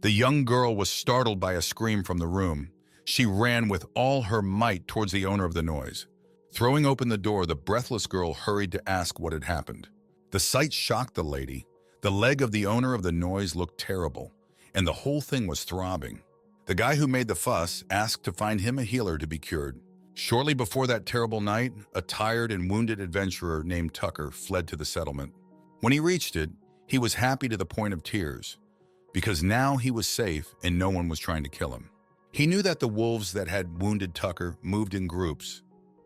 The young girl was startled by a scream from the room. She ran with all her might towards the owner of the noise. Throwing open the door, the breathless girl hurried to ask what had happened. The sight shocked the lady. The leg of the owner of the noise looked terrible, and the whole thing was throbbing. The guy who made the fuss asked to find him a healer to be cured. Shortly before that terrible night, a tired and wounded adventurer named Tucker fled to the settlement. When he reached it, he was happy to the point of tears, because now he was safe and no one was trying to kill him. He knew that the wolves that had wounded Tucker moved in groups,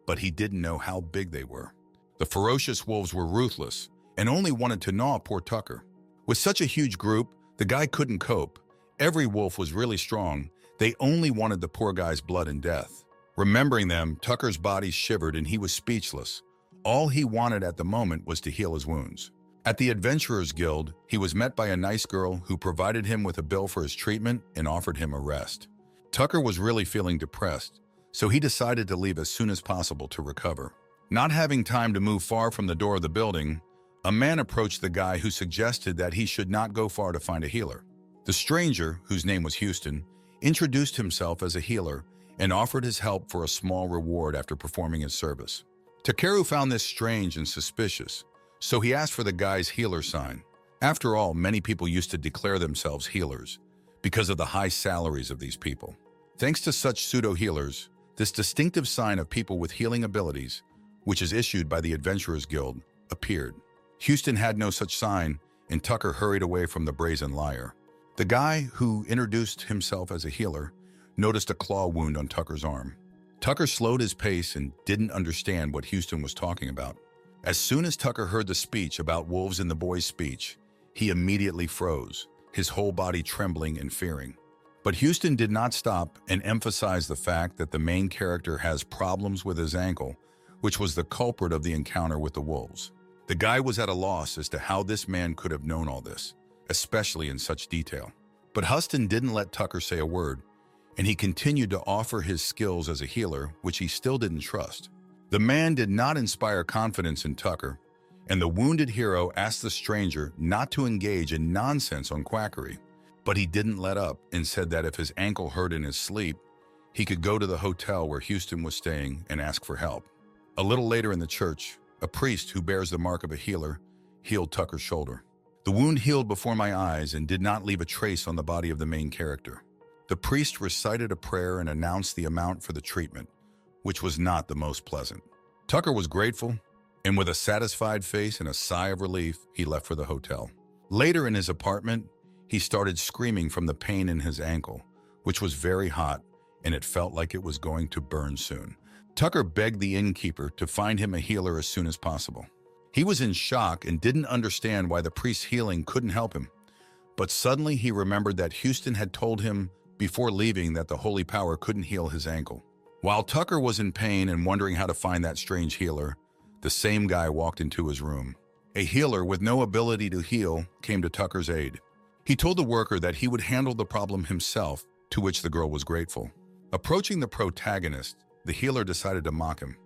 but he didn't know how big they were. The ferocious wolves were ruthless and only wanted to gnaw poor Tucker. With such a huge group, the guy couldn't cope. Every wolf was really strong. They only wanted the poor guy's blood and death. Remembering them, Tucker's body shivered and he was speechless. All he wanted at the moment was to heal his wounds. At the Adventurers Guild, he was met by a nice girl who provided him with a bill for his treatment and offered him a rest. Tucker was really feeling depressed, so he decided to leave as soon as possible to recover. Not having time to move far from the door of the building, a man approached the guy who suggested that he should not go far to find a healer. The stranger, whose name was Houston, introduced himself as a healer and offered his help for a small reward after performing his service. Takeru found this strange and suspicious, so he asked for the guy's healer sign. After all, many people used to declare themselves healers because of the high salaries of these people. Thanks to such pseudo-healers, this distinctive sign of people with healing abilities, which is issued by the Adventurers Guild, appeared. Houston had no such sign, and Tucker hurried away from the brazen liar. The guy, who introduced himself as a healer, noticed a claw wound on Tucker's arm. Tucker slowed his pace and didn't understand what Houston was talking about. As soon as Tucker heard the speech about wolves in the boy's speech, he immediately froze, his whole body trembling and fearing. But Houston did not stop and emphasized the fact that the main character has problems with his ankle, which was the culprit of the encounter with the wolves. The guy was at a loss as to how this man could have known all this, especially in such detail. But Houston didn't let Tucker say a word, and he continued to offer his skills as a healer, which he still didn't trust. The man did not inspire confidence in Tucker, and the wounded hero asked the stranger not to engage in nonsense on quackery. But he didn't let up and said that if his ankle hurt in his sleep, he could go to the hotel where Houston was staying and ask for help. A little later in the church, a priest who bears the mark of a healer healed Tucker's shoulder. The wound healed before my eyes and did not leave a trace on the body of the main character. The priest recited a prayer and announced the amount for the treatment, which was not the most pleasant. Tucker was grateful, and with a satisfied face and a sigh of relief, he left for the hotel. Later in his apartment, he started screaming from the pain in his ankle, which was very hot, and it felt like it was going to burn soon. Tucker begged the innkeeper to find him a healer as soon as possible. He was in shock and didn't understand why the priest's healing couldn't help him. But suddenly he remembered that Houston had told him before leaving that the holy power couldn't heal his ankle. While Tucker was in pain and wondering how to find that strange healer, the same guy walked into his room. A healer with no ability to heal came to Tucker's aid. He told the worker that he would handle the problem himself, to which the girl was grateful. Approaching the protagonist, the healer decided to mock him,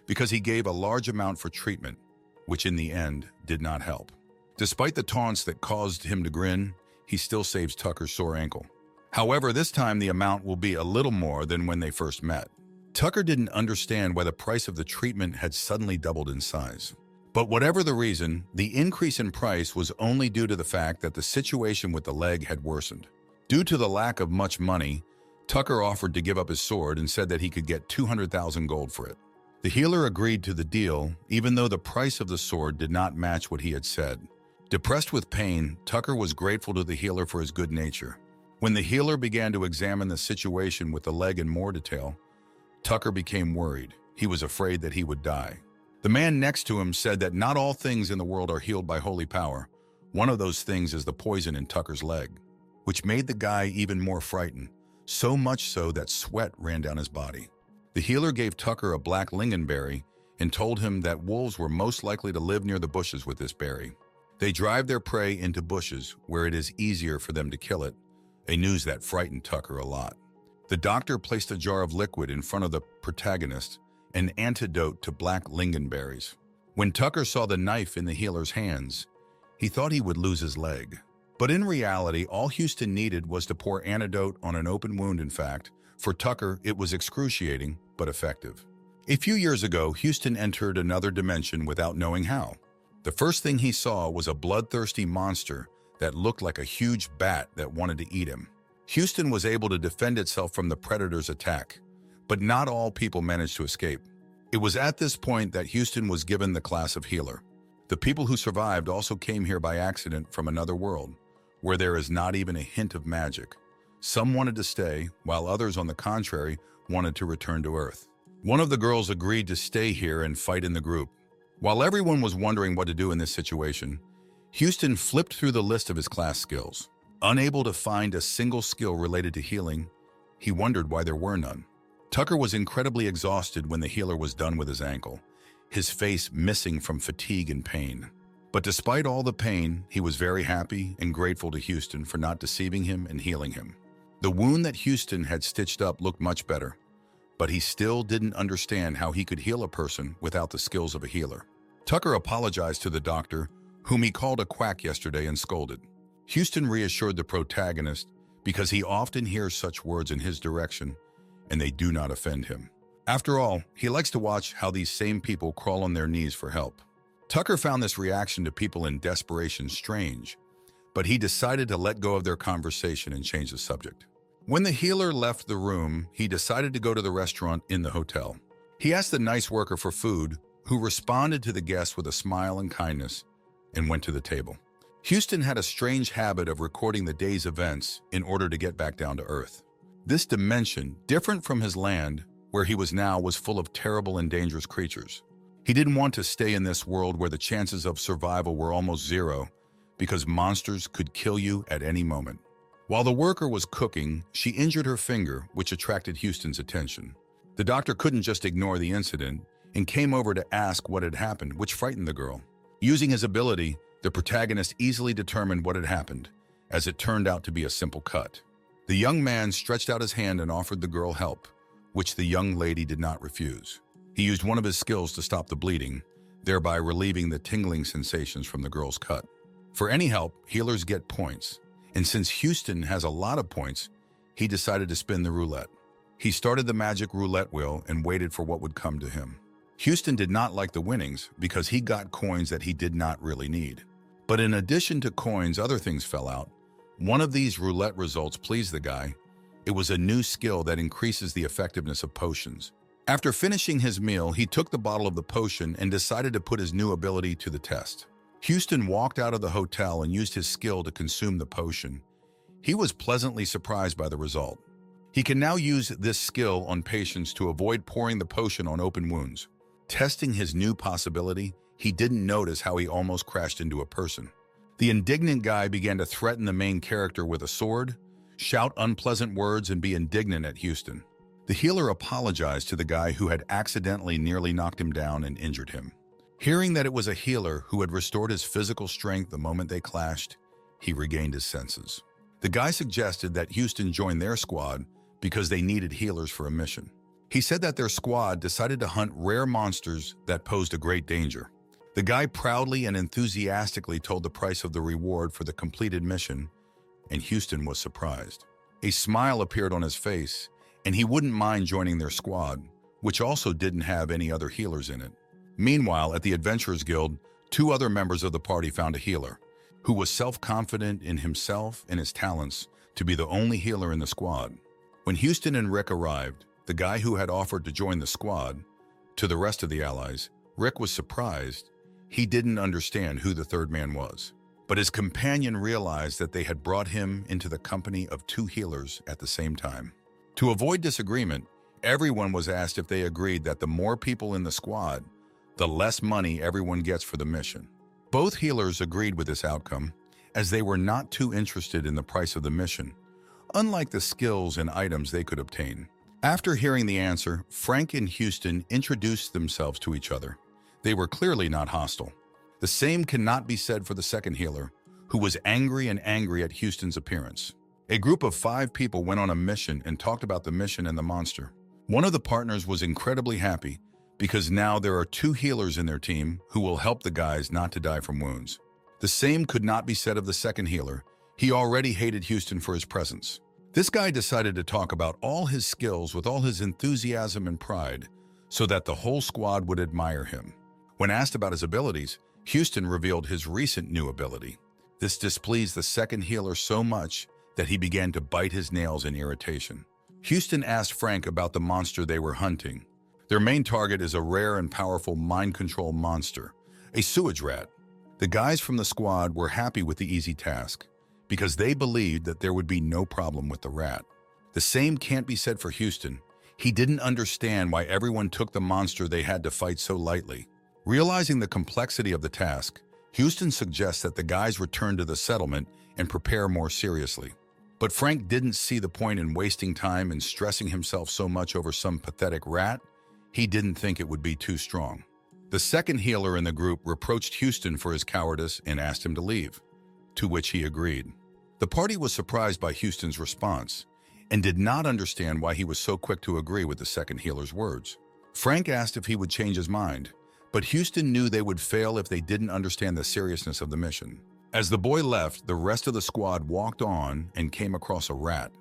because he gave a large amount for treatment, which in the end did not help. Despite the taunts that caused him to grin, he still saves Tucker's sore ankle. However, this time the amount will be a little more than when they first met. Tucker didn't understand why the price of the treatment had suddenly doubled in size. But whatever the reason, the increase in price was only due to the fact that the situation with the leg had worsened. Due to the lack of much money, Tucker offered to give up his sword and said that he could get 200,000 gold for it. The healer agreed to the deal, even though the price of the sword did not match what he had said. Depressed with pain, Tucker was grateful to the healer for his good nature. When the healer began to examine the situation with the leg in more detail, Tucker became worried. He was afraid that he would die. The man next to him said that not all things in the world are healed by holy power. One of those things is the poison in Tucker's leg, which made the guy even more frightened, so much so that sweat ran down his body. The healer gave Tucker a black lingonberry and told him that wolves were most likely to live near the bushes with this berry. They drive their prey into bushes where it is easier for them to kill it, a news that frightened Tucker a lot. The doctor placed a jar of liquid in front of the protagonist, an antidote to black lingonberries. When Tucker saw the knife in the healer's hands, he thought he would lose his leg. But in reality, all Houston needed was to pour antidote on an open wound. In fact, for Tucker, it was excruciating, but effective. A few years ago, Houston entered another dimension without knowing how. The first thing he saw was a bloodthirsty monster that looked like a huge bat that wanted to eat him. Houston was able to defend itself from the predator's attack, but not all people managed to escape. It was at this point that Houston was given the class of healer. The people who survived also came here by accident from another world, where there is not even a hint of magic. Some wanted to stay, while others, on the contrary, wanted to return to Earth. One of the girls agreed to stay here and fight in the group. While everyone was wondering what to do in this situation, Houston flipped through the list of his class skills. Unable to find a single skill related to healing, he wondered why there were none. Tucker was incredibly exhausted when the healer was done with his ankle, his face missing from fatigue and pain. But despite all the pain, he was very happy and grateful to Houston for not deceiving him and healing him. The wound that Houston had stitched up looked much better, but he still didn't understand how he could heal a person without the skills of a healer. Tucker apologized to the doctor, whom he called a quack yesterday, and scolded. Houston reassured the protagonist because he often hears such words in his direction, and they do not offend him. After all, he likes to watch how these same people crawl on their knees for help. Tucker found this reaction to people in desperation strange, but he decided to let go of their conversation and change the subject. When the healer left the room, he decided to go to the restaurant in the hotel. He asked the nice worker for food, who responded to the guest with a smile and kindness, and went to the table. Houston had a strange habit of recording the day's events in order to get back down to Earth. This dimension, different from his land, where he was now, was full of terrible and dangerous creatures. He didn't want to stay in this world where the chances of survival were almost zero, because monsters could kill you at any moment. While the worker was cooking, she injured her finger, which attracted Houston's attention. The doctor couldn't just ignore the incident and came over to ask what had happened, which frightened the girl. Using his ability, the protagonist easily determined what had happened, as it turned out to be a simple cut. The young man stretched out his hand and offered the girl help, which the young lady did not refuse. He used one of his skills to stop the bleeding, thereby relieving the tingling sensations from the girl's cut. For any help, healers get points, and since Houston has a lot of points, he decided to spin the roulette. He started the magic roulette wheel and waited for what would come to him. Houston did not like the winnings because he got coins that he did not really need. But in addition to coins, other things fell out. One of these roulette results pleased the guy. It was a new skill that increases the effectiveness of potions. After finishing his meal, he took the bottle of the potion and decided to put his new ability to the test. Houston walked out of the hotel and used his skill to consume the potion. He was pleasantly surprised by the result. He can now use this skill on patients to avoid pouring the potion on open wounds. Testing his new possibility, he didn't notice how he almost crashed into a person. The indignant guy began to threaten the main character with a sword, shout unpleasant words, and be indignant at Houston. The healer apologized to the guy who had accidentally nearly knocked him down and injured him. Hearing that it was a healer who had restored his physical strength the moment they clashed, he regained his senses. The guy suggested that Houston join their squad because they needed healers for a mission. He said that their squad decided to hunt rare monsters that posed a great danger. The guy proudly and enthusiastically told the price of the reward for the completed mission, and Houston was surprised. A smile appeared on his face, and he wouldn't mind joining their squad, which also didn't have any other healers in it. Meanwhile, at the Adventurers Guild, 2 other members of the party found a healer, who was self-confident in himself and his talents to be the only healer in the squad. When Houston and Rick arrived, the guy who had offered to join the squad, to the rest of the allies, Rick was surprised. He didn't understand who the third man was. But his companion realized that they had brought him into the company of 2 healers at the same time. To avoid disagreement, everyone was asked if they agreed that the more people in the squad, the less money everyone gets for the mission. Both healers agreed with this outcome, as they were not too interested in the price of the mission, unlike the skills and items they could obtain. After hearing the answer, Frank and Houston introduced themselves to each other. They were clearly not hostile. The same cannot be said for the second healer, who was angry at Houston's appearance. A group of 5 people went on a mission and talked about the mission and the monster. One of the partners was incredibly happy because now there are 2 healers in their team who will help the guys not to die from wounds. The same could not be said of the second healer He already hated Houston for his presence. This guy decided to talk about all his skills with all his enthusiasm and pride so that the whole squad would admire him. When asked about his abilities, Houston revealed his recent new ability. This displeased the second healer so much that he began to bite his nails in irritation. Houston asked Frank about the monster they were hunting. Their main target is a rare and powerful mind control monster, a sewage rat. The guys from the squad were happy with the easy task because they believed that there would be no problem with the rat. The same can't be said for Houston. He didn't understand why everyone took the monster they had to fight so lightly. Realizing the complexity of the task, Houston suggests that the guys return to the settlement and prepare more seriously. But Frank didn't see the point in wasting time and stressing himself so much over some pathetic rat. He didn't think it would be too strong. The second healer in the group reproached Houston for his cowardice and asked him to leave, to which he agreed. The party was surprised by Houston's response and did not understand why he was so quick to agree with the second healer's words. Frank asked if he would change his mind, but Houston knew they would fail if they didn't understand the seriousness of the mission. As the boy left, the rest of the squad walked on and came across a rat.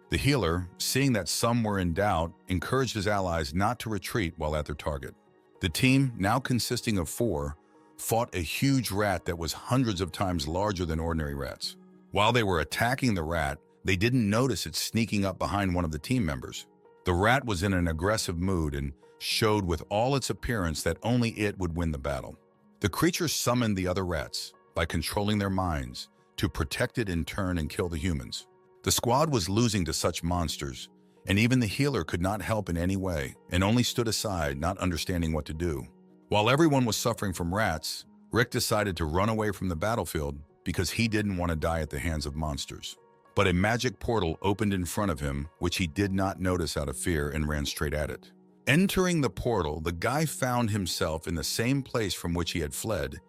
The healer, seeing that some were in doubt, encouraged his allies not to retreat while at their target. The team, now consisting of 4, fought a huge rat that was hundreds of times larger than ordinary rats. While they were attacking the rat, they didn't notice it sneaking up behind one of the team members. The rat was in an aggressive mood and showed with all its appearance that only it would win the battle. The creature summoned the other rats by controlling their minds to protect it in turn and kill the humans. The squad was losing to such monsters, and even the healer could not help in any way and only stood aside, not understanding what to do. While everyone was suffering from rats, Rick decided to run away from the battlefield because he didn't want to die at the hands of monsters. But a magic portal opened in front of him, which he did not notice out of fear and ran straight at it. Entering the portal, the guy found himself in the same place from which he had fled.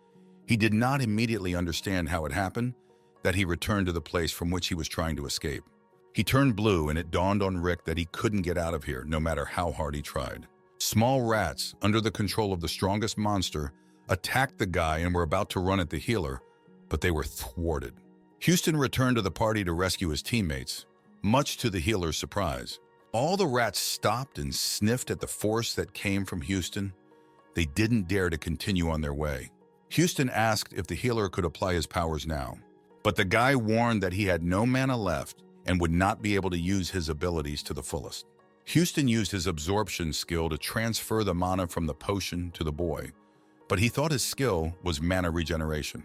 He did not immediately understand how it happened that he returned to the place from which he was trying to escape. He turned blue, and it dawned on Rick that he couldn't get out of here, no matter how hard he tried. Small rats, under the control of the strongest monster, attacked the guy and were about to run at the healer, but they were thwarted. Houston returned to the party to rescue his teammates, much to the healer's surprise. All the rats stopped and sniffed at the force that came from Houston. They didn't dare to continue on their way. Houston asked if the healer could apply his powers now, but the guy warned that he had no mana left and would not be able to use his abilities to the fullest. Houston used his absorption skill to transfer the mana from the potion to the boy, but he thought his skill was mana regeneration.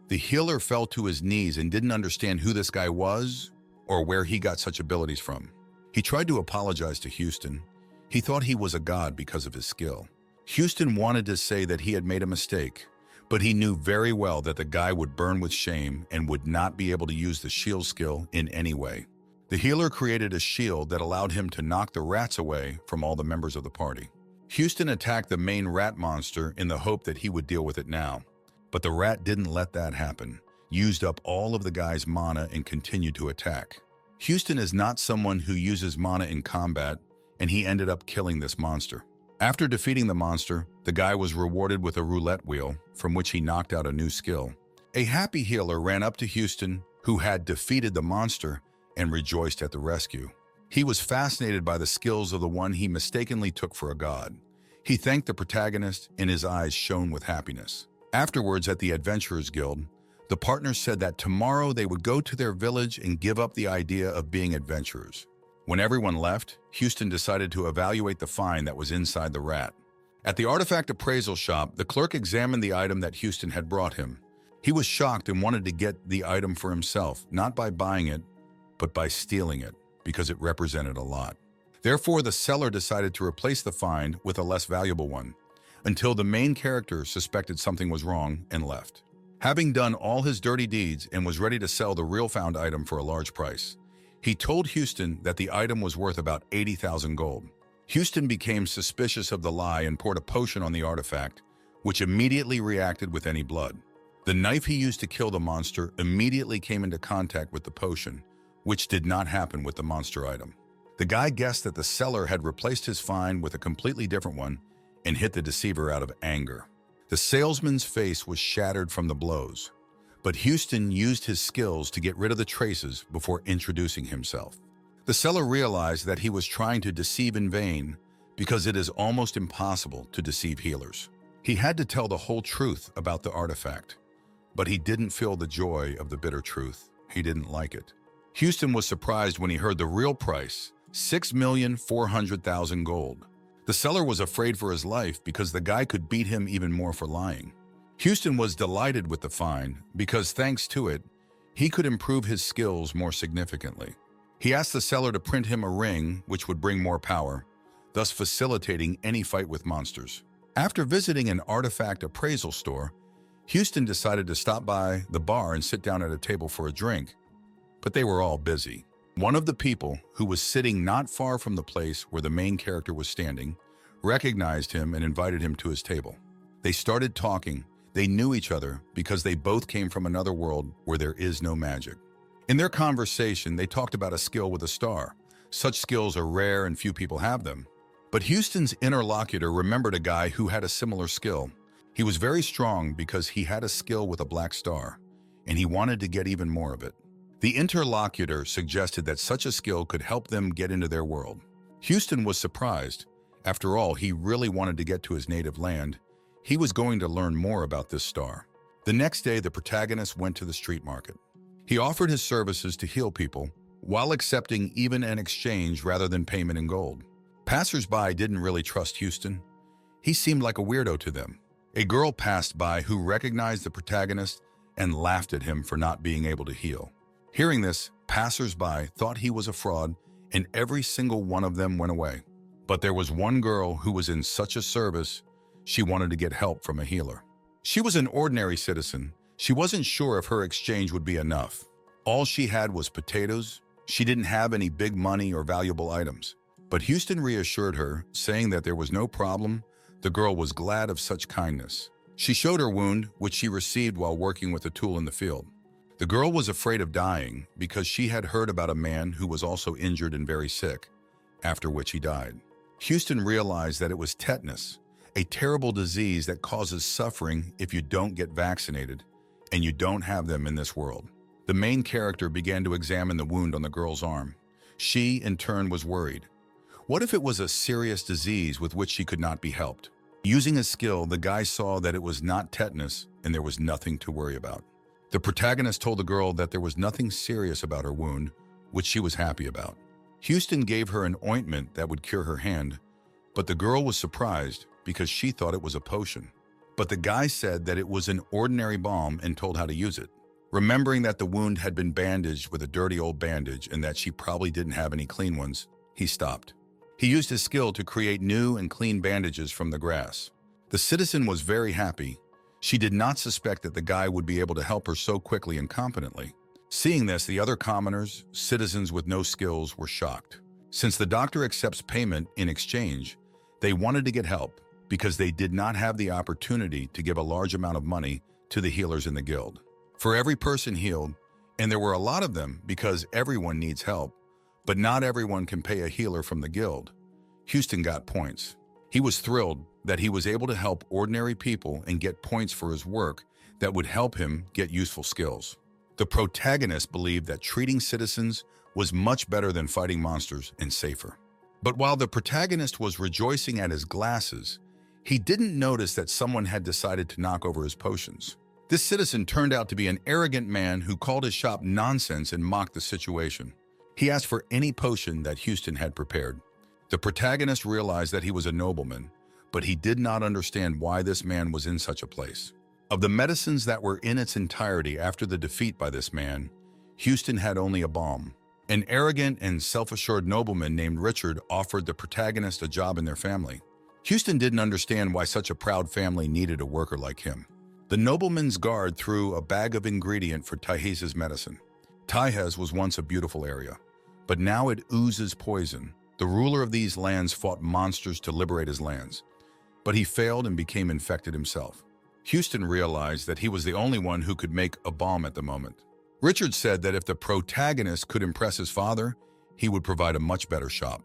The healer fell to his knees and didn't understand who this guy was or where he got such abilities from. He tried to apologize to Houston. He thought he was a god because of his skill. Houston wanted to say that he had made a mistake, but he knew very well that the guy would burn with shame and would not be able to use the shield skill in any way. The healer created a shield that allowed him to knock the rats away from all the members of the party. Houston attacked the main rat monster in the hope that he would deal with it now, but the rat didn't let that happen, used up all of the guy's mana and continued to attack. Houston is not someone who uses mana in combat, and he ended up killing this monster. After defeating the monster, the guy was rewarded with a roulette wheel, from which he knocked out a new skill. A happy healer ran up to Houston, who had defeated the monster, and rejoiced at the rescue. He was fascinated by the skills of the one he mistakenly took for a god. He thanked the protagonist, and his eyes shone with happiness. Afterwards, at the Adventurers Guild, the partners said that tomorrow they would go to their village and give up the idea of being adventurers. When everyone left, Houston decided to evaluate the find that was inside the rat. At the artifact appraisal shop, the clerk examined the item that Houston had brought him. He was shocked and wanted to get the item for himself, not by buying it, but by stealing it, because it represented a lot. Therefore, the seller decided to replace the find with a less valuable one, until the main character suspected something was wrong and left. Having done all his dirty deeds and was ready to sell the real found item for a large price, he told Houston that the item was worth about 80,000 gold. Houston became suspicious of the lie and poured a potion on the artifact, which immediately reacted with any blood. The knife he used to kill the monster immediately came into contact with the potion, which did not happen with the monster item. The guy guessed that the seller had replaced his find with a completely different one and hit the deceiver out of anger. The salesman's face was shattered from the blows, but Houston used his skills to get rid of the traces before introducing himself. The seller realized that he was trying to deceive in vain because it is almost impossible to deceive healers. He had to tell the whole truth about the artifact, but he didn't feel the joy of the bitter truth. He didn't like it. Houston was surprised when he heard the real price, 6,400,000 gold. The seller was afraid for his life because the guy could beat him even more for lying. Houston was delighted with the find because thanks to it, he could improve his skills more significantly. He asked the seller to print him a ring which would bring more power, thus facilitating any fight with monsters. After visiting an artifact appraisal store, Houston decided to stop by the bar and sit down at a table for a drink, but they were all busy. One of the people, who was sitting not far from the place where the main character was standing, recognized him and invited him to his table. They started talking. They knew each other because they both came from another world where there is no magic. In their conversation, they talked about a skill with a star. Such skills are rare and few people have them. But Houston's interlocutor remembered a guy who had a similar skill. He was very strong because he had a skill with a black star, and he wanted to get even more of it. The interlocutor suggested that such a skill could help them get into their world. Houston was surprised. After all, he really wanted to get to his native land. He was going to learn more about this star. The next day, the protagonist went to the street market. He offered his services to heal people while accepting even an exchange rather than payment in gold. Passers-by didn't really trust Houston. He seemed like a weirdo to them. A girl passed by who recognized the protagonist and laughed at him for not being able to heal. Hearing this, passers-by thought he was a fraud, and every single one of them went away. But there was one girl who was in such a service, she wanted to get help from a healer. She was an ordinary citizen. She wasn't sure if her exchange would be enough. All she had was potatoes. She didn't have any big money or valuable items. But Houston reassured her, saying that there was no problem. The girl was glad of such kindness. She showed her wound, which she received while working with a tool in the field. The girl was afraid of dying because she had heard about a man who was also injured and very sick, after which he died. Houston realized that it was tetanus, a terrible disease that causes suffering if you don't get vaccinated, and you don't have them in this world. The main character began to examine the wound on the girl's arm. She, in turn, was worried. What if it was a serious disease with which she could not be helped? Using his skill, the guy saw that it was not tetanus and there was nothing to worry about. The protagonist told the girl that there was nothing serious about her wound, which she was happy about. Houston gave her an ointment that would cure her hand, but the girl was surprised because she thought it was a potion. But the guy said that it was an ordinary balm and told how to use it. Remembering that the wound had been bandaged with a dirty old bandage and that she probably didn't have any clean ones, he stopped. He used his skill to create new and clean bandages from the grass. The citizen was very happy. She did not suspect that the guy would be able to help her so quickly and competently. Seeing this, the other commoners, citizens with no skills, were shocked. Since the doctor accepts payment in exchange, they wanted to get help because they did not have the opportunity to give a large amount of money to the healers in the guild. For every person healed, and there were a lot of them because everyone needs help, but not everyone can pay a healer from the guild, Houston got points. He was thrilled that he was able to help ordinary people and get points for his work that would help him get useful skills. The protagonist believed that treating citizens was much better than fighting monsters and safer. But while the protagonist was rejoicing at his glasses, he didn't notice that someone had decided to knock over his potions. This citizen turned out to be an arrogant man who called his shop nonsense and mocked the situation. He asked for any potion that Houston had prepared. The protagonist realized that he was a nobleman, but he did not understand why this man was in such a place. Of the medicines that were in its entirety after the defeat by this man, Houston had only a balm. An arrogant and self-assured nobleman named Richard offered the protagonist a job in their family. Houston didn't understand why such a proud family needed a worker like him. The nobleman's guard threw a bag of ingredient for Taiz's medicine. Taiz was once a beautiful area, but now it oozes poison. The ruler of these lands fought monsters to liberate his lands, but he failed and became infected himself. Houston realized that he was the only one who could make a balm at the moment. Richard said that if the protagonist could impress his father, he would provide a much better shop.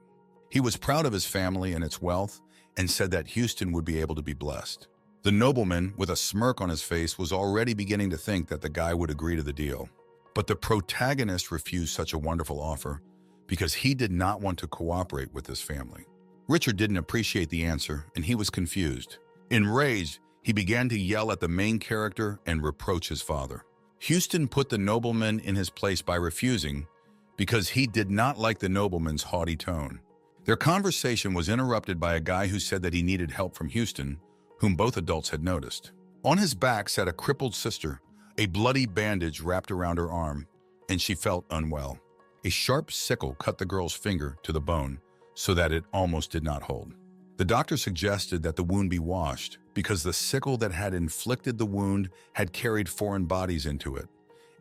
He was proud of his family and its wealth and said that Houston would be able to be blessed. The nobleman, with a smirk on his face, was already beginning to think that the guy would agree to the deal. But the protagonist refused such a wonderful offer because he did not want to cooperate with his family. Richard didn't appreciate the answer, and he was confused. Enraged, he began to yell at the main character and reproach his father. Houston put the nobleman in his place by refusing because he did not like the nobleman's haughty tone. Their conversation was interrupted by a guy who said that he needed help from Houston, whom both adults had noticed. On his back sat a crippled sister, a bloody bandage wrapped around her arm, and she felt unwell. A sharp sickle cut the girl's finger to the bone so that it almost did not hold. The doctor suggested that the wound be washed because the sickle that had inflicted the wound had carried foreign bodies into it,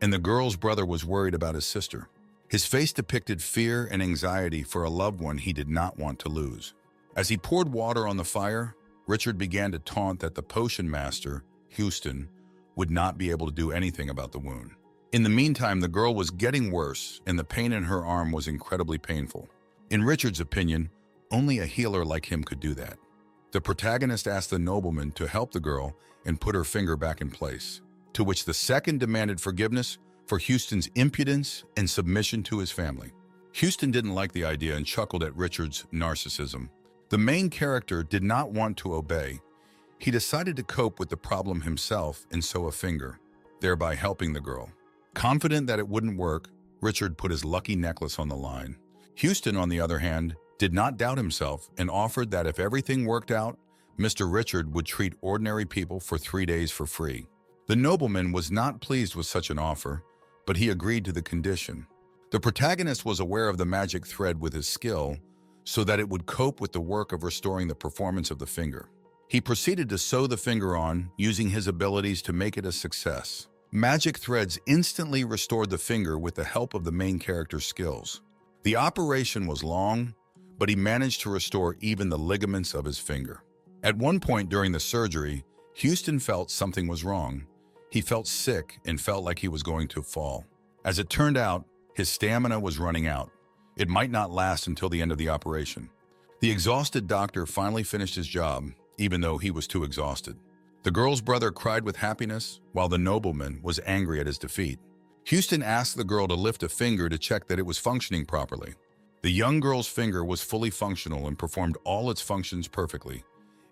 and the girl's brother was worried about his sister. His face depicted fear and anxiety for a loved one he did not want to lose. As he poured water on the fire, Richard began to taunt that the potion master, Houston, would not be able to do anything about the wound. In the meantime, the girl was getting worse, and the pain in her arm was incredibly painful. In Richard's opinion, only a healer like him could do that. The protagonist asked the nobleman to help the girl and put her finger back in place, to which the second demanded forgiveness for Houston's impudence and submission to his family. Houston didn't like the idea and chuckled at Richard's narcissism. The main character did not want to obey. He decided to cope with the problem himself and sew a finger, thereby helping the girl. Confident that it wouldn't work, Richard put his lucky necklace on the line. Houston, on the other hand, did not doubt himself and offered that if everything worked out, Mr. Richard would treat ordinary people for 3 days for free. The nobleman was not pleased with such an offer, but he agreed to the condition. The protagonist was aware of the magic thread with his skill so that it would cope with the work of restoring the performance of the finger. He proceeded to sew the finger on, using his abilities to make it a success. Magic threads instantly restored the finger with the help of the main character's skills. The operation was long, but he managed to restore even the ligaments of his finger. At one point during the surgery, Houston felt something was wrong. He felt sick and felt like he was going to fall. As it turned out, his stamina was running out. It might not last until the end of the operation. The exhausted doctor finally finished his job, even though he was too exhausted. The girl's brother cried with happiness, while the nobleman was angry at his defeat. Houston asked the girl to lift a finger to check that it was functioning properly. The young girl's finger was fully functional and performed all its functions perfectly,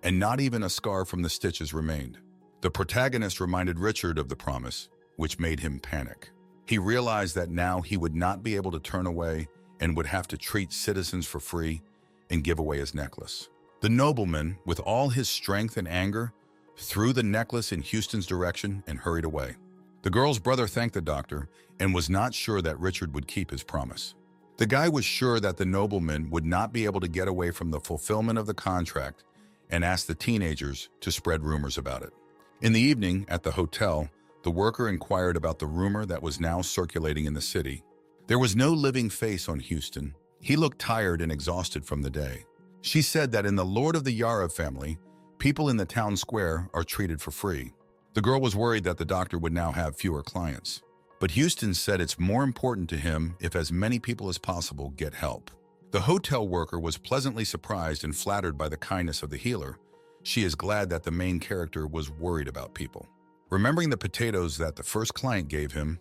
and not even a scar from the stitches remained. The protagonist reminded Richard of the promise, which made him panic. He realized that now he would not be able to turn away and would have to treat citizens for free and give away his necklace. The nobleman, with all his strength and anger, threw the necklace in Houston's direction and hurried away. The girl's brother thanked the doctor and was not sure that Richard would keep his promise. The guy was sure that the nobleman would not be able to get away from the fulfillment of the contract and asked the teenagers to spread rumors about it. In the evening, at the hotel, the worker inquired about the rumor that was now circulating in the city. There was no living face on Houston. He looked tired and exhausted from the day. She said that in the Lord of the Yarrow family, people in the town square are treated for free. The girl was worried that the doctor would now have fewer clients. But Houston said it's more important to him if as many people as possible get help. The hotel worker was pleasantly surprised and flattered by the kindness of the healer. She is glad that the main character was worried about people. Remembering the potatoes that the first client gave him,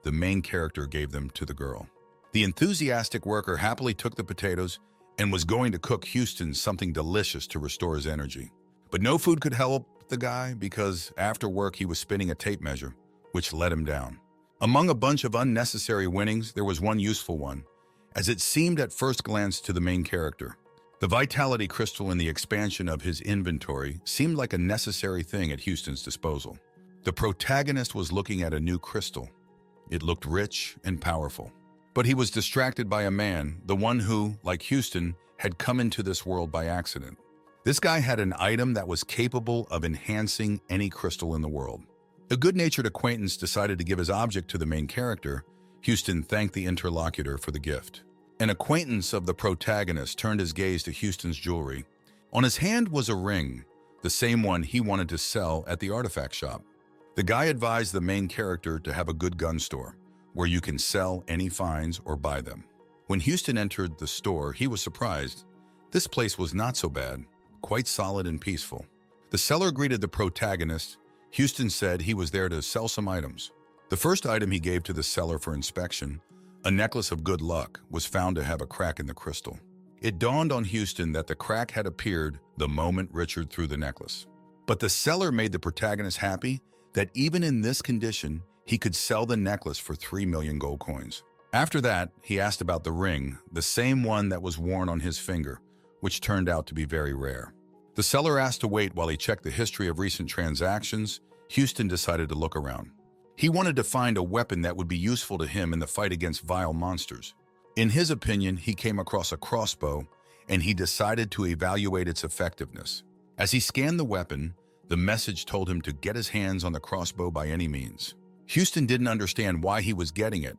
the main character gave them to the girl. The enthusiastic worker happily took the potatoes and was going to cook Houston something delicious to restore his energy. But no food could help the guy because after work he was spinning a tape measure, which let him down. Among a bunch of unnecessary winnings, there was one useful one, as it seemed at first glance to the main character. The vitality crystal in the expansion of his inventory seemed like a necessary thing at Houston's disposal. The protagonist was looking at a new crystal. It looked rich and powerful. But he was distracted by a man, the one who, like Houston, had come into this world by accident. This guy had an item that was capable of enhancing any crystal in the world. A good-natured acquaintance decided to give his object to the main character. Houston thanked the interlocutor for the gift. An acquaintance of the protagonist turned his gaze to Houston's jewelry. On his hand was a ring, the same one he wanted to sell at the artifact shop. The guy advised the main character to have a good gun store, where you can sell any finds or buy them. When Houston entered the store, he was surprised. This place was not so bad, quite solid and peaceful. The seller greeted the protagonist. Houston said he was there to sell some items. The first item he gave to the seller for inspection, a necklace of good luck, was found to have a crack in the crystal. It dawned on Houston that the crack had appeared the moment Richard threw the necklace. But the seller made the protagonist happy that even in this condition, he could sell the necklace for 3 million gold coins. After that, he asked about the ring, the same one that was worn on his finger, which turned out to be very rare. The seller asked to wait while he checked the history of recent transactions. Houston decided to look around. He wanted to find a weapon that would be useful to him in the fight against vile monsters. In his opinion, he came across a crossbow, and he decided to evaluate its effectiveness. As he scanned the weapon, the message told him to get his hands on the crossbow by any means. Houston didn't understand why he was getting it,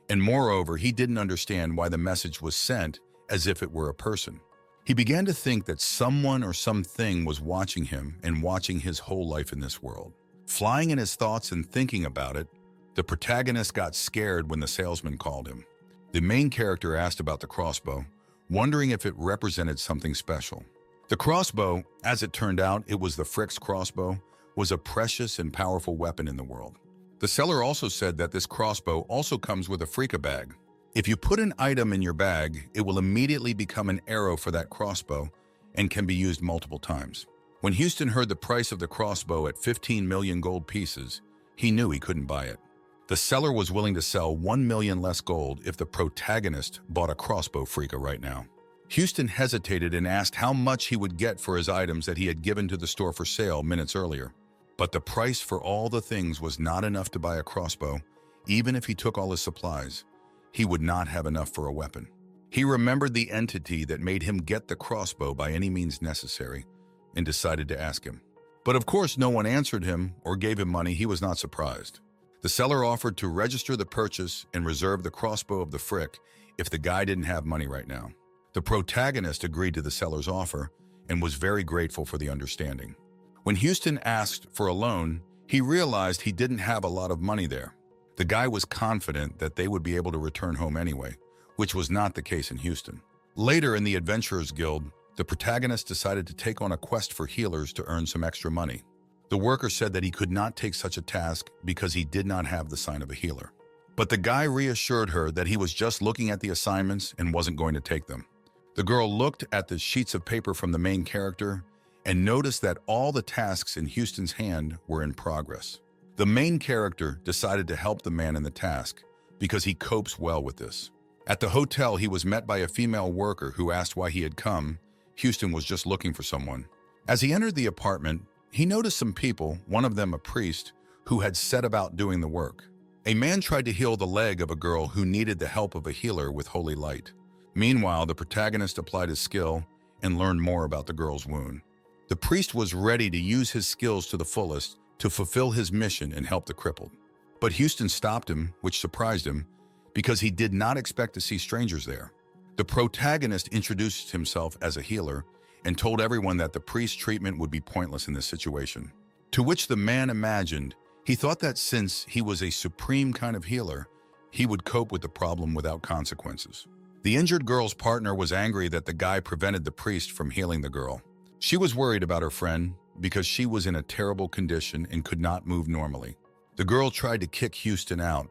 and moreover, he didn't understand why the message was sent as if it were a person. He began to think that someone or something was watching him and watching his whole life in this world. Flying in his thoughts and thinking about it, the protagonist got scared when the salesman called him. The main character asked about the crossbow, wondering if it represented something special. The crossbow, as it turned out, it was the Frick's crossbow, was a precious and powerful weapon in the world. The seller also said that this crossbow also comes with a Fricka bag. If you put an item in your bag, it will immediately become an arrow for that crossbow and can be used multiple times. When Houston heard the price of the crossbow at 15 million gold pieces, he knew he couldn't buy it. The seller was willing to sell 1 million less gold if the protagonist bought a crossbow Fricka right now. Houston hesitated and asked how much he would get for his items that he had given to the store for sale minutes earlier. But the price for all the things was not enough to buy a crossbow. Even if he took all his supplies, he would not have enough for a weapon. He remembered the entity that made him get the crossbow by any means necessary and decided to ask him. But of course, no one answered him or gave him money. He was not surprised. The seller offered to register the purchase and reserve the crossbow of the Frick if the guy didn't have money right now. The protagonist agreed to the seller's offer and was very grateful for the understanding. When Houston asked for a loan, he realized he didn't have a lot of money there. The guy was confident that they would be able to return home anyway, which was not the case in Houston. Later in the Adventurers Guild, the protagonist decided to take on a quest for healers to earn some extra money. The worker said that he could not take such a task because he did not have the sign of a healer. But the guy reassured her that he was just looking at the assignments and wasn't going to take them. The girl looked at the sheets of paper from the main character and noticed that all the tasks in Houston's hand were in progress. The main character decided to help the man in the task because he copes well with this. At the hotel, he was met by a female worker who asked why he had come. Houston was just looking for someone. As he entered the apartment, he noticed some people, one of them a priest, who had set about doing the work. A man tried to heal the leg of a girl who needed the help of a healer with holy light. Meanwhile, the protagonist applied his skill and learned more about the girl's wound. The priest was ready to use his skills to the fullest to fulfill his mission and help the crippled. But Houston stopped him, which surprised him, because he did not expect to see strangers there. The protagonist introduced himself as a healer and told everyone that the priest's treatment would be pointless in this situation. To which the man imagined, he thought that since he was a supreme kind of healer, he would cope with the problem without consequences. The injured girl's partner was angry that the guy prevented the priest from healing the girl. She was worried about her friend because she was in a terrible condition and could not move normally. The girl tried to kick Houston out.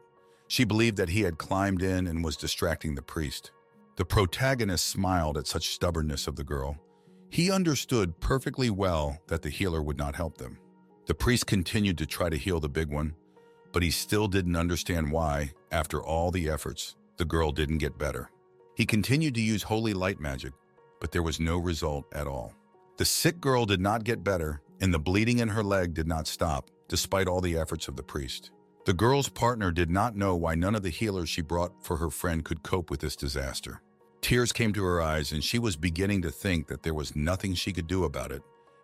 She believed that he had climbed in and was distracting the priest. The protagonist smiled at such stubbornness of the girl. He understood perfectly well that the healer would not help them. The priest continued to try to heal the big one, but he still didn't understand why, after all the efforts, the girl didn't get better. He continued to use holy light magic, but there was no result at all. The sick girl did not get better, and the bleeding in her leg did not stop, despite all the efforts of the priest. The girl's partner did not know why none of the healers she brought for her friend could cope with this disaster. Tears came to her eyes, and she was beginning to think that there was nothing she could do about it,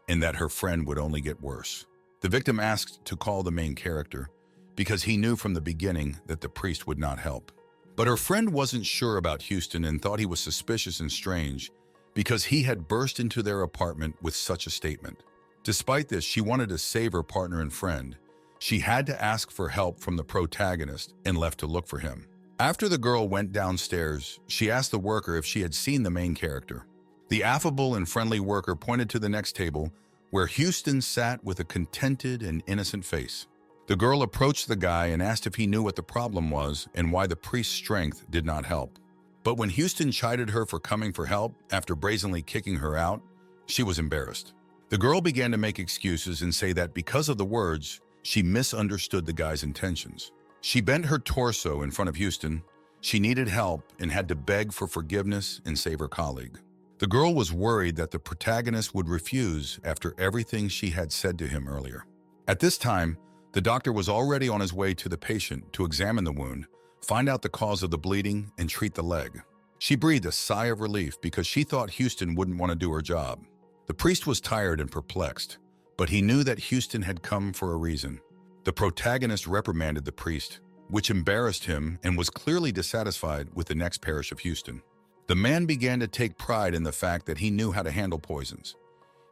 and that her friend would only get worse. The victim asked to call the main character, because he knew from the beginning that the priest would not help. But her friend wasn't sure about Houston and thought he was suspicious and strange, because he had burst into their apartment with such a statement. Despite this, she wanted to save her partner and friend. She had to ask for help from the protagonist and left to look for him. After the girl went downstairs, she asked the worker if she had seen the main character. The affable and friendly worker pointed to the next table, where Houston sat with a contented and innocent face. The girl approached the guy and asked if he knew what the problem was and why the priest's strength did not help. But when Houston chided her for coming for help after brazenly kicking her out, she was embarrassed. The girl began to make excuses and say that because of the words, she misunderstood the guy's intentions. She bent her torso in front of Houston. She needed help and had to beg for forgiveness and save her colleague. The girl was worried that the protagonist would refuse after everything she had said to him earlier. At this time, the doctor was already on his way to the patient to examine the wound, find out the cause of the bleeding, and treat the leg. She breathed a sigh of relief because she thought Houston wouldn't want to do her job. The priest was tired and perplexed, but he knew that Houston had come for a reason. The protagonist reprimanded the priest, which embarrassed him and was clearly dissatisfied with the next parish of Houston. The man began to take pride in the fact that he knew how to handle poisons.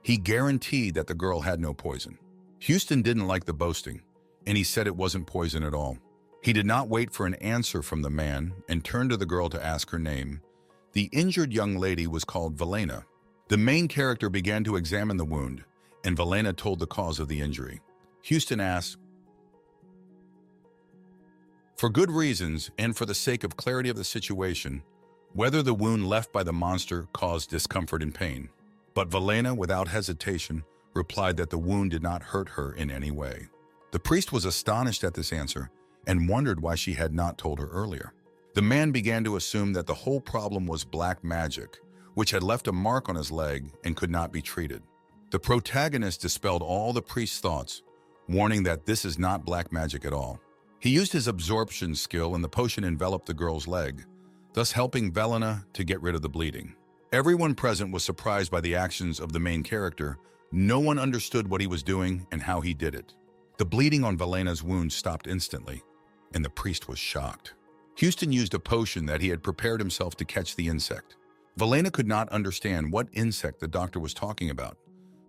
He guaranteed that the girl had no poison. Houston didn't like the boasting, and he said it wasn't poison at all. He did not wait for an answer from the man and turned to the girl to ask her name. The injured young lady was called Valena. The main character began to examine the wound, and Valena told the cause of the injury. Houston asked, for good reasons and for the sake of clarity of the situation, whether the wound left by the monster caused discomfort and pain. But Valena, without hesitation, replied that the wound did not hurt her in any way. The priest was astonished at this answer and wondered why she had not told her earlier. The man began to assume that the whole problem was black magic, which had left a mark on his leg and could not be treated. The protagonist dispelled all the priest's thoughts, warning that this is not black magic at all. He used his absorption skill and the potion enveloped the girl's leg, thus helping Valena to get rid of the bleeding. Everyone present was surprised by the actions of the main character. No one understood what he was doing and how he did it. The bleeding on Valena's wound stopped instantly, and the priest was shocked. Houston used a potion that he had prepared himself to catch the insect. Valena could not understand what insect the doctor was talking about,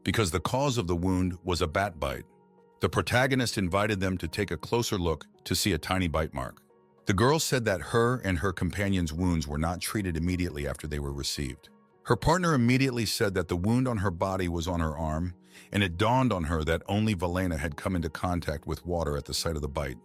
because the cause of the wound was a bat bite. The protagonist invited them to take a closer look to see a tiny bite mark. The girl said that her and her companion's wounds were not treated immediately after they were received. Her partner immediately said that the wound on her body was on her arm, and it dawned on her that only Valena had come into contact with water at the site of the bite.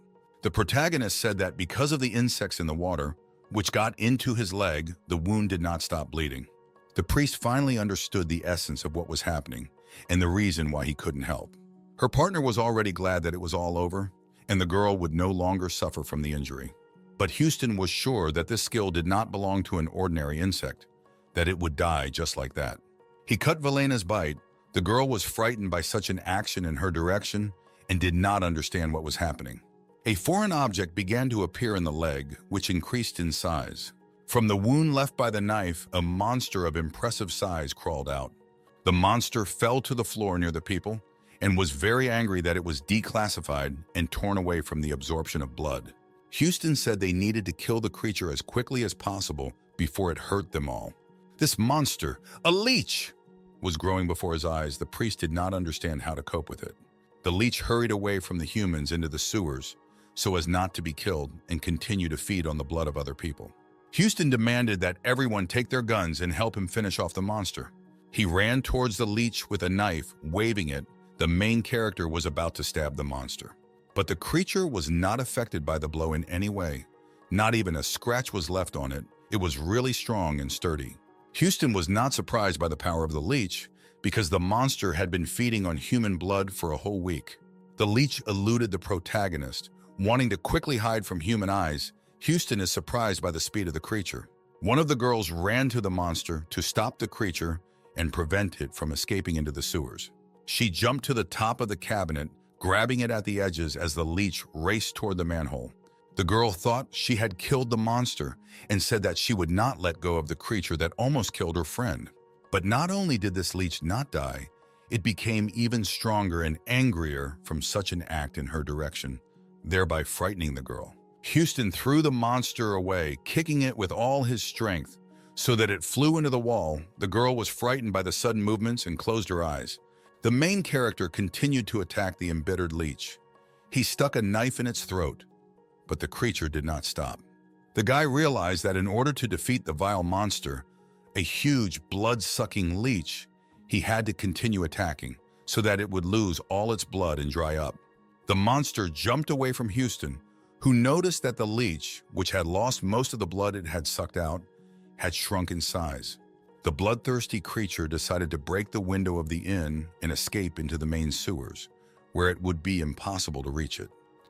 The protagonist said that because of the insects in the water, which got into his leg, the wound did not stop bleeding. The priest finally understood the essence of what was happening and the reason why he couldn't help. Her partner was already glad that it was all over and the girl would no longer suffer from the injury. But Houston was sure that this skill did not belong to an ordinary insect, that it would die just like that. He cut Valena's bite. The girl was frightened by such an action in her direction and did not understand what was happening. A foreign object began to appear in the leg, which increased in size. From the wound left by the knife, a monster of impressive size crawled out. The monster fell to the floor near the people and was very angry that it was declassified and torn away from the absorption of blood. Houston said they needed to kill the creature as quickly as possible before it hurt them all. This monster, a leech, was growing before his eyes. The priest did not understand how to cope with it. The leech hurried away from the humans into the sewers so as not to be killed and continue to feed on the blood of other people. Houston demanded that everyone take their guns and help him finish off the monster. He ran towards the leech with a knife, waving it. The main character was about to stab the monster. But the creature was not affected by the blow in any way. Not even a scratch was left on it. It was really strong and sturdy. Houston was not surprised by the power of the leech because the monster had been feeding on human blood for a whole week. The leech eluded the protagonist, wanting to quickly hide from human eyes. Houston is surprised by the speed of the creature. One of the girls ran to the monster to stop the creature and prevent it from escaping into the sewers. She jumped to the top of the cabinet, grabbing it at the edges as the leech raced toward the manhole. The girl thought she had killed the monster and said that she would not let go of the creature that almost killed her friend. But not only did this leech not die, it became even stronger and angrier from such an act in her direction, thereby frightening the girl. Houston threw the monster away, kicking it with all his strength so that it flew into the wall. The girl was frightened by the sudden movements and closed her eyes. The main character continued to attack the embittered leech. He stuck a knife in its throat, but the creature did not stop. The guy realized that in order to defeat the vile monster, a huge blood-sucking leech, he had to continue attacking, so that it would lose all its blood and dry up. The monster jumped away from Houston, who noticed that the leech, which had lost most of the blood it had sucked out, had shrunk in size. The bloodthirsty creature decided to break the window of the inn and escape into the main sewers, where it would be impossible to reach it.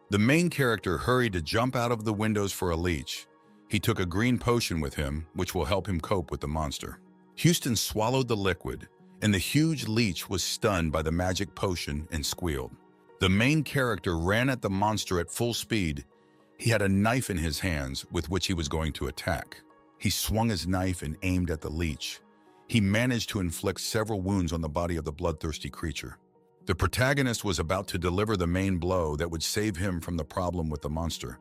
The main character hurried to jump out of the windows for a leech. He took a green potion with him, which will help him cope with the monster. Houston swallowed the liquid, and the huge leech was stunned by the magic potion and squealed. The main character ran at the monster at full speed. He had a knife in his hands with which he was going to attack. He swung his knife and aimed at the leech. He managed to inflict several wounds on the body of the bloodthirsty creature. The protagonist was about to deliver the main blow that would save him from the problem with the monster,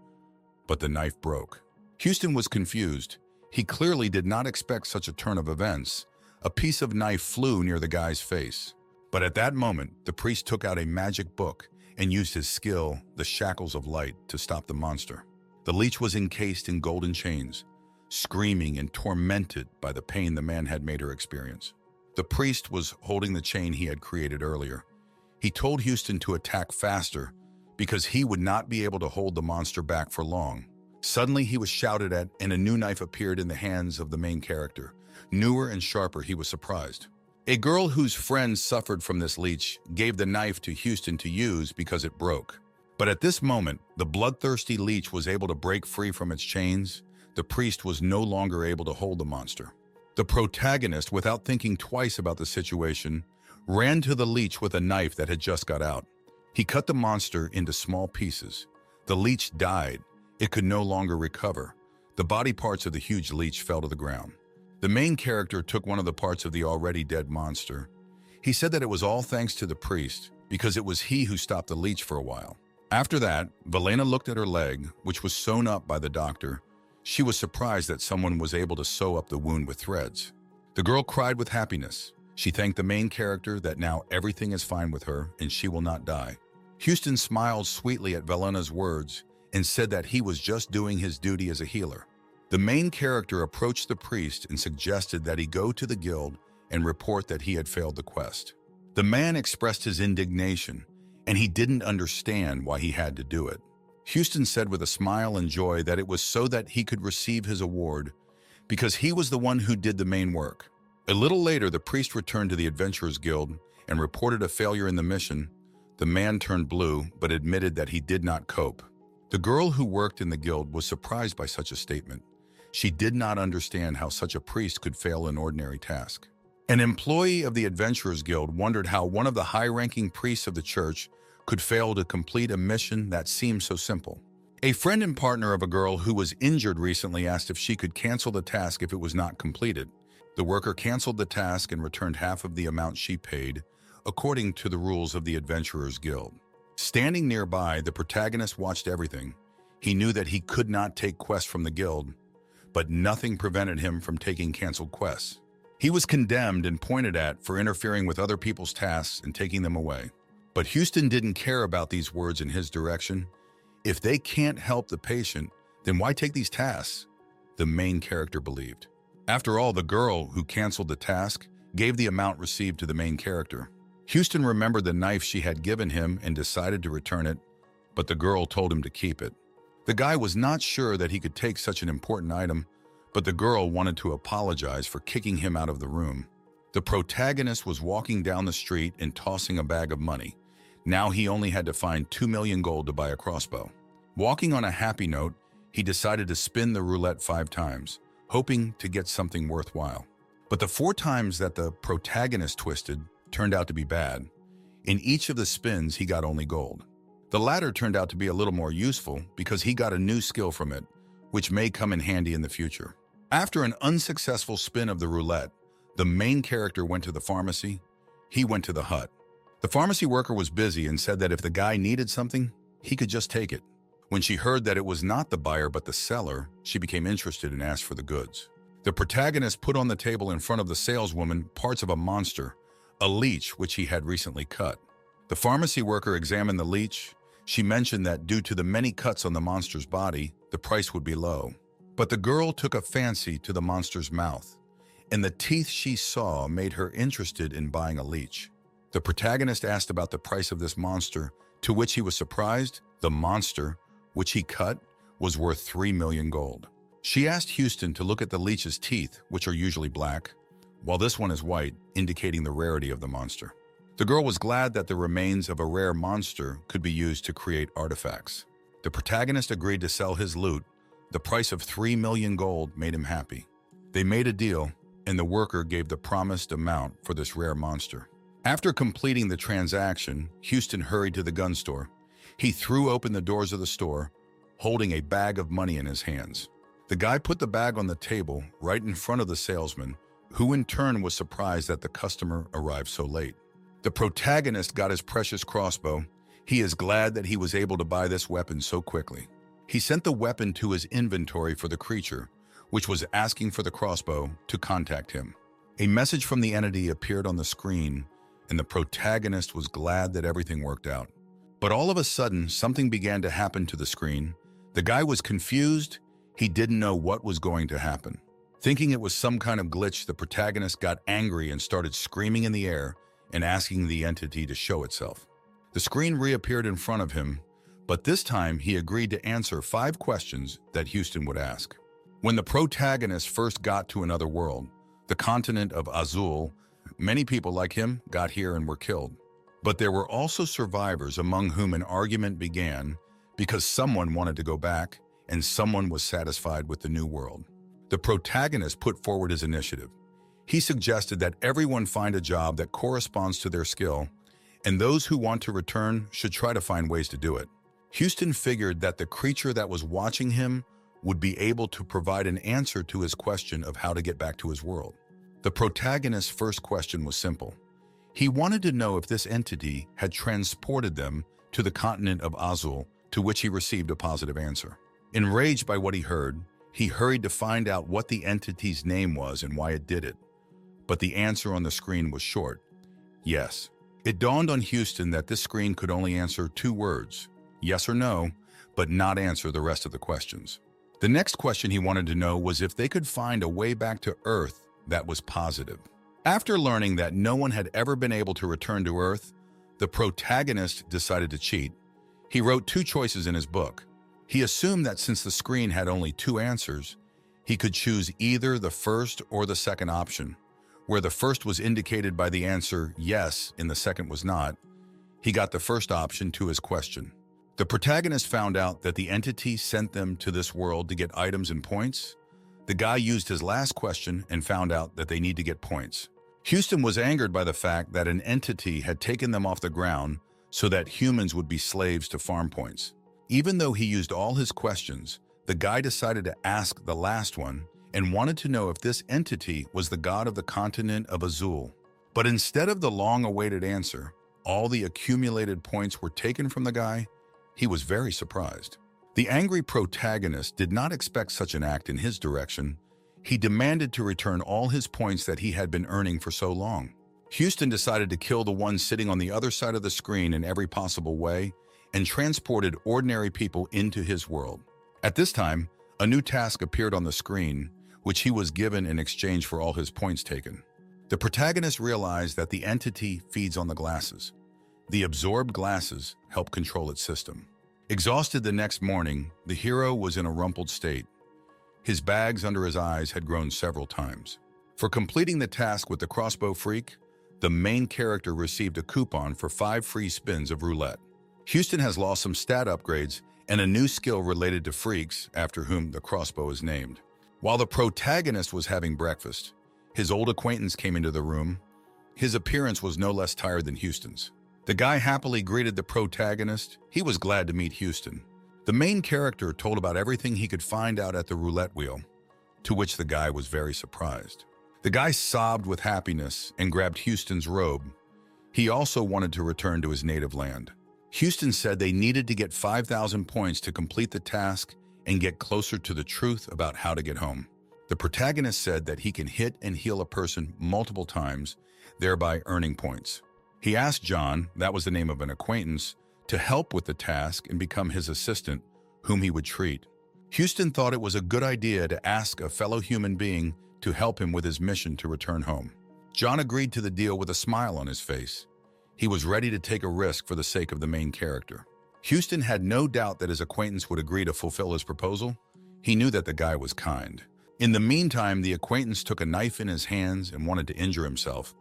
but the knife broke. Houston was confused. He clearly did not expect such a turn of events. A piece of knife flew near the guy's face. But at that moment, the priest took out a magic book and used his skill, the shackles of light, to stop the monster. The leech was encased in golden chains, screaming and tormented by the pain the man had made her experience. The priest was holding the chain he had created earlier. He told Houston to attack faster because he would not be able to hold the monster back for long. Suddenly he was shouted at and a new knife appeared in the hands of the main character. Newer and sharper, he was surprised. A girl whose friends suffered from this leech gave the knife to Houston to use because it broke. But at this moment, the bloodthirsty leech was able to break free from its chains. The priest was no longer able to hold the monster. The protagonist, without thinking twice about the situation, ran to the leech with a knife that had just got out. He cut the monster into small pieces. The leech died. It could no longer recover. The body parts of the huge leech fell to the ground. The main character took one of the parts of the already dead monster. He said that it was all thanks to the priest, because it was he who stopped the leech for a while. After that, Velena looked at her leg, which was sewn up by the doctor. She was surprised that someone was able to sew up the wound with threads. The girl cried with happiness. She thanked the main character that now everything is fine with her and she will not die. Houston smiled sweetly at Velena's words and said that he was just doing his duty as a healer. The main character approached the priest and suggested that he go to the guild and report that he had failed the quest. The man expressed his indignation, and he didn't understand why he had to do it. Houston said with a smile and joy that it was so that he could receive his award, because he was the one who did the main work. A little later, the priest returned to the Adventurers Guild and reported a failure in the mission. The man turned blue, but admitted that he did not cope. The girl who worked in the guild was surprised by such a statement. She did not understand how such a priest could fail an ordinary task. An employee of the Adventurers Guild wondered how one of the high-ranking priests of the church could fail to complete a mission that seemed so simple. A friend and partner of a girl who was injured recently asked if she could cancel the task if it was not completed. The worker canceled the task and returned half of the amount she paid, according to the rules of the Adventurers Guild. Standing nearby, the protagonist watched everything. He knew that he could not take quests from the guild, but nothing prevented him from taking canceled quests. He was condemned and pointed at for interfering with other people's tasks and taking them away. But Houston didn't care about these words in his direction. If they can't help the patient, then why take these tasks? The main character believed. After all, the girl who canceled the task gave the amount received to the main character. Houston remembered the knife she had given him and decided to return it, but the girl told him to keep it. The guy was not sure that he could take such an important item, but the girl wanted to apologize for kicking him out of the room. The protagonist was walking down the street and tossing a bag of money. Now he only had to find 2 million gold to buy a crossbow. Walking on a happy note, he decided to spin the roulette 5 times, hoping to get something worthwhile. But the 4 times that the protagonist twisted turned out to be bad. In each of the spins, he got only gold. The latter turned out to be a little more useful because he got a new skill from it, which may come in handy in the future. After an unsuccessful spin of the roulette, the main character went to the pharmacy. He went to the hut. The pharmacy worker was busy and said that if the guy needed something, he could just take it. When she heard that it was not the buyer but the seller, she became interested and asked for the goods. The protagonist put on the table in front of the saleswoman parts of a monster, a leech which he had recently cut. The pharmacy worker examined the leech. She mentioned that due to the many cuts on the monster's body, the price would be low. But the girl took a fancy to the monster's mouth, and the teeth she saw made her interested in buying a leech. The protagonist asked about the price of this monster, to which he was surprised. The monster, which he cut, was worth 3 million gold. She asked Houston to look at the leech's teeth, which are usually black, while this one is white, indicating the rarity of the monster. The girl was glad that the remains of a rare monster could be used to create artifacts. The protagonist agreed to sell his loot. The price of 3 million gold made him happy. They made a deal, and the worker gave the promised amount for this rare monster. After completing the transaction, Houston hurried to the gun store. He threw open the doors of the store, holding a bag of money in his hands. The guy put the bag on the table right in front of the salesman, who in turn was surprised that the customer arrived so late. The protagonist got his precious crossbow. He is glad that he was able to buy this weapon so quickly. He sent the weapon to his inventory for the creature, which was asking for the crossbow, to contact him. A message from the entity appeared on the screen, and the protagonist was glad that everything worked out. But all of a sudden, something began to happen to the screen. The guy was confused. He didn't know what was going to happen. Thinking it was some kind of glitch, the protagonist got angry and started screaming in the air and asking the entity to show itself. The screen reappeared in front of him, but this time he agreed to answer 5 questions that Houston would ask. When the protagonist first got to another world, the continent of Azul, many people like him got here and were killed. But there were also survivors among whom an argument began because someone wanted to go back and someone was satisfied with the new world. The protagonist put forward his initiative. He suggested that everyone find a job that corresponds to their skill, and those who want to return should try to find ways to do it. Houston figured that the creature that was watching him would be able to provide an answer to his question of how to get back to his world. The protagonist's first question was simple. He wanted to know if this entity had transported them to the continent of Azul, to which he received a positive answer. Enraged by what he heard, he hurried to find out what the entity's name was and why it did it. But the answer on the screen was short: yes. It dawned on Houston that this screen could only answer 2 words, yes or no, but not answer the rest of the questions. The next question he wanted to know was if they could find a way back to Earth that was positive. After learning that no one had ever been able to return to Earth, the protagonist decided to cheat. He wrote 2 choices in his book. He assumed that since the screen had only 2 answers, he could choose either the first or the second option. Where the first was indicated by the answer yes and the second was not, he got the first option to his question. The protagonist found out that the entity sent them to this world to get items and points. The guy used his last question and found out that they need to get points. Houston was angered by the fact that an entity had taken them off the ground so that humans would be slaves to farm points. Even though he used all his questions, the guy decided to ask the last one and wanted to know if this entity was the god of the continent of Azul. But instead of the long-awaited answer, all the accumulated points were taken from the guy. He was very surprised. The angry protagonist did not expect such an act in his direction. He demanded to return all his points that he had been earning for so long. Houston decided to kill the one sitting on the other side of the screen in every possible way and transported ordinary people into his world. At this time, a new task appeared on the screen, which he was given in exchange for all his points taken. The protagonist realized that the entity feeds on the glasses. The absorbed glasses help control its system. Exhausted the next morning, the hero was in a rumpled state. His bags under his eyes had grown several times. For completing the task with the crossbow freak, the main character received a coupon for 5 free spins of roulette. Houston has lost some stat upgrades and a new skill related to freaks after whom the crossbow is named. While the protagonist was having breakfast, his old acquaintance came into the room. His appearance was no less tired than Houston's. The guy happily greeted the protagonist. He was glad to meet Houston. The main character told about everything he could find out at the roulette wheel, to which the guy was very surprised. The guy sobbed with happiness and grabbed Houston's robe. He also wanted to return to his native land. Houston said they needed to get 5,000 points to complete the task and get closer to the truth about how to get home. The protagonist said that he can hit and heal a person multiple times, thereby earning points. He asked John, that was the name of an acquaintance, to help with the task and become his assistant, whom he would treat. Houston thought it was a good idea to ask a fellow human being to help him with his mission to return home. John agreed to the deal with a smile on his face. He was ready to take a risk for the sake of the main character. Houston had no doubt that his acquaintance would agree to fulfill his proposal. He knew that the guy was kind. In the meantime, the acquaintance took a knife in his hands and wanted to injure himself.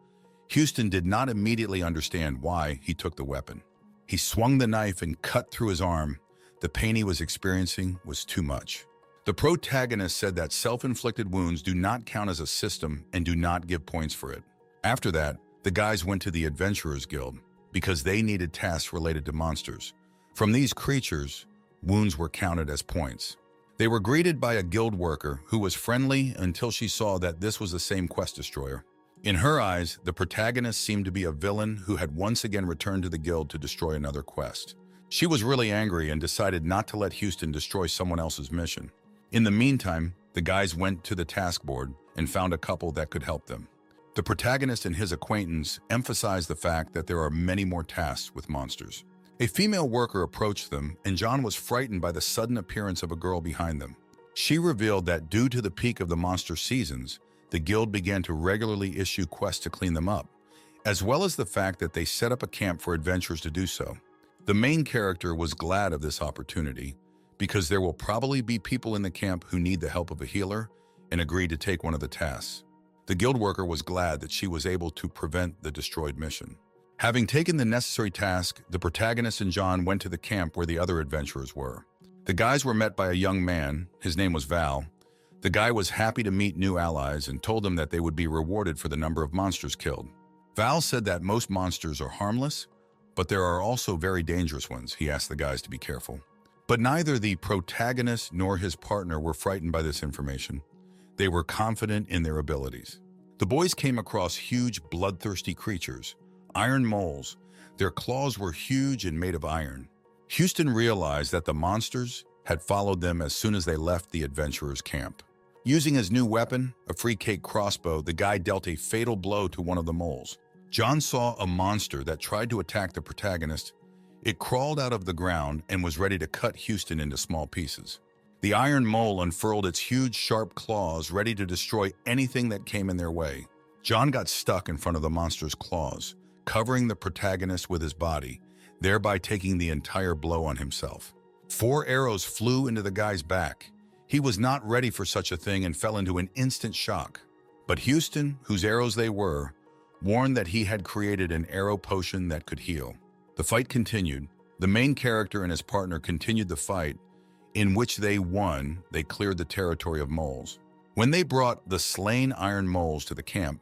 Houston did not immediately understand why he took the weapon. He swung the knife and cut through his arm. The pain he was experiencing was too much. The protagonist said that self-inflicted wounds do not count as a system and do not give points for it. After that, the guys went to the Adventurers Guild because they needed tasks related to monsters. From these creatures, wounds were counted as points. They were greeted by a guild worker who was friendly until she saw that this was the same quest destroyer. In her eyes, the protagonist seemed to be a villain who had once again returned to the guild to destroy another quest. She was really angry and decided not to let Houston destroy someone else's mission. In the meantime, the guys went to the task board and found a couple that could help them. The protagonist and his acquaintance emphasized the fact that there are many more tasks with monsters. A female worker approached them, and John was frightened by the sudden appearance of a girl behind them. She revealed that due to the peak of the monster seasons, the guild began to regularly issue quests to clean them up, as well as the fact that they set up a camp for adventurers to do so. The main character was glad of this opportunity because there will probably be people in the camp who need the help of a healer and agreed to take one of the tasks. The guild worker was glad that she was able to prevent the destroyed mission. Having taken the necessary task, the protagonist and John went to the camp where the other adventurers were. The guys were met by a young man. His name was Val. The guy was happy to meet new allies and told them that they would be rewarded for the number of monsters killed. Val said that most monsters are harmless, but there are also very dangerous ones. He asked the guys to be careful. But neither the protagonist nor his partner were frightened by this information. They were confident in their abilities. The boys came across huge, bloodthirsty creatures, iron moles. Their claws were huge and made of iron. Houston realized that the monsters had followed them as soon as they left the adventurers' camp. Using his new weapon, a free cake crossbow, the guy dealt a fatal blow to one of the moles. John saw a monster that tried to attack the protagonist. It crawled out of the ground and was ready to cut Houston into small pieces. The iron mole unfurled its huge, sharp claws, ready to destroy anything that came in their way. John got stuck in front of the monster's claws, covering the protagonist with his body, thereby taking the entire blow on himself. 4 arrows flew into the guy's back. He was not ready for such a thing and fell into an instant shock. But Houston, whose arrows they were, warned that he had created an arrow potion that could heal. The fight continued. The main character and his partner continued the fight, in which they won. They cleared the territory of moles. When they brought the slain iron moles to the camp,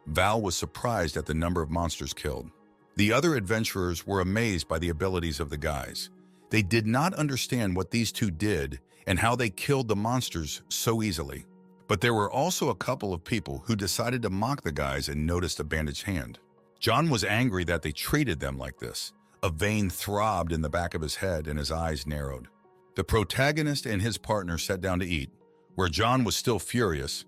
Val was surprised at the number of monsters killed. The other adventurers were amazed by the abilities of the guys. They did not understand what these two did and how they killed the monsters so easily. But there were also a couple of people who decided to mock the guys and noticed a bandaged hand. John was angry that they treated them like this. A vein throbbed in the back of his head and his eyes narrowed. The protagonist and his partner sat down to eat. Where John was still furious,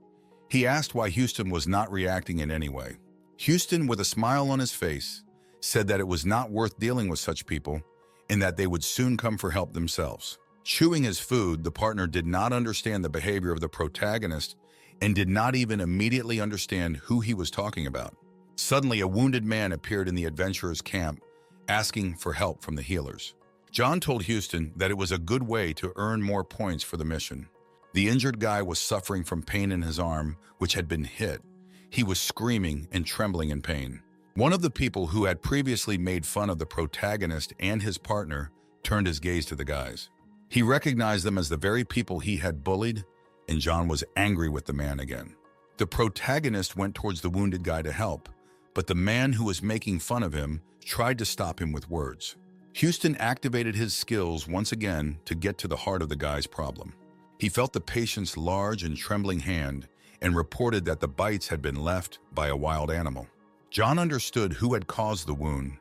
he asked why Houston was not reacting in any way. Houston, with a smile on his face, said that it was not worth dealing with such people and that they would soon come for help themselves. Chewing his food, the partner did not understand the behavior of the protagonist and did not even immediately understand who he was talking about. Suddenly, a wounded man appeared in the adventurers' camp, asking for help from the healers. John told Houston that it was a good way to earn more points for the mission. The injured guy was suffering from pain in his arm, which had been hit. He was screaming and trembling in pain. One of the people who had previously made fun of the protagonist and his partner turned his gaze to the guys. He recognized them as the very people he had bullied, and John was angry with the man again. The protagonist went towards the wounded guy to help, but the man who was making fun of him tried to stop him with words. Houston activated his skills once again to get to the heart of the guy's problem. He felt the patient's large and trembling hand and reported that the bites had been left by a wild animal. John understood who had caused the wound.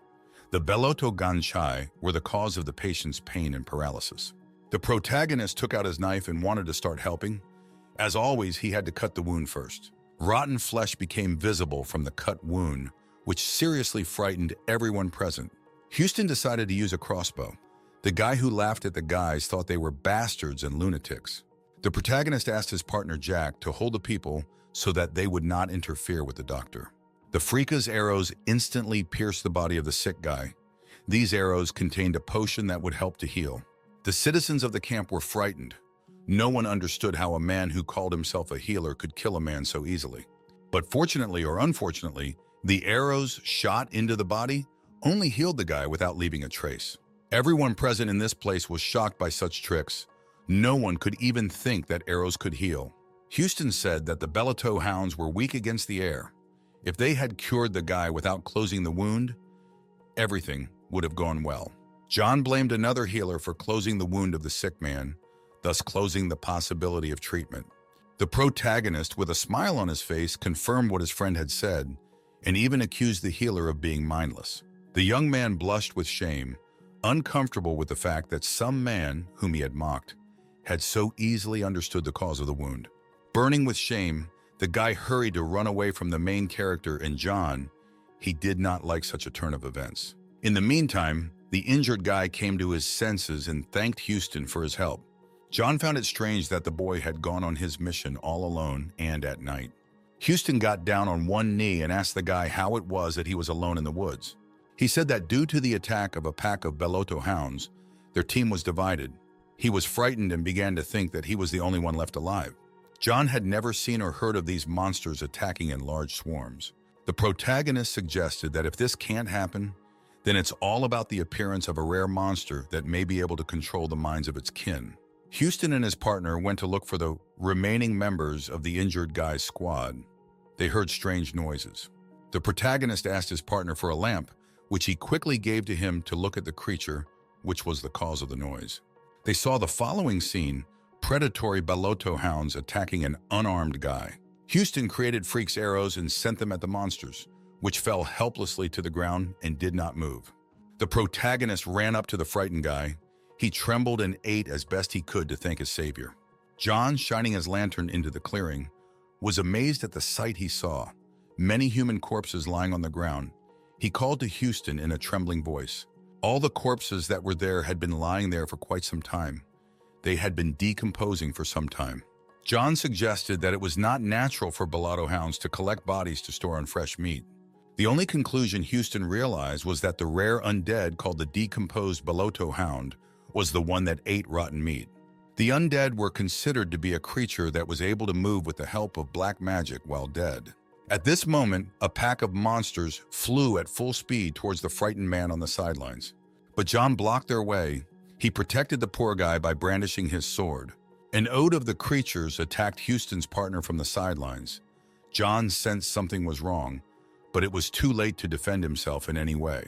The Beloto Ganchai were the cause of the patient's pain and paralysis. The protagonist took out his knife and wanted to start helping. As always, he had to cut the wound first. Rotten flesh became visible from the cut wound, which seriously frightened everyone present. Houston decided to use a crossbow. The guy who laughed at the guys thought they were bastards and lunatics. The protagonist asked his partner Jack to hold the people so that they would not interfere with the doctor. The freaka's arrows instantly pierced the body of the sick guy. These arrows contained a potion that would help to heal. The citizens of the camp were frightened. No one understood how a man who called himself a healer could kill a man so easily. But fortunately or unfortunately, the arrows shot into the body only healed the guy without leaving a trace. Everyone present in this place was shocked by such tricks. No one could even think that arrows could heal. Houston said that the Bellato hounds were weak against the air. If they had cured the guy without closing the wound, everything would have gone well. John blamed another healer for closing the wound of the sick man, thus closing the possibility of treatment. The protagonist, with a smile on his face, confirmed what his friend had said and even accused the healer of being mindless. The young man blushed with shame, uncomfortable with the fact that some man whom he had mocked had so easily understood the cause of the wound. Burning with shame, the guy hurried to run away from the main character, and John, he did not like such a turn of events. In the meantime, the injured guy came to his senses and thanked Houston for his help. John found it strange that the boy had gone on his mission all alone and at night. Houston got down on one knee and asked the guy how it was that he was alone in the woods. He said that due to the attack of a pack of Bellato hounds, their team was divided. He was frightened and began to think that he was the only one left alive. John had never seen or heard of these monsters attacking in large swarms. The protagonist suggested that if this can't happen, then it's all about the appearance of a rare monster that may be able to control the minds of its kin. Houston and his partner went to look for the remaining members of the injured guy's squad. They heard strange noises. The protagonist asked his partner for a lamp, which he quickly gave to him to look at the creature, which was the cause of the noise. They saw the following scene: predatory Bellato hounds attacking an unarmed guy. Houston created Freak's arrows and sent them at the monsters, which fell helplessly to the ground and did not move. The protagonist ran up to the frightened guy. He trembled and ate as best he could to thank his savior. John, shining his lantern into the clearing, was amazed at the sight he saw: many human corpses lying on the ground. He called to Houston in a trembling voice. All the corpses that were there had been lying there for quite some time. They had been decomposing for some time. John suggested that it was not natural for Bellato hounds to collect bodies to store on fresh meat. The only conclusion Houston realized was that the rare undead called the decomposed Bellato hound was the one that ate rotten meat. The undead were considered to be a creature that was able to move with the help of black magic while dead. At this moment, a pack of monsters flew at full speed towards the frightened man on the sidelines. But John blocked their way. He protected the poor guy by brandishing his sword. An ode of the creatures attacked Houston's partner from the sidelines. John sensed something was wrong, but it was too late to defend himself in any way.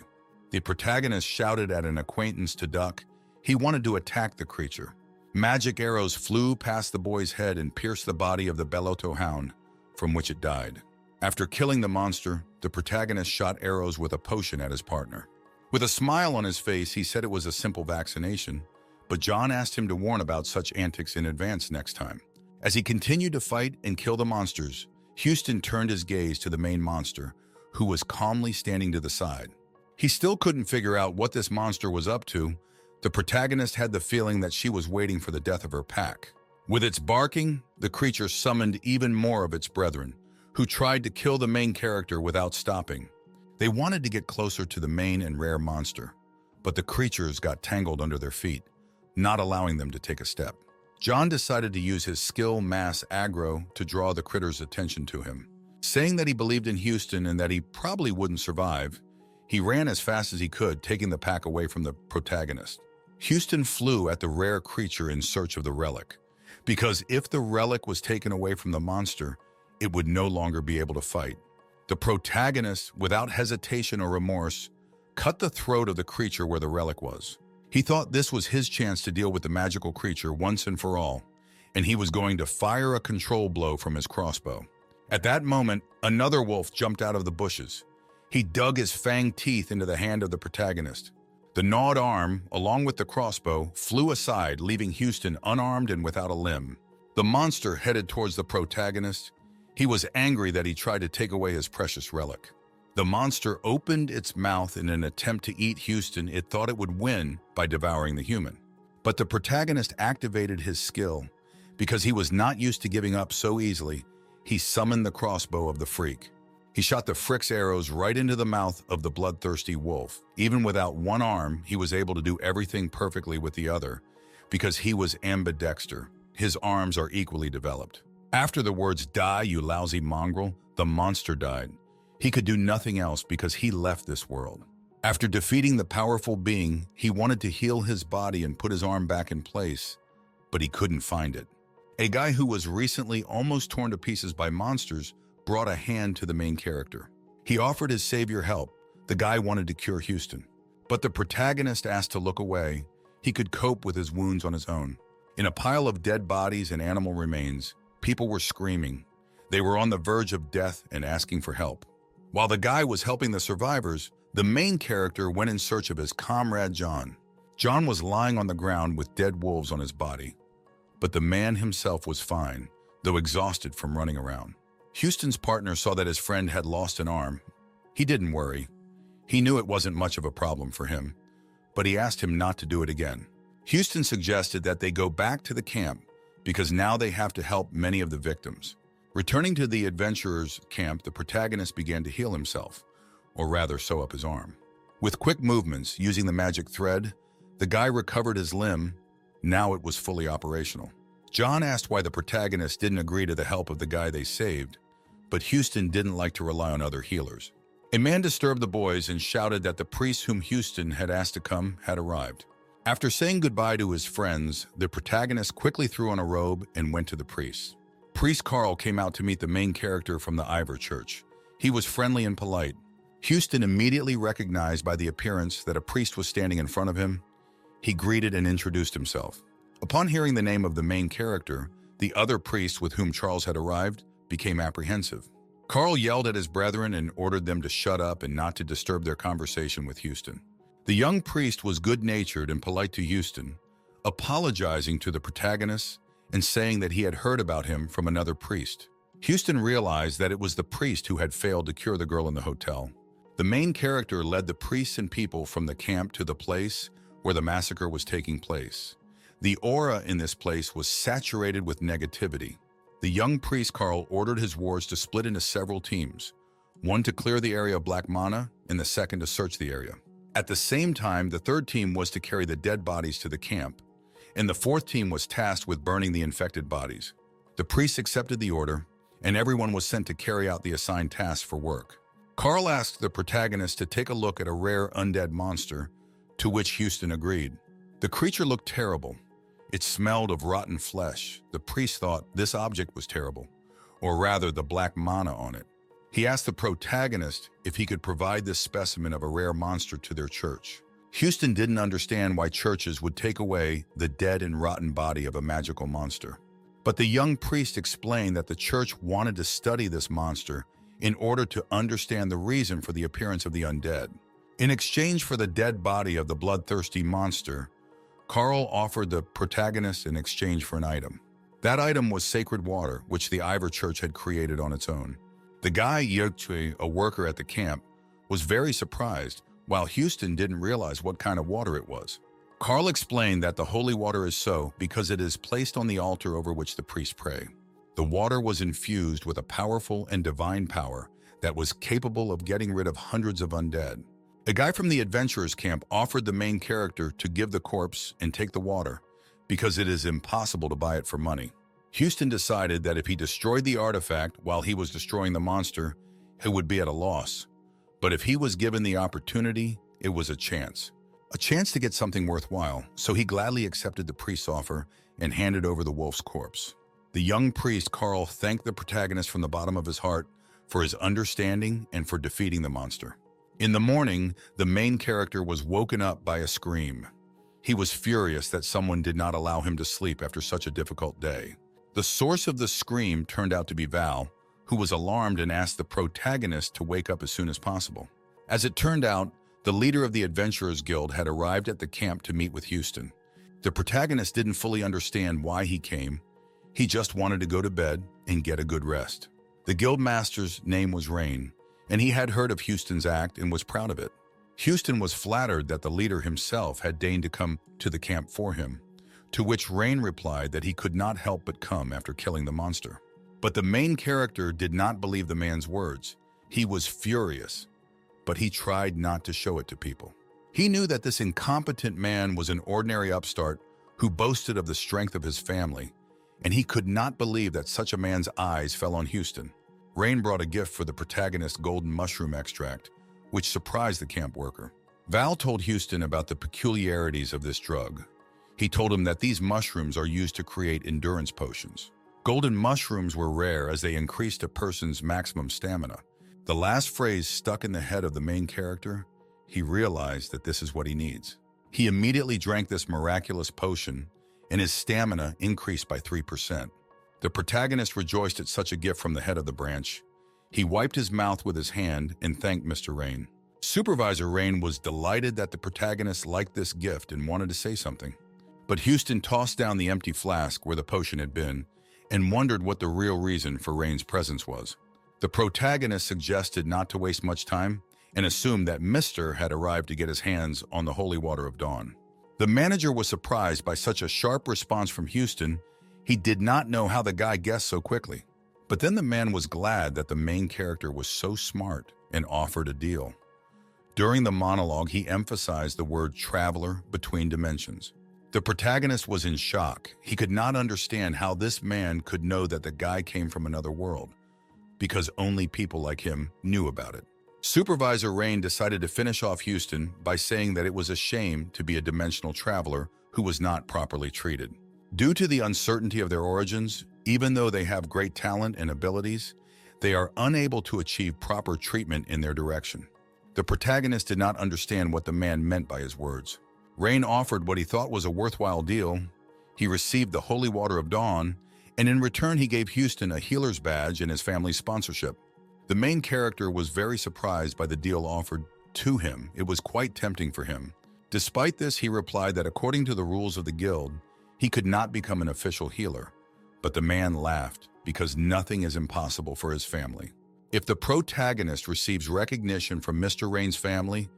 The protagonist shouted at an acquaintance to duck. He wanted to attack the creature. Magic arrows flew past the boy's head and pierced the body of the Bellato hound, from which it died. After killing the monster, the protagonist shot arrows with a potion at his partner. With a smile on his face, he said it was a simple vaccination, but John asked him to warn about such antics in advance next time. As he continued to fight and kill the monsters, Houston turned his gaze to the main monster, who was calmly standing to the side. He still couldn't figure out what this monster was up to. The protagonist had the feeling that she was waiting for the death of her pack. With its barking, the creature summoned even more of its brethren, who tried to kill the main character without stopping. They wanted to get closer to the main and rare monster, but the creatures got tangled under their feet, not allowing them to take a step. John decided to use his skill mass aggro to draw the critter's attention to him. Saying that he believed in Houston and that he probably wouldn't survive, he ran as fast as he could, taking the pack away from the protagonist. Houston flew at the rare creature in search of the relic, because if the relic was taken away from the monster, it would no longer be able to fight. The protagonist, without hesitation or remorse, cut the throat of the creature where the relic was. He thought this was his chance to deal with the magical creature once and for all, and he was going to fire a control blow from his crossbow. At that moment, another wolf jumped out of the bushes. He dug his fanged teeth into the hand of the protagonist. The gnawed arm, along with the crossbow, flew aside, leaving Houston unarmed and without a limb. The monster headed towards the protagonist. He was angry that he tried to take away his precious relic. The monster opened its mouth in an attempt to eat Houston. It thought it would win by devouring the human. But the protagonist activated his skill. Because he was not used to giving up so easily, he summoned the crossbow of the freak. He shot the Frick's arrows right into the mouth of the bloodthirsty wolf. Even without one arm, he was able to do everything perfectly with the other, because he was ambidexter. His arms are equally developed. After the words, "Die, you lousy mongrel," the monster died. He could do nothing else because he left this world. After defeating the powerful being, he wanted to heal his body and put his arm back in place, but he couldn't find it. A guy who was recently almost torn to pieces by monsters brought a hand to the main character. He offered his savior help. The guy wanted to cure Houston, but the protagonist asked to look away. He could cope with his wounds on his own. In a pile of dead bodies and animal remains, people were screaming. They were on the verge of death and asking for help. While the guy was helping the survivors, the main character went in search of his comrade John. John was lying on the ground with dead wolves on his body, but the man himself was fine, though exhausted from running around. Houston's partner saw that his friend had lost an arm. He didn't worry. He knew it wasn't much of a problem for him, but he asked him not to do it again. Houston suggested that they go back to the camp because now they have to help many of the victims. Returning to the adventurers' camp, the protagonist began to heal himself, or rather sew up his arm. With quick movements, using the magic thread, the guy recovered his limb. Now it was fully operational. John asked why the protagonist didn't agree to the help of the guy they saved, but Houston didn't like to rely on other healers. A man disturbed the boys and shouted that the priest whom Houston had asked to come had arrived. After saying goodbye to his friends, the protagonist quickly threw on a robe and went to the priest. Priest Carl came out to meet the main character from the Ivor Church. He was friendly and polite. Houston immediately recognized by the appearance that a priest was standing in front of him. He greeted and introduced himself. Upon hearing the name of the main character, the other priest with whom Charles had arrived became apprehensive. Carl yelled at his brethren and ordered them to shut up and not to disturb their conversation with Houston. The young priest was good-natured and polite to Houston, apologizing to the protagonist and saying that he had heard about him from another priest. Houston realized that it was the priest who had failed to cure the girl in the hotel. The main character led the priests and people from the camp to the place where the massacre was taking place. The aura in this place was saturated with negativity. The young priest Carl ordered his wards to split into several teams, one to clear the area of black mana and the second to search the area. At the same time, the third team was to carry the dead bodies to the camp, and the fourth team was tasked with burning the infected bodies. The priests accepted the order, and everyone was sent to carry out the assigned tasks for work. Carl asked the protagonist to take a look at a rare undead monster, to which Houston agreed. The creature looked terrible. It smelled of rotten flesh. The priest thought this object was terrible, or rather the black mana on it. He asked the protagonist if he could provide this specimen of a rare monster to their church. Houston didn't understand why churches would take away the dead and rotten body of a magical monster. But the young priest explained that the church wanted to study this monster in order to understand the reason for the appearance of the undead. In exchange for the dead body of the bloodthirsty monster, Carl offered the protagonist in exchange for an item. That item was sacred water, which the Ivor Church had created on its own. The guy Yokche, a worker at the camp, was very surprised, while Houston didn't realize what kind of water it was. Carl explained that the holy water is so because it is placed on the altar over which the priests pray. The water was infused with a powerful and divine power that was capable of getting rid of hundreds of undead. A guy from the adventurers camp offered the main character to give the corpse and take the water because it is impossible to buy it for money. Houston decided that if he destroyed the artifact while he was destroying the monster, he would be at a loss. But if he was given the opportunity, it was a chance to get something worthwhile, so he gladly accepted the priest's offer and handed over the wolf's corpse. The young priest, Carl, thanked the protagonist from the bottom of his heart for his understanding and for defeating the monster. In the morning, the main character was woken up by a scream. He was furious that someone did not allow him to sleep after such a difficult day. The source of the scream turned out to be Val, who was alarmed and asked the protagonist to wake up as soon as possible. As it turned out, the leader of the Adventurers Guild had arrived at the camp to meet with Houston. The protagonist didn't fully understand why he came. He just wanted to go to bed and get a good rest. The guild master's name was Rain, and he had heard of Houston's act and was proud of it. Houston was flattered that the leader himself had deigned to come to the camp for him, to which Rain replied that he could not help but come after killing the monster. But the main character did not believe the man's words, He was furious, but he tried not to show it to people. He knew that this incompetent man was an ordinary upstart who boasted of the strength of his family, and he could not believe that such a man's eyes fell on Houston. Rain brought a gift for the protagonist's golden mushroom extract, which surprised the camp worker. Val told Houston about the peculiarities of this drug. He told him that these mushrooms are used to create endurance potions. Golden mushrooms were rare as they increased a person's maximum stamina. The last phrase stuck in the head of the main character. He realized that this is what he needs. He immediately drank this miraculous potion, and his stamina increased by 3%. The protagonist rejoiced at such a gift from the head of the branch. He wiped his mouth with his hand and thanked Mr. Rain. Supervisor Rain was delighted that the protagonist liked this gift and wanted to say something. But Houston tossed down the empty flask where the potion had been and wondered what the real reason for Rain's presence was. The protagonist suggested not to waste much time and assumed that Mr. had arrived to get his hands on the holy water of dawn. The manager was surprised by such a sharp response from Houston. He did not know how the guy guessed so quickly. But then the man was glad that the main character was so smart and offered a deal. During the monologue, he emphasized the word traveler between dimensions. The protagonist was in shock. He could not understand how this man could know that the guy came from another world, because only people like him knew about it. Supervisor Rain decided to finish off Houston by saying that it was a shame to be a dimensional traveler who was not properly treated. Due to the uncertainty of their origins, even though they have great talent and abilities, they are unable to achieve proper treatment in their direction. The protagonist did not understand what the man meant by his words. Rain offered what he thought was a worthwhile deal. He received the holy water of dawn, and in return he gave Houston a healer's badge and his family's sponsorship. The main character was very surprised by the deal offered to him. It was quite tempting for him. Despite this, he replied that according to the rules of the guild, he could not become an official healer. But the man laughed because nothing is impossible for his family. If the protagonist receives recognition from Mr. Rain's family,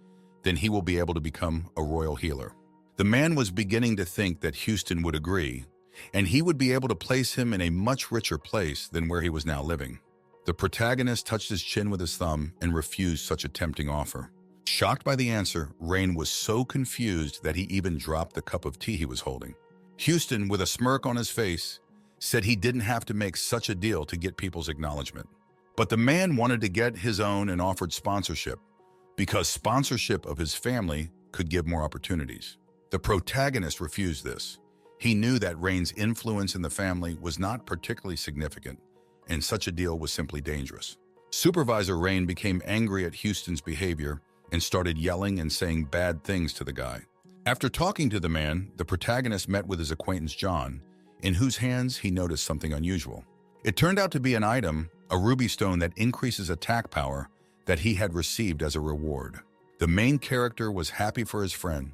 then he will be able to become a royal healer. The man was beginning to think that Houston would agree, and he would be able to place him in a much richer place than where he was now living. The protagonist touched his chin with his thumb and refused such a tempting offer. Shocked by the answer, Rain was so confused that he even dropped the cup of tea he was holding. Houston, with a smirk on his face, said he didn't have to make such a deal to get people's acknowledgement. But the man wanted to get his own and offered sponsorship, because sponsorship of his family could give more opportunities. The protagonist refused this. He knew that Rain's influence in the family was not particularly significant, and such a deal was simply dangerous. Supervisor Rain became angry at Houston's behavior and started yelling and saying bad things to the guy. After talking to the man, the protagonist met with his acquaintance John, in whose hands he noticed something unusual. It turned out to be an item, a ruby stone that increases attack power, that he had received as a reward. The main character was happy for his friend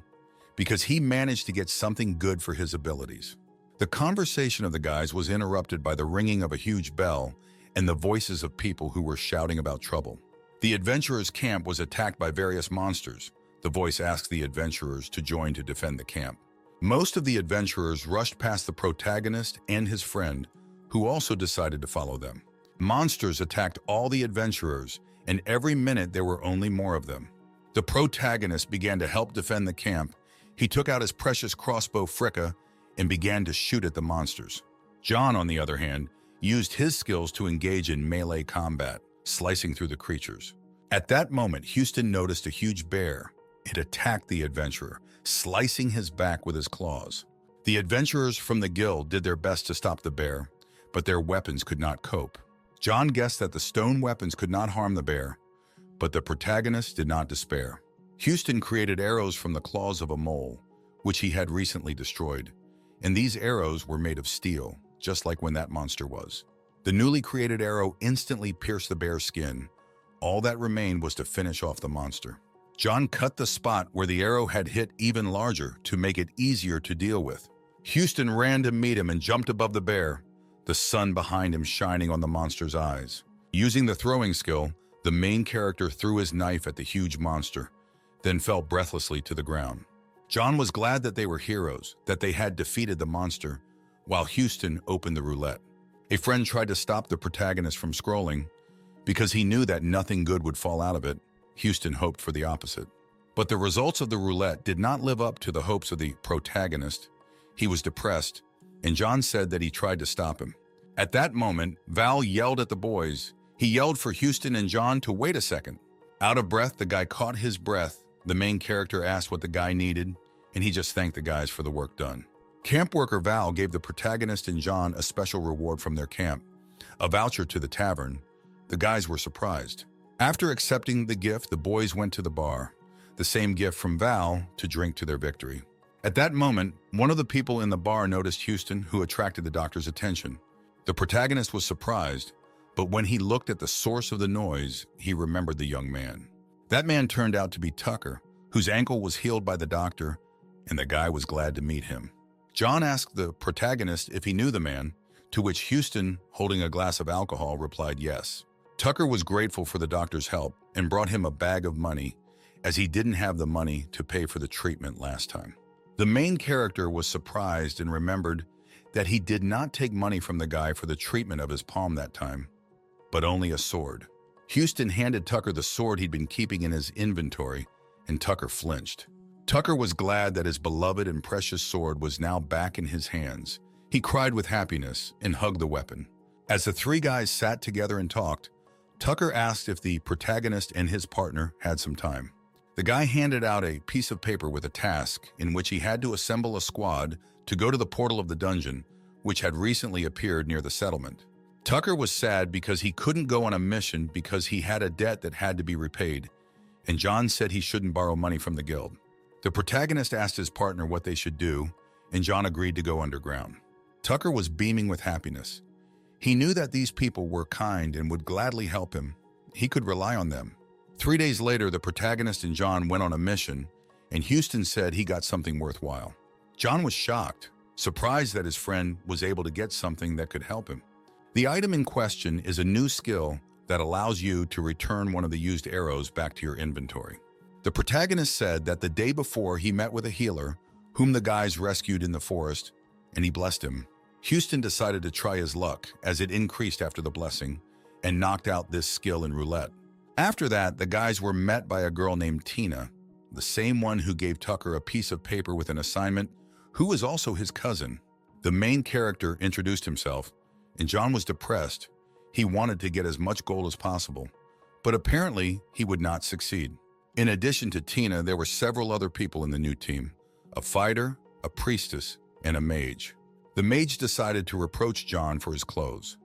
because he managed to get something good for his abilities. The conversation of the guys was interrupted by the ringing of a huge bell and the voices of people who were shouting about trouble. The adventurers' camp was attacked by various monsters. The voice asked the adventurers to join to defend the camp. Most of the adventurers rushed past the protagonist and his friend, who also decided to follow them. Monsters attacked all the adventurers, and every minute there were only more of them. The protagonist began to help defend the camp. He took out his precious crossbow Fricka and began to shoot at the monsters. John, on the other hand, used his skills to engage in melee combat, slicing through the creatures. At that moment, Houston noticed a huge bear. It attacked the adventurer, slicing his back with his claws. The adventurers from the guild did their best to stop the bear, but their weapons could not cope. John guessed that the stone weapons could not harm the bear, but the protagonist did not despair. Houston created arrows from the claws of a mole, which he had recently destroyed, and these arrows were made of steel, just like when that monster was. The newly created arrow instantly pierced the bear's skin. All that remained was to finish off the monster. John cut the spot where the arrow had hit even larger to make it easier to deal with. Houston ran to meet him and jumped above the bear, the sun behind him shining on the monster's eyes. Using the throwing skill, the main character threw his knife at the huge monster, then fell breathlessly to the ground. John was glad that they were heroes, that they had defeated the monster, while Houston opened the roulette. A friend tried to stop the protagonist from scrolling, Because he knew that nothing good would fall out of it, Houston hoped for the opposite. But the results of the roulette did not live up to the hopes of the protagonist. He was depressed, and John said that he tried to stop him. At that moment, Val yelled at the boys. He yelled for Houston and John to wait a second. Out of breath, the guy caught his breath. The main character asked what the guy needed, and he just thanked the guys for the work done. Camp worker Val gave the protagonist and John a special reward from their camp, a voucher to the tavern. The guys were surprised. After accepting the gift, the boys went to the bar, the same gift from Val, to drink to their victory. At that moment, one of the people in the bar noticed Houston, who attracted the doctor's attention. The protagonist was surprised, but when he looked at the source of the noise, he remembered the young man. That man turned out to be Tucker, whose ankle was healed by the doctor, and the guy was glad to meet him. John asked the protagonist if he knew the man, to which Houston, holding a glass of alcohol, replied yes. Tucker was grateful for the doctor's help and brought him a bag of money, as he didn't have the money to pay for the treatment last time. The main character was surprised and remembered that he did not take money from the guy for the treatment of his palm that time, but only a sword. Houston handed Tucker the sword he'd been keeping in his inventory, and Tucker flinched. Tucker was glad that his beloved and precious sword was now back in his hands. He cried with happiness and hugged the weapon. As the three guys sat together and talked, Tucker asked if the protagonist and his partner had some time. The guy handed out a piece of paper with a task in which he had to assemble a squad to go to the portal of the dungeon, which had recently appeared near the settlement. Tucker was sad because he couldn't go on a mission because he had a debt that had to be repaid, and John said he shouldn't borrow money from the guild. The protagonist asked his partner what they should do, and John agreed to go underground. Tucker was beaming with happiness. He knew that these people were kind and would gladly help him. He could rely on them. 3 days later, the protagonist and John went on a mission, and Houston said he got something worthwhile. John was shocked, surprised that his friend was able to get something that could help him. The item in question is a new skill that allows you to return one of the used arrows back to your inventory. The protagonist said that the day before he met with a healer, whom the guys rescued in the forest, and he blessed him. Houston decided to try his luck as it increased after the blessing and knocked out this skill in roulette. After that, the guys were met by a girl named Tina, the same one who gave Tucker a piece of paper with an assignment, who was also his cousin. The main character introduced himself, and John was depressed. He wanted to get as much gold as possible, but apparently he would not succeed. In addition to Tina, there were several other people in the new team, a fighter, a priestess, and a mage. The mage decided to reproach John for his clothes,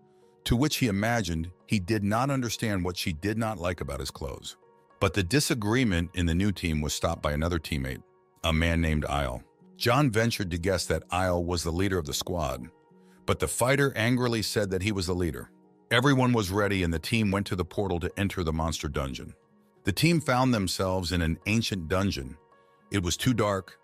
to which he imagined he did not understand what she did not like about his clothes. But the disagreement in the new team was stopped by another teammate, a man named Isle. John ventured to guess that Isle was the leader of the squad, but the fighter angrily said that he was the leader. Everyone was ready and the team went to the portal to enter the monster dungeon. The team found themselves in an ancient dungeon. It was too dark,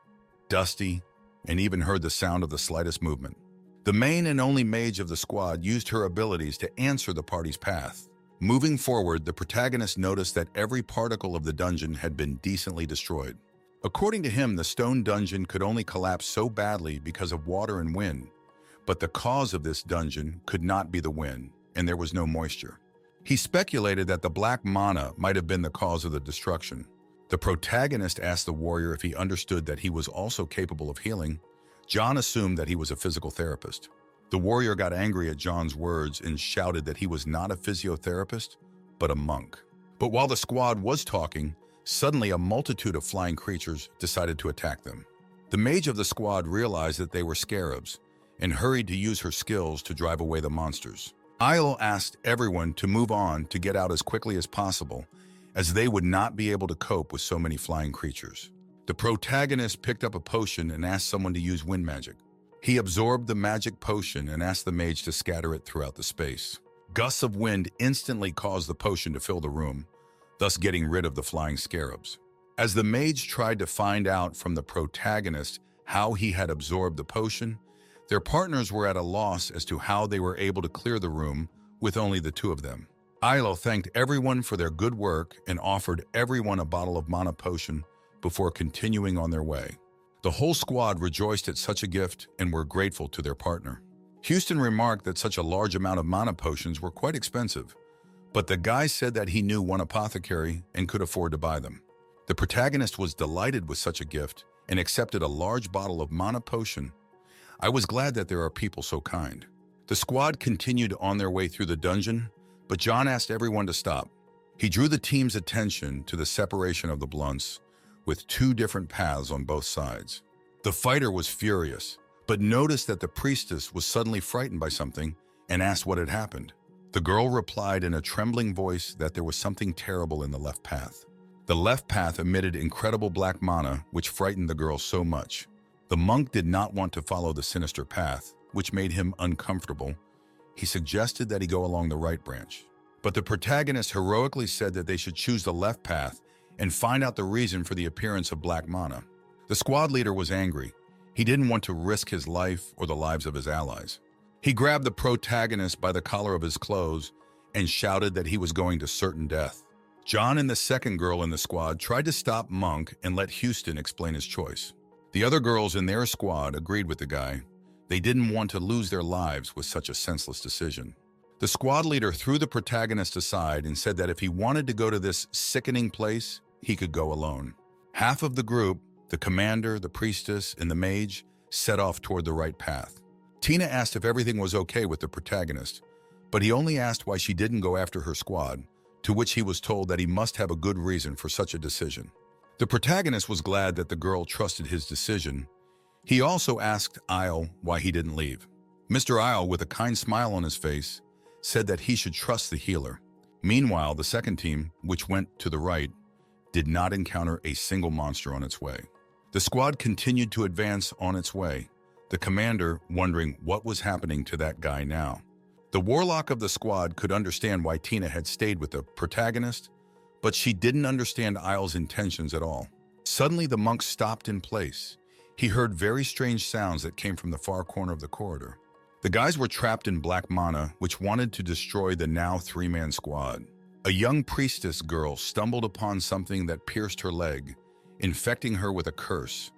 dusty, and even heard the sound of the slightest movement. The main and only mage of the squad used her abilities to answer the party's path. Moving forward, the protagonist noticed that every particle of the dungeon had been decently destroyed. According to him, the stone dungeon could only collapse so badly because of water and wind, but the cause of this dungeon could not be the wind, and there was no moisture. He speculated that the black mana might have been the cause of the destruction. The protagonist asked the warrior if he understood that he was also capable of healing. John assumed that he was a physical therapist. The warrior got angry at John's words and shouted that he was not a physiotherapist, but a monk. But while the squad was talking, suddenly a multitude of flying creatures decided to attack them. The mage of the squad realized that they were scarabs and hurried to use her skills to drive away the monsters. Isle asked everyone to move on to get out as quickly as possible, as they would not be able to cope with so many flying creatures. The protagonist picked up a potion and asked someone to use wind magic. He absorbed the magic potion and asked the mage to scatter it throughout the space. Gusts of wind instantly caused the potion to fill the room, thus getting rid of the flying scarabs. As the mage tried to find out from the protagonist how he had absorbed the potion, their partners were at a loss as to how they were able to clear the room with only the two of them. Ilo thanked everyone for their good work and offered everyone a bottle of mana potion before continuing on their way. The whole squad rejoiced at such a gift and were grateful to their partner. Houston remarked that such a large amount of mana potions were quite expensive, but the guy said that he knew one apothecary and could afford to buy them. The protagonist was delighted with such a gift and accepted a large bottle of mana potion. I was glad that there are people so kind. The squad continued on their way through the dungeon, but John asked everyone to stop. He drew the team's attention to the separation of the blunts, with two different paths on both sides. The fighter was furious, but noticed that the priestess was suddenly frightened by something and asked what had happened. The girl replied in a trembling voice that there was something terrible in the left path. The left path emitted incredible black mana, which frightened the girl so much. The monk did not want to follow the sinister path, which made him uncomfortable. He suggested that he go along the right branch. But the protagonist heroically said that they should choose the left path and find out the reason for the appearance of black mana. The squad leader was angry. He didn't want to risk his life or the lives of his allies. He grabbed the protagonist by the collar of his clothes and shouted that he was going to certain death. John and the second girl in the squad tried to stop Monk and let Houston explain his choice. The other girls in their squad agreed with the guy. They didn't want to lose their lives with such a senseless decision. The squad leader threw the protagonist aside and said that if he wanted to go to this sickening place, he could go alone. Half of the group, the commander, the priestess, and the mage, set off toward the right path. Tina asked if everything was okay with the protagonist, but he only asked why she didn't go after her squad, to which he was told that he must have a good reason for such a decision. The protagonist was glad that the girl trusted his decision. He also asked Isle why he didn't leave. Mr. Isle, with a kind smile on his face, said that he should trust the healer. Meanwhile, the second team, which went to the right, did not encounter a single monster on its way. The squad continued to advance on its way, the commander wondering what was happening to that guy now. The warlock of the squad could understand why Tina had stayed with the protagonist, but she didn't understand Isle's intentions at all. Suddenly, the monk stopped in place. He heard very strange sounds that came from the far corner of the corridor. The guys were trapped in black mana, which wanted to destroy the now three-man squad. A young priestess girl stumbled upon something that pierced her leg, infecting her with a curse.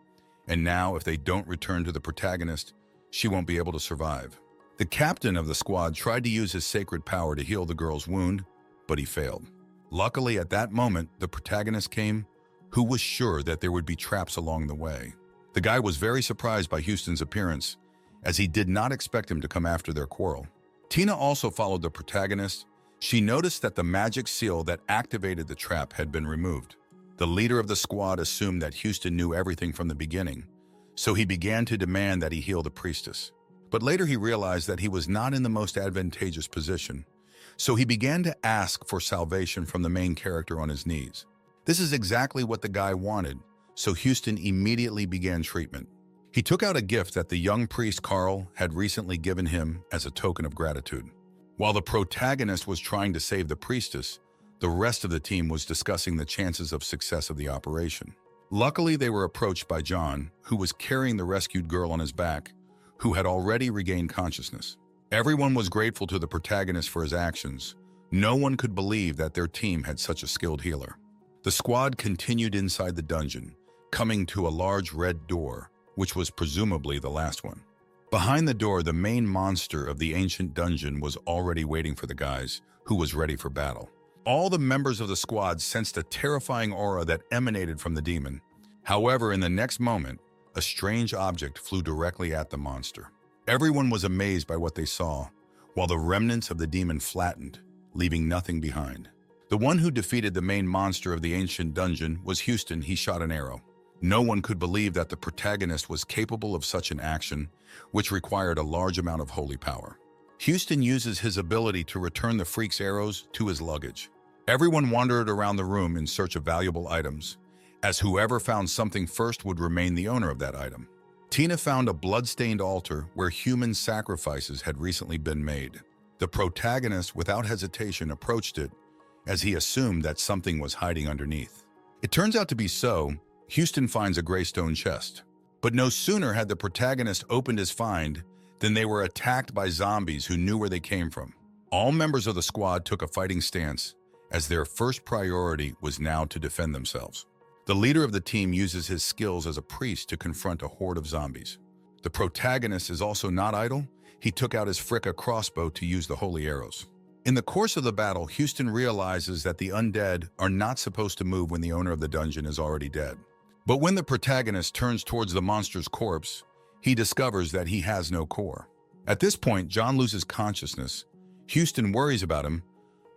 And now, if they don't return to the protagonist, she won't be able to survive. The captain of the squad tried to use his sacred power to heal the girl's wound, but he failed. Luckily, at that moment, the protagonist came, who was sure that there would be traps along the way. The guy was very surprised by Houston's appearance, as he did not expect him to come after their quarrel. Tina also followed the protagonist. She noticed that the magic seal that activated the trap had been removed. The leader of the squad assumed that Houston knew everything from the beginning, so he began to demand that he heal the priestess. But later he realized that he was not in the most advantageous position, so he began to ask for salvation from the main character on his knees. This is exactly what the guy wanted, so Houston immediately began treatment. He took out a gift that the young priest Carl had recently given him as a token of gratitude. While the protagonist was trying to save the priestess, the rest of the team was discussing the chances of success of the operation. Luckily, they were approached by John, who was carrying the rescued girl on his back, who had already regained consciousness. Everyone was grateful to the protagonist for his actions. No one could believe that their team had such a skilled healer. The squad continued inside the dungeon, coming to a large red door, which was presumably the last one. Behind the door, the main monster of the ancient dungeon was already waiting for the guys, who was ready for battle. All the members of the squad sensed a terrifying aura that emanated from the demon. However, in the next moment, a strange object flew directly at the monster. Everyone was amazed by what they saw, while the remnants of the demon flattened, leaving nothing behind. The one who defeated the main monster of the ancient dungeon was Houston. He shot an arrow. No one could believe that the protagonist was capable of such an action, which required a large amount of holy power. Houston uses his ability to return the freak's arrows to his luggage. Everyone wandered around the room in search of valuable items, as whoever found something first would remain the owner of that item. Tina found a blood-stained altar where human sacrifices had recently been made. The protagonist, without hesitation, approached it, as he assumed that something was hiding underneath. It turns out to be so. Houston finds a gray stone chest. But no sooner had the protagonist opened his find than they were attacked by zombies who knew where they came from. All members of the squad took a fighting stance, as their first priority was now to defend themselves. The leader of the team uses his skills as a priest to confront a horde of zombies. The protagonist is also not idle. He took out his Fricka crossbow to use the holy arrows. In the course of the battle, Houston realizes that the undead are not supposed to move when the owner of the dungeon is already dead. But when the protagonist turns towards the monster's corpse, he discovers that he has no core. At this point, John loses consciousness. Houston worries about him,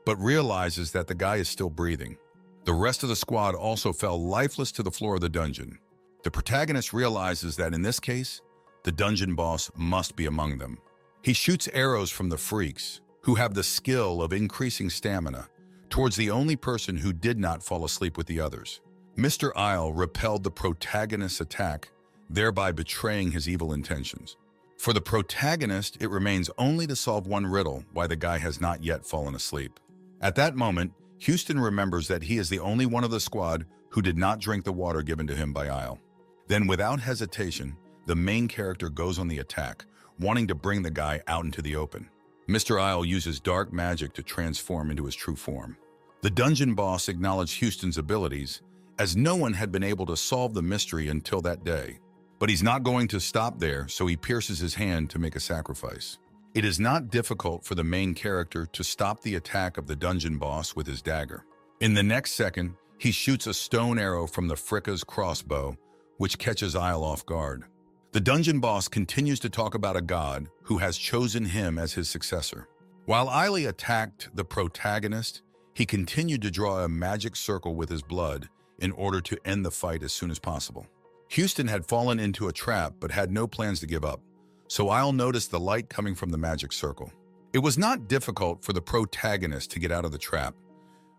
but realizes that the guy is still breathing. The rest of the squad also fell lifeless to the floor of the dungeon. The protagonist realizes that in this case, the dungeon boss must be among them. He shoots arrows from the freaks, who have the skill of increasing stamina, towards the only person who did not fall asleep with the others. Mr. Isle repelled the protagonist's attack, thereby betraying his evil intentions. For the protagonist, it remains only to solve one riddle why the guy has not yet fallen asleep. At that moment, Houston remembers that he is the only one of the squad who did not drink the water given to him by Isle. Then, without hesitation, the main character goes on the attack, wanting to bring the guy out into the open. Mr. Isle uses dark magic to transform into his true form. The dungeon boss acknowledged Houston's abilities, as no one had been able to solve the mystery until that day. But he's not going to stop there, so he pierces his hand to make a sacrifice. It is not difficult for the main character to stop the attack of the dungeon boss with his dagger. In the next second, he shoots a stone arrow from the Fricka's crossbow, which catches Isle off guard. The dungeon boss continues to talk about a god who has chosen him as his successor. While Isle attacked the protagonist, he continued to draw a magic circle with his blood in order to end the fight as soon as possible. Houston had fallen into a trap but had no plans to give up, so Isle noticed the light coming from the magic circle. It was not difficult for the protagonist to get out of the trap,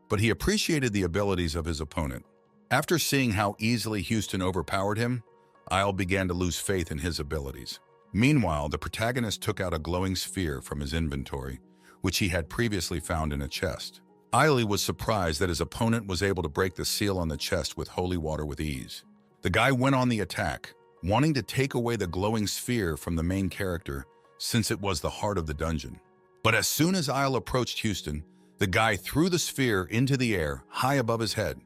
but he appreciated the abilities of his opponent. After seeing how easily Houston overpowered him, Isle began to lose faith in his abilities. Meanwhile, the protagonist took out a glowing sphere from his inventory, which he had previously found in a chest. Isle was surprised that his opponent was able to break the seal on the chest with holy water with ease. The guy went on the attack, wanting to take away the glowing sphere from the main character since it was the heart of the dungeon. But as soon as Isle approached Houston, the guy threw the sphere into the air high above his head.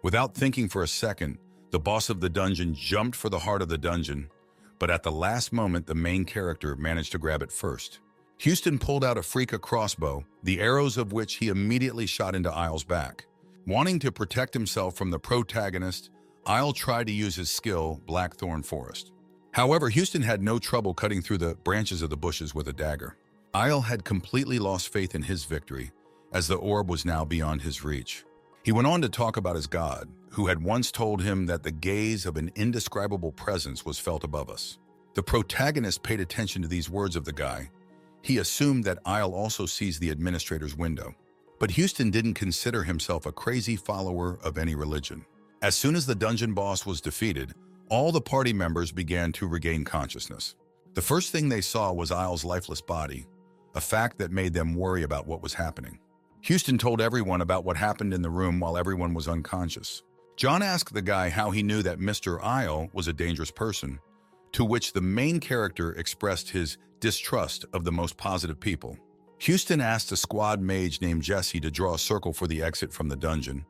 Without thinking for a second, the boss of the dungeon jumped for the heart of the dungeon, but at the last moment, the main character managed to grab it first. Houston pulled out a Fricka crossbow, the arrows of which he immediately shot into Isle's back. Wanting to protect himself from the protagonist, Isle tried to use his skill, Blackthorn Forest. However, Houston had no trouble cutting through the branches of the bushes with a dagger. Isle had completely lost faith in his victory, as the orb was now beyond his reach. He went on to talk about his god, who had once told him that the gaze of an indescribable presence was felt above us. The protagonist paid attention to these words of the guy. He assumed that Isle also sees the administrator's window. But Houston didn't consider himself a crazy follower of any religion. As soon as the dungeon boss was defeated, all the party members began to regain consciousness. The first thing they saw was Isle's lifeless body, a fact that made them worry about what was happening. Houston told everyone about what happened in the room while everyone was unconscious. John asked the guy how he knew that Mr. Isle was a dangerous person, to which the main character expressed his distrust of the most positive people. Houston asked a squad mage named Jessie to draw a circle for the exit from the dungeon.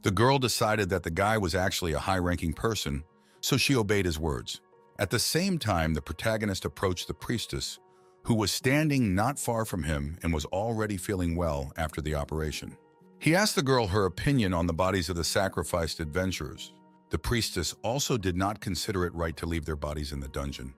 The girl decided that the guy was actually a high-ranking person, so she obeyed his words. At the same time, the protagonist approached the priestess, who was standing not far from him and was already feeling well after the operation. He asked the girl her opinion on the bodies of the sacrificed adventurers. The priestess also did not consider it right to leave their bodies in the dungeon,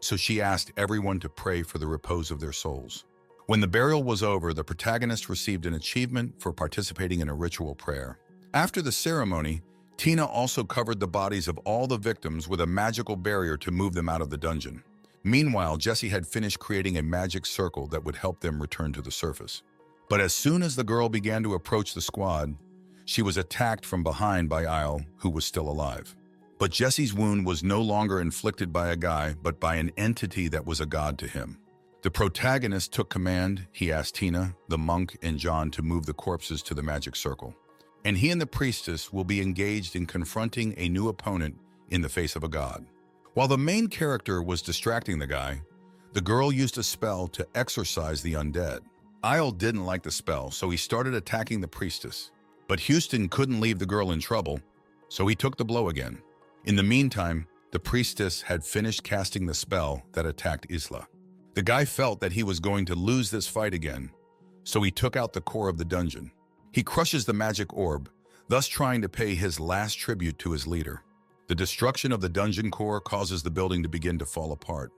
so she asked everyone to pray for the repose of their souls. When the burial was over, the protagonist received an achievement for participating in a ritual prayer. After the ceremony, Tina also covered the bodies of all the victims with a magical barrier to move them out of the dungeon. Meanwhile, Jessie had finished creating a magic circle that would help them return to the surface. But as soon as the girl began to approach the squad, she was attacked from behind by Isle, who was still alive. But Jessie's wound was no longer inflicted by a guy, but by an entity that was a god to him. The protagonist took command. He asked Tina, the monk, and John to move the corpses to the magic circle. And he and the priestess will be engaged in confronting a new opponent in the face of a god. While the main character was distracting the guy, the girl used a spell to exorcise the undead. Isle didn't like the spell, so he started attacking the priestess. But Houston couldn't leave the girl in trouble, so he took the blow again. In the meantime, the priestess had finished casting the spell that attacked Isla. The guy felt that he was going to lose this fight again, so he took out the core of the dungeon. He crushes the magic orb, thus trying to pay his last tribute to his leader. The destruction of the dungeon core causes the building to begin to fall apart,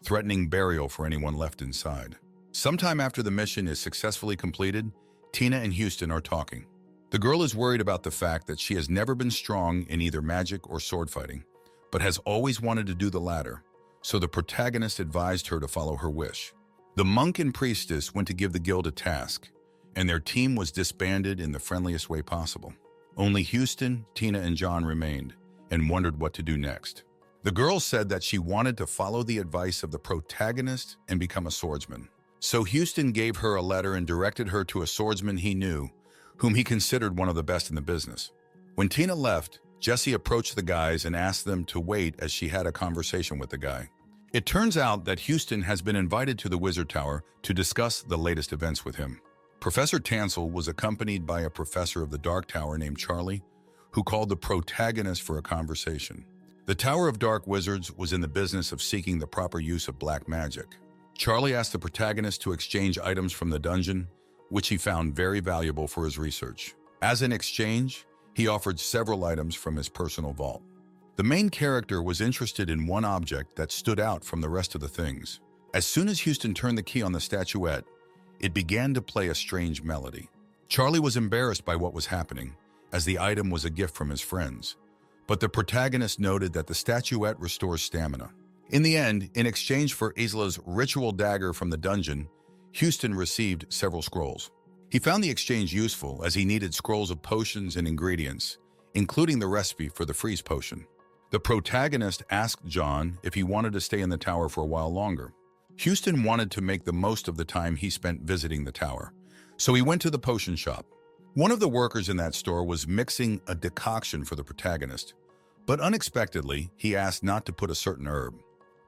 threatening burial for anyone left inside. Sometime after the mission is successfully completed, Tina and Houston are talking. The girl is worried about the fact that she has never been strong in either magic or sword fighting, but has always wanted to do the latter, so the protagonist advised her to follow her wish. The monk and priestess went to give the guild a task, and their team was disbanded in the friendliest way possible. Only Houston, Tina, and John remained, and wondered what to do next. The girl said that she wanted to follow the advice of the protagonist and become a swordsman. So Houston gave her a letter and directed her to a swordsman he knew, whom he considered one of the best in the business. When Tina left, Jessie approached the guys and asked them to wait as she had a conversation with the guy. It turns out that Houston has been invited to the Wizard Tower to discuss the latest events with him. Professor Tansel was accompanied by a professor of the Dark Tower named Charlie, who called the protagonist for a conversation. The Tower of Dark Wizards was in the business of seeking the proper use of black magic. Charlie asked the protagonist to exchange items from the dungeon, which he found very valuable for his research. As an exchange, he offered several items from his personal vault. The main character was interested in one object that stood out from the rest of the things. As soon as Houston turned the key on the statuette, it began to play a strange melody. Charlie was embarrassed by what was happening, as the item was a gift from his friends. But the protagonist noted that the statuette restores stamina. In the end, in exchange for Isla's ritual dagger from the dungeon, Houston received several scrolls. He found the exchange useful as he needed scrolls of potions and ingredients, including the recipe for the freeze potion. The protagonist asked John if he wanted to stay in the tower for a while longer. Houston wanted to make the most of the time he spent visiting the tower, so he went to the potion shop. One of the workers in that store was mixing a decoction for the protagonist, but unexpectedly, he asked not to put a certain herb.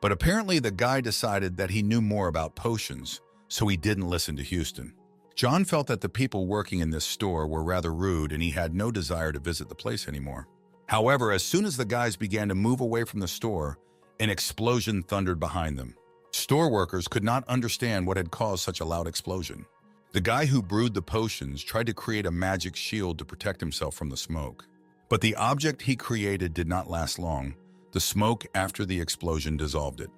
But apparently the guy decided that he knew more about potions, so he didn't listen to Houston. John felt that the people working in this store were rather rude and he had no desire to visit the place anymore. However, as soon as the guys began to move away from the store, an explosion thundered behind them. Store workers could not understand what had caused such a loud explosion. The guy who brewed the potions tried to create a magic shield to protect himself from the smoke. But the object he created did not last long. The smoke after the explosion dissolved it.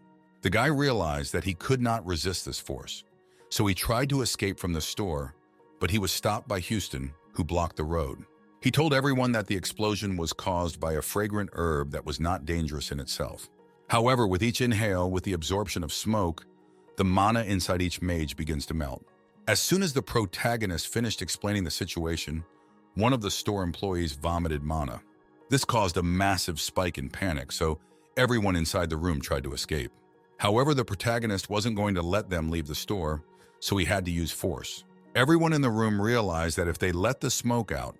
The guy realized that he could not resist this force, so he tried to escape from the store, but he was stopped by Houston, who blocked the road. He told everyone that the explosion was caused by a fragrant herb that was not dangerous in itself. However, with each inhale, with the absorption of smoke, the mana inside each mage begins to melt. As soon as the protagonist finished explaining the situation, one of the store employees vomited mana. This caused a massive spike in panic, so everyone inside the room tried to escape. However, the protagonist wasn't going to let them leave the store, so he had to use force. Everyone in the room realized that if they let the smoke out,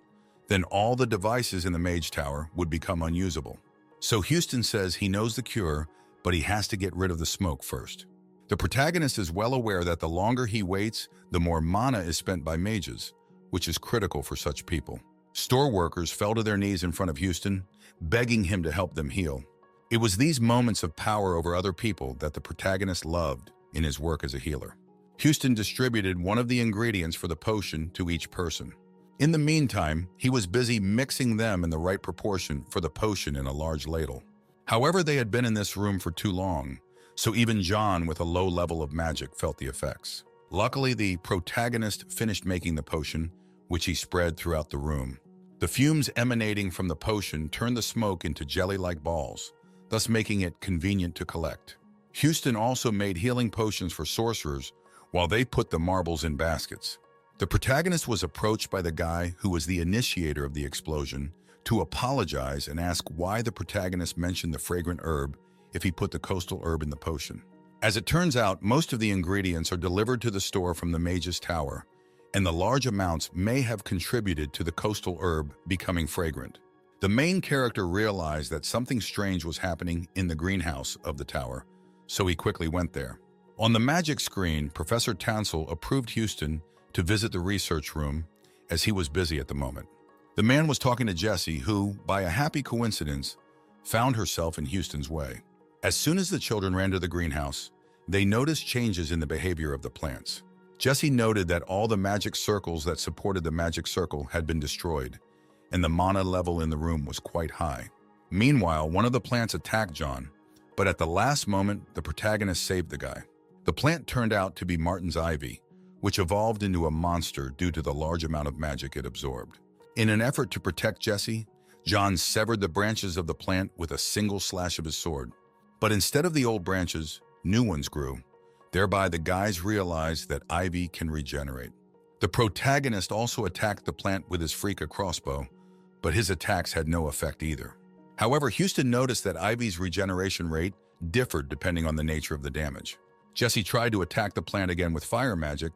then all the devices in the mage tower would become unusable. So Houston says he knows the cure, but he has to get rid of the smoke first. The protagonist is well aware that the longer he waits, the more mana is spent by mages, which is critical for such people. Store workers fell to their knees in front of Houston, begging him to help them heal. It was these moments of power over other people that the protagonist loved in his work as a healer. Houston distributed one of the ingredients for the potion to each person. In the meantime, he was busy mixing them in the right proportion for the potion in a large ladle. However, they had been in this room for too long, so even John with a low level of magic felt the effects. Luckily, the protagonist finished making the potion, which he spread throughout the room. The fumes emanating from the potion turned the smoke into jelly-like balls, thus making it convenient to collect. Houston also made healing potions for sorcerers while they put the marbles in baskets. The protagonist was approached by the guy who was the initiator of the explosion to apologize and ask why the protagonist mentioned the fragrant herb if he put the coastal herb in the potion. As it turns out, most of the ingredients are delivered to the store from the mage's tower, and the large amounts may have contributed to the coastal herb becoming fragrant. The main character realized that something strange was happening in the greenhouse of the tower, so he quickly went there. On the magic screen, Professor Tansel approved Houston to visit the research room as he was busy at the moment. The man was talking to Jessie, who, by a happy coincidence, found herself in Houston's way. As soon as the children ran to the greenhouse, they noticed changes in the behavior of the plants. Jesse noted that all the magic circles that supported the magic circle had been destroyed, and the mana level in the room was quite high. Meanwhile, one of the plants attacked John, but at the last moment, the protagonist saved the guy. The plant turned out to be Martin's ivy, which evolved into a monster due to the large amount of magic it absorbed. In an effort to protect Jesse, John severed the branches of the plant with a single slash of his sword. But instead of the old branches, new ones grew. Thereby, the guys realized that ivy can regenerate. The protagonist also attacked the plant with his Freaka crossbow, but his attacks had no effect either. However, Houston noticed that ivy's regeneration rate differed depending on the nature of the damage. Jesse tried to attack the plant again with fire magic,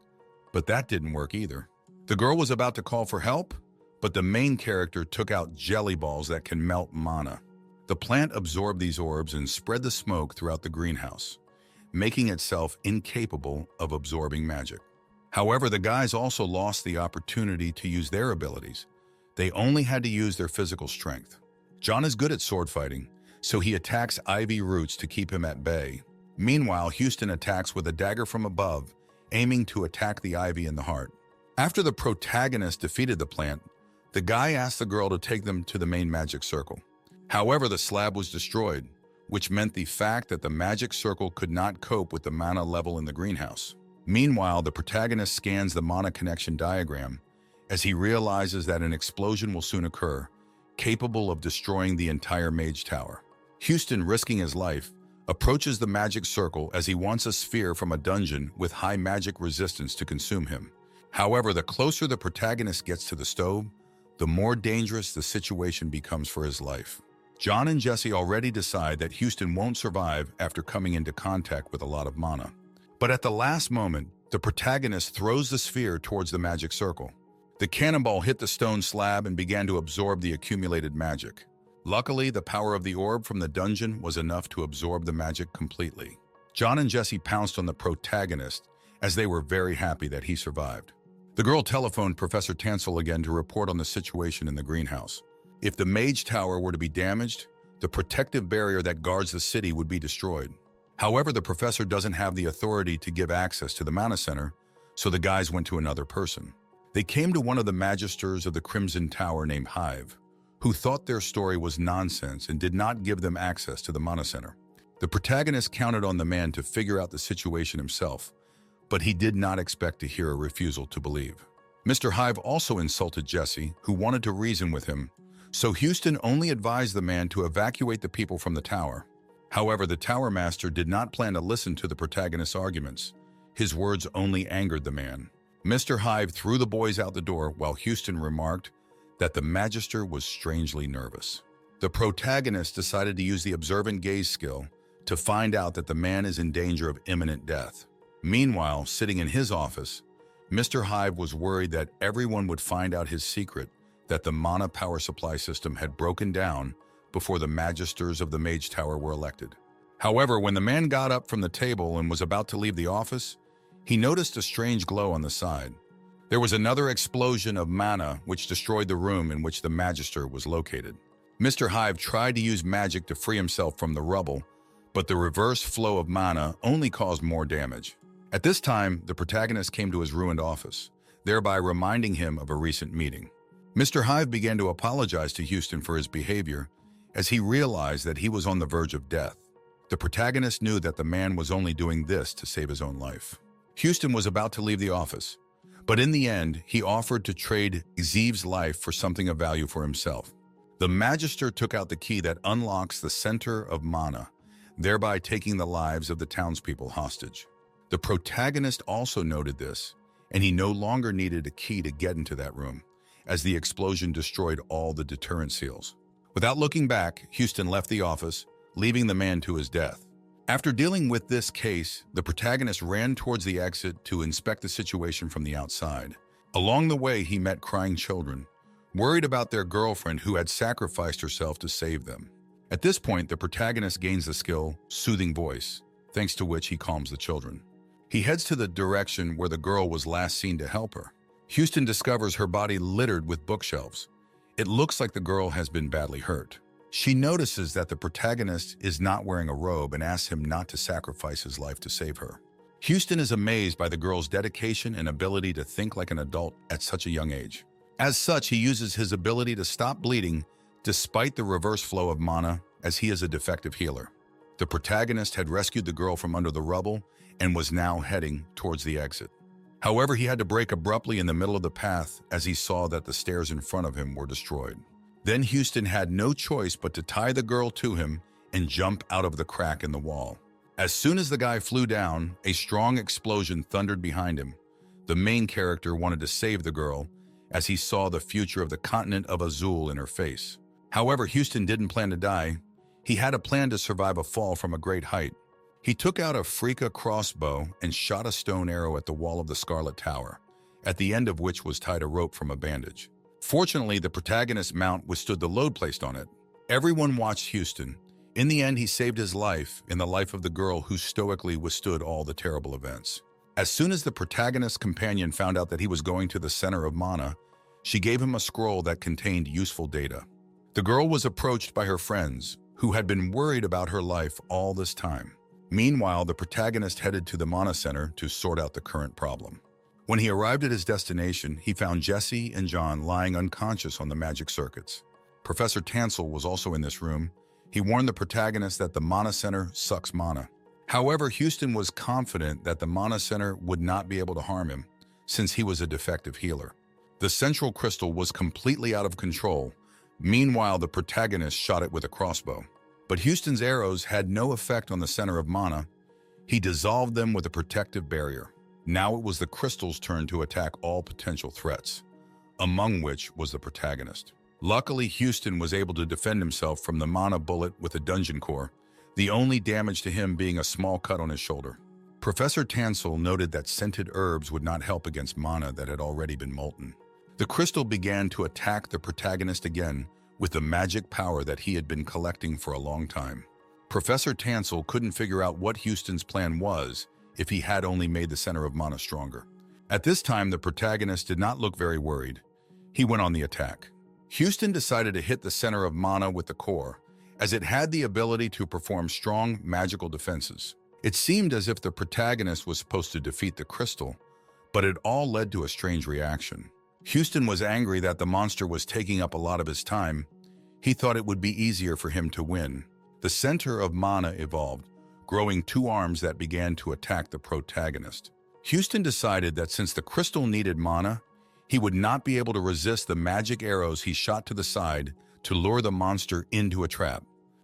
but that didn't work either. The girl was about to call for help, but the main character took out jelly balls that can melt mana. The plant absorbed these orbs and spread the smoke throughout the greenhouse, making itself incapable of absorbing magic. However, the guys also lost the opportunity to use their abilities. They only had to use their physical strength. John is good at sword fighting, so he attacks ivy roots to keep him at bay. Meanwhile, Houston attacks with a dagger from above, aiming to attack the ivy in the heart. After the protagonist defeated the plant, the guy asked the girl to take them to the main magic circle. However, the slab was destroyed, which meant the fact that the magic circle could not cope with the mana level in the greenhouse. Meanwhile, the protagonist scans the mana connection diagram as he realizes that an explosion will soon occur, capable of destroying the entire mage tower. Houston, risking his life, approaches the magic circle as he wants a sphere from a dungeon with high magic resistance to consume him. However, the closer the protagonist gets to the stove, the more dangerous the situation becomes for his life. John and Jesse already decide that Houston won't survive after coming into contact with a lot of mana. But at the last moment, the protagonist throws the sphere towards the magic circle. The cannonball hit the stone slab and began to absorb the accumulated magic. Luckily, the power of the orb from the dungeon was enough to absorb the magic completely. John and Jesse pounced on the protagonist as they were very happy that he survived. The girl telephoned Professor Tansel again to report on the situation in the greenhouse. If the mage tower were to be damaged, the protective barrier that guards the city would be destroyed. However, the professor doesn't have the authority to give access to the mana center, so the guys went to another person. They came to one of the magisters of the Crimson Tower named Hive, who thought their story was nonsense and did not give them access to the mana center. The protagonist counted on the man to figure out the situation himself, but he did not expect to hear a refusal to believe. Mr. Hive also insulted Jesse, who wanted to reason with him, so Houston only advised the man to evacuate the people from the tower. However, the tower master did not plan to listen to the protagonist's arguments. His words only angered the man. Mr. Hive threw the boys out the door while Houston remarked that the magister was strangely nervous. The protagonist decided to use the observant gaze skill to find out that the man is in danger of imminent death. Meanwhile, sitting in his office, Mr. Hive was worried that everyone would find out his secret, that the mana power supply system had broken down before the magisters of the Mage Tower were elected. However, when the man got up from the table and was about to leave the office, he noticed a strange glow on the side. There was another explosion of mana which destroyed the room in which the magister was located. Mr. Hive tried to use magic to free himself from the rubble, but the reverse flow of mana only caused more damage. At this time, the protagonist came to his ruined office, thereby reminding him of a recent meeting. Mr. Hive began to apologize to Houston for his behavior as he realized that he was on the verge of death. The protagonist knew that the man was only doing this to save his own life. Houston was about to leave the office, but in the end, he offered to trade Zeev's life for something of value for himself. The magister took out the key that unlocks the center of mana, thereby taking the lives of the townspeople hostage. The protagonist also noted this, and he no longer needed a key to get into that room, as the explosion destroyed all the deterrent seals. Without looking back, Houston left the office, leaving the man to his death. After dealing with this case, the protagonist ran towards the exit to inspect the situation from the outside. Along the way, he met crying children, worried about their girlfriend who had sacrificed herself to save them. At this point, the protagonist gains the skill Soothing Voice, thanks to which he calms the children. He heads to the direction where the girl was last seen to help her. Houston discovers her body littered with bookshelves. It looks like the girl has been badly hurt. She notices that the protagonist is not wearing a robe and asks him not to sacrifice his life to save her. Houston is amazed by the girl's dedication and ability to think like an adult at such a young age. As such, he uses his ability to stop bleeding despite the reverse flow of mana, as he is a defective healer. The protagonist had rescued the girl from under the rubble and was now heading towards the exit. However, he had to brake abruptly in the middle of the path as he saw that the stairs in front of him were destroyed. Then Houston had no choice but to tie the girl to him and jump out of the crack in the wall. As soon as the guy flew down, a strong explosion thundered behind him. The main character wanted to save the girl as he saw the future of the continent of Azul in her face. However, Houston didn't plan to die. He had a plan to survive a fall from a great height. He took out a Freaka crossbow and shot a stone arrow at the wall of the Scarlet Tower, at the end of which was tied a rope from a bandage. Fortunately, the protagonist's mount withstood the load placed on it. Everyone watched Houston. In the end, he saved his life and the life of the girl who stoically withstood all the terrible events. As soon as the protagonist's companion found out that he was going to the center of mana, she gave him a scroll that contained useful data. The girl was approached by her friends, who had been worried about her life all this time. Meanwhile, the protagonist headed to the mana center to sort out the current problem. When he arrived at his destination, he found Jesse and John lying unconscious on the magic circuits. Professor Tansel was also in this room. He warned the protagonist that the mana center sucks mana. However, Houston was confident that the mana center would not be able to harm him, since he was a defective healer. The central crystal was completely out of control. Meanwhile, the protagonist shot it with a crossbow. But Houston's arrows had no effect on the center of mana. He dissolved them with a protective barrier. Now it was the crystal's turn to attack all potential threats, among which was the protagonist. Luckily, Houston was able to defend himself from the mana bullet with a dungeon core, the only damage to him being a small cut on his shoulder. Professor Tansel noted that scented herbs would not help against mana that had already been molten. The crystal began to attack the protagonist again with the magic power that he had been collecting for a long time. Professor Tansel couldn't figure out what Houston's plan was if he had only made the center of mana stronger. At this time, the protagonist did not look very worried. He went on the attack. Houston decided to hit the center of mana with the core, as it had the ability to perform strong magical defenses. It seemed as if the protagonist was supposed to defeat the crystal, but it all led to a strange reaction. Houston was angry that the monster was taking up a lot of his time. He thought it would be easier for him to win. The center of mana evolved, growing two arms that began to attack the protagonist. Houston decided that since the crystal needed mana, he would not be able to resist the magic arrows he shot to the side to lure the monster into a trap.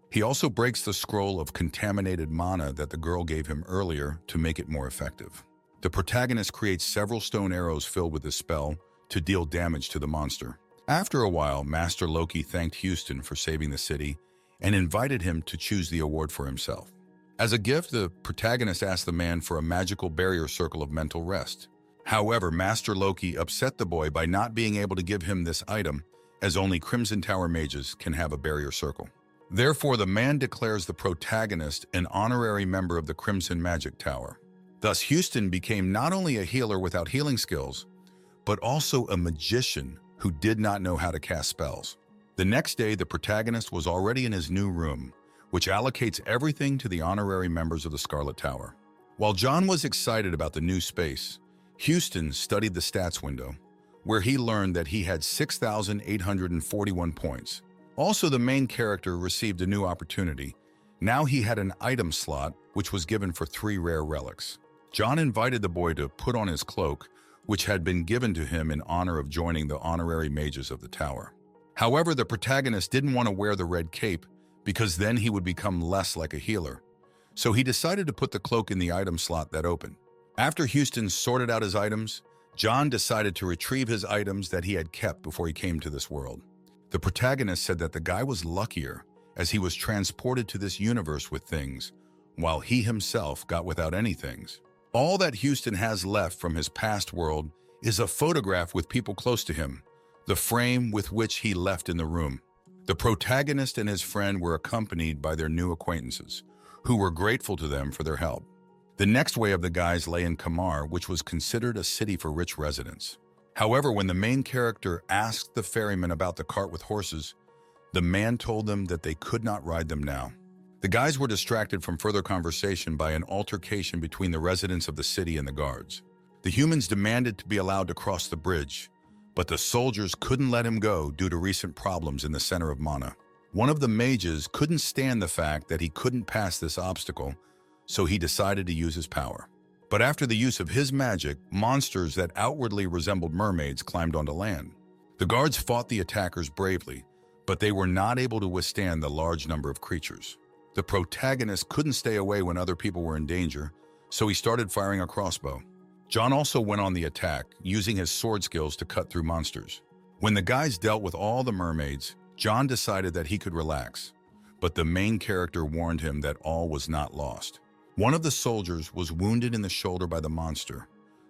He also breaks the scroll of contaminated mana that the girl gave him earlier to make it more effective. The protagonist creates several stone arrows filled with this spell to deal damage to the monster. After a while, Master Loki thanked Houston for saving the city and invited him to choose the award for himself. As a gift, the protagonist asked the man for a magical barrier circle of mental rest. However, Master Loki upset the boy by not being able to give him this item, as only Crimson Tower mages can have a barrier circle. Therefore, the man declares the protagonist an honorary member of the Crimson Magic Tower. Thus, Houston became not only a healer without healing skills, but also a magician who did not know how to cast spells. The next day, the protagonist was already in his new room, which allocates everything to the honorary members of the Scarlet Tower. While John was excited about the new space, Houston studied the stats window, where he learned that he had 6,841 points. Also, the main character received a new opportunity. Now he had an item slot, which was given for 3 rare relics. John invited the boy to put on his cloak, which had been given to him in honor of joining the honorary mages of the tower. However, the protagonist didn't want to wear the red cape because then he would become less like a healer. So he decided to put the cloak in the item slot that opened. After Houston sorted out his items, John decided to retrieve his items that he had kept before he came to this world. The protagonist said that the guy was luckier as he was transported to this universe with things, while he himself got without any things. All that Houston has left from his past world is a photograph with people close to him, the frame with which he left in the room. The protagonist and his friend were accompanied by their new acquaintances, who were grateful to them for their help. The next way of the guys lay in Kamar, which was considered a city for rich residents. However, when the main character asked the ferryman about the cart with horses, the man told them that they could not ride them now. The guys were distracted from further conversation by an altercation between the residents of the city and the guards. The humans demanded to be allowed to cross the bridge, but the soldiers couldn't let him go due to recent problems in the center of Mana. One of the mages couldn't stand the fact that he couldn't pass this obstacle, so he decided to use his power. But after the use of his magic, monsters that outwardly resembled mermaids climbed onto land. The guards fought the attackers bravely, but they were not able to withstand the large number of creatures. The protagonist couldn't stay away when other people were in danger, so he started firing a crossbow. John also went on the attack, using his sword skills to cut through monsters. When the guys dealt with all the mermaids, John decided that he could relax, but the main character warned him that all was not lost. One of the soldiers was wounded in the shoulder by the monster.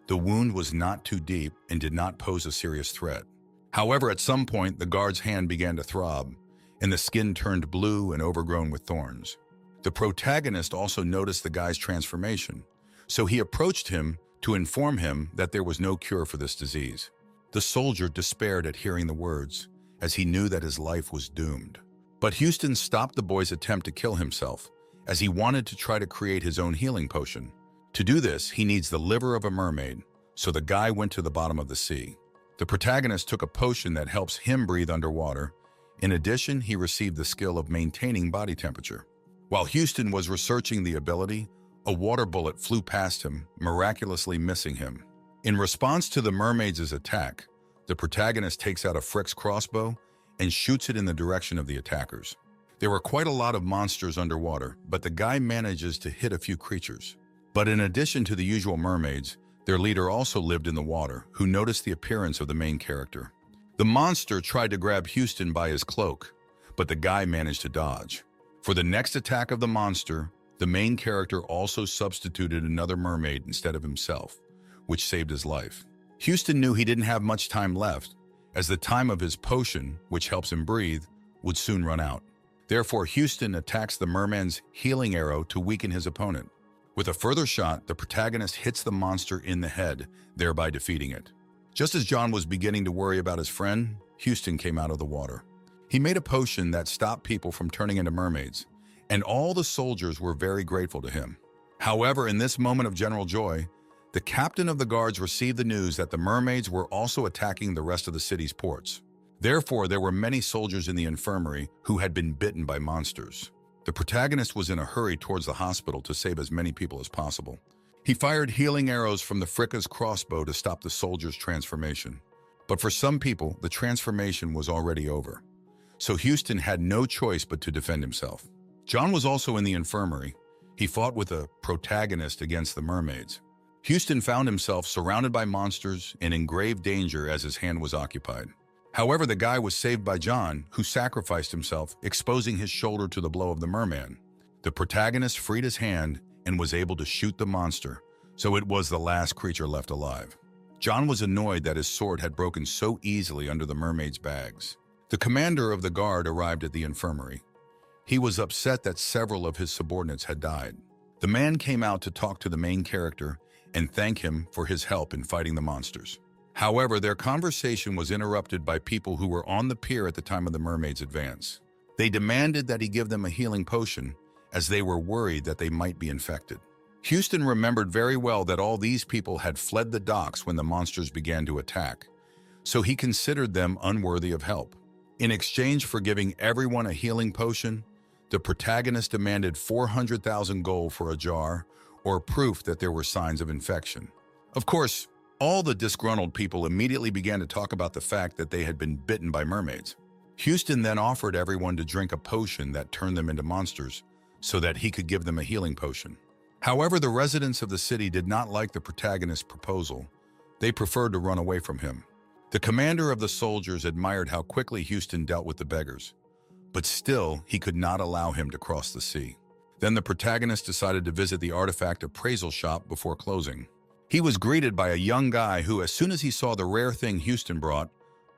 The wound was not too deep and did not pose a serious threat. However, at some point, the guard's hand began to throb, and the skin turned blue and overgrown with thorns. The protagonist also noticed the guy's transformation, so he approached him to inform him that there was no cure for this disease. The soldier despaired at hearing the words, as he knew that his life was doomed. But Houston stopped the boy's attempt to kill himself, as he wanted to try to create his own healing potion. To do this, he needs the liver of a mermaid, so the guy went to the bottom of the sea. The protagonist took a potion that helps him breathe underwater. In addition, he received the skill of maintaining body temperature. While Houston was researching the ability, a water bullet flew past him, miraculously missing him. In response to the mermaid's attack, the protagonist takes out a Frick's crossbow and shoots it in the direction of the attackers. There were quite a lot of monsters underwater, but the guy manages to hit a few creatures. But in addition to the usual mermaids, their leader also lived in the water, who noticed the appearance of the main character. The monster tried to grab Houston by his cloak, but the guy managed to dodge. For the next attack of the monster, the main character also substituted another mermaid instead of himself, which saved his life. Houston knew he didn't have much time left, as the time of his potion, which helps him breathe, would soon run out. Therefore, Houston attacks the merman's healing arrow to weaken his opponent. With a further shot, the protagonist hits the monster in the head, thereby defeating it. Just as John was beginning to worry about his friend, Houston came out of the water. He made a potion that stopped people from turning into mermaids, and all the soldiers were very grateful to him. However, in this moment of general joy, the captain of the guards received the news that the mermaids were also attacking the rest of the city's ports. Therefore, there were many soldiers in the infirmary who had been bitten by monsters. The protagonist was in a hurry towards the hospital to save as many people as possible. He fired healing arrows from the Fricka's crossbow to stop the soldiers' transformation. But for some people, the transformation was already over. So Houston had no choice but to defend himself. John was also in the infirmary. He fought with the protagonist against the mermaids. Houston found himself surrounded by monsters and in grave danger as his hand was occupied. However, the guy was saved by John, who sacrificed himself, exposing his shoulder to the blow of the merman. The protagonist freed his hand and was able to shoot the monster, so it was the last creature left alive. John was annoyed that his sword had broken so easily under the mermaid's bags. The commander of the guard arrived at the infirmary. He was upset that several of his subordinates had died. The man came out to talk to the main character and thank him for his help in fighting the monsters. However, their conversation was interrupted by people who were on the pier at the time of the mermaid's advance. They demanded that he give them a healing potion, as they were worried that they might be infected. Houston remembered very well that all these people had fled the docks when the monsters began to attack, so he considered them unworthy of help. In exchange for giving everyone a healing potion, the protagonist demanded 400,000 gold for a jar, or proof that there were signs of infection. Of course, all the disgruntled people immediately began to talk about the fact that they had been bitten by mermaids. Houston then offered everyone to drink a potion that turned them into monsters, so that he could give them a healing potion. However, the residents of the city did not like the protagonist's proposal. They preferred to run away from him. The commander of the soldiers admired how quickly Houston dealt with the beggars, but still he could not allow him to cross the sea. Then the protagonist decided to visit the artifact appraisal shop before closing. He was greeted by a young guy who, as soon as he saw the rare thing Houston brought,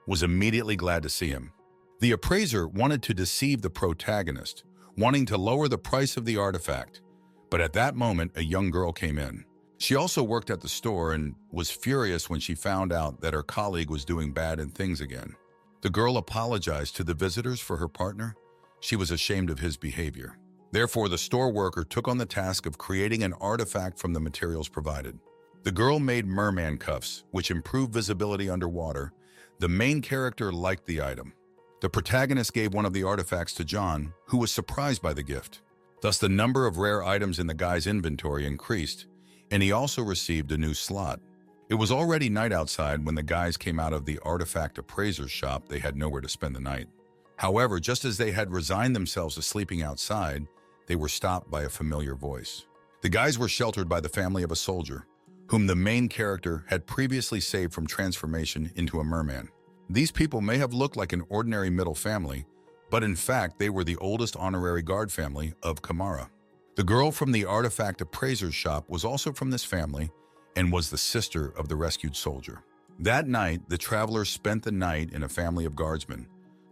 was immediately glad to see him. The appraiser wanted to deceive the protagonist, wanting to lower the price of the artifact, but at that moment a young girl came in. She also worked at the store and was furious when she found out that her colleague was doing bad things again. The girl apologized to the visitors for her partner. She was ashamed of his behavior. Therefore, the store worker took on the task of creating an artifact from the materials provided. The girl made merman cuffs, which improved visibility underwater. The main character liked the item. The protagonist gave one of the artifacts to John, who was surprised by the gift. Thus, the number of rare items in the guy's inventory increased, and he also received a new slot. It was already night outside when the guys came out of the artifact appraiser's shop. They had nowhere to spend the night. However, just as they had resigned themselves to sleeping outside, they were stopped by a familiar voice. The guys were sheltered by the family of a soldier, whom the main character had previously saved from transformation into a merman. These people may have looked like an ordinary middle family, but in fact they were the oldest honorary guard family of Kamara. The girl from the artifact appraiser's shop was also from this family and was the sister of the rescued soldier. That night, the travelers spent the night in a family of guardsmen,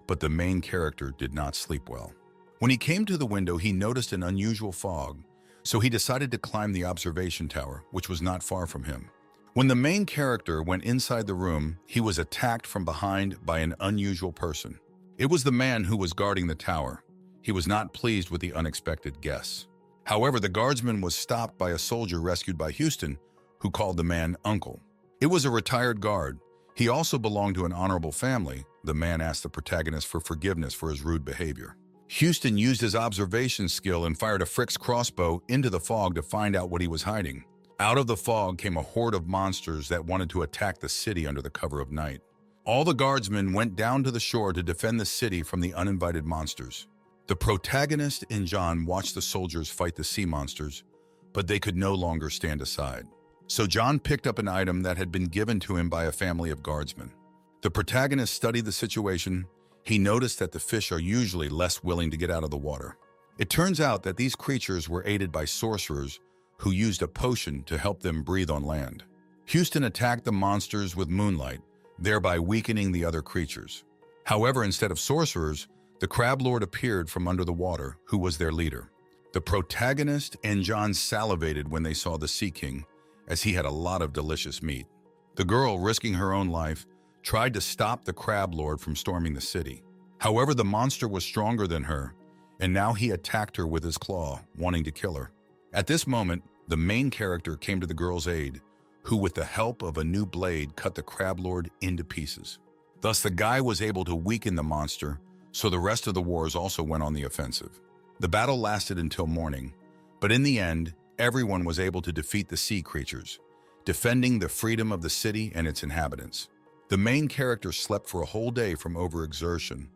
but the main character did not sleep well. When he came to the window, he noticed an unusual fog, so he decided to climb the observation tower, which was not far from him. When the main character went inside the room, he was attacked from behind by an unusual person. It was the man who was guarding the tower. He was not pleased with the unexpected guests. However, the guardsman was stopped by a soldier rescued by Houston, who called the man Uncle. It was a retired guard. He also belonged to an honorable family. The man asked the protagonist for forgiveness for his rude behavior. Houston used his observation skill and fired a Frick's crossbow into the fog to find out what he was hiding. Out of the fog came a horde of monsters that wanted to attack the city under the cover of night. All the guardsmen went down to the shore to defend the city from the uninvited monsters. The protagonist and John watched the soldiers fight the sea monsters, but they could no longer stand aside. So John picked up an item that had been given to him by a family of guardsmen. The protagonist studied the situation. He noticed that the fish are usually less willing to get out of the water. It turns out that these creatures were aided by sorcerers who used a potion to help them breathe on land. Houston attacked the monsters with moonlight, thereby weakening the other creatures. However, instead of sorcerers, the crab lord appeared from under the water, who was their leader. The protagonist and John salivated when they saw the Sea King, as he had a lot of delicious meat. The girl, risking her own life, tried to stop the crab lord from storming the city. However, the monster was stronger than her, and now he attacked her with his claw, wanting to kill her. At this moment, the main character came to the girl's aid, who with the help of a new blade cut the crab lord into pieces. Thus, the guy was able to weaken the monster, so the rest of the wars also went on the offensive. The battle lasted until morning, but in the end, everyone was able to defeat the sea creatures, defending the freedom of the city and its inhabitants. The main character slept for a whole day from overexertion,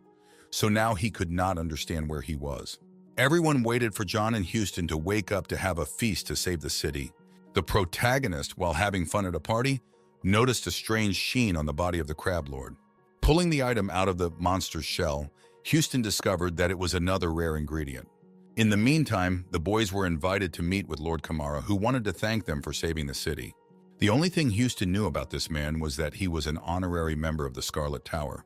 so now he could not understand where he was. Everyone waited for John and Houston to wake up to have a feast to save the city. The protagonist, while having fun at a party, noticed a strange sheen on the body of the crab lord. Pulling the item out of the monster's shell, Houston discovered that it was another rare ingredient. In the meantime, the boys were invited to meet with Lord Kamara, who wanted to thank them for saving the city. The only thing Houston knew about this man was that he was an honorary member of the Scarlet Tower,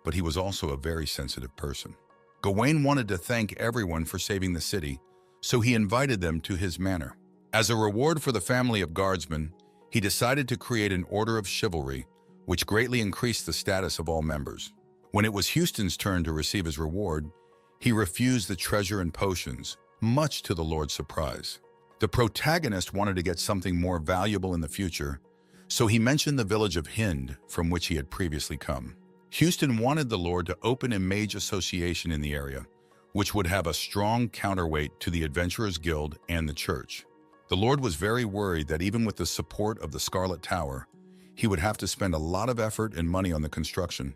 but he was also a very sensitive person. Gawain wanted to thank everyone for saving the city, so he invited them to his manor. As a reward for the family of guardsmen, he decided to create an order of chivalry, which greatly increased the status of all members. When it was Houston's turn to receive his reward, he refused the treasure and potions, much to the Lord's surprise. The protagonist wanted to get something more valuable in the future, so he mentioned the village of Hind, from which he had previously come. Houston wanted the Lord to open a mage association in the area, which would have a strong counterweight to the Adventurers Guild and the church. The Lord was very worried that even with the support of the Scarlet Tower, he would have to spend a lot of effort and money on the construction,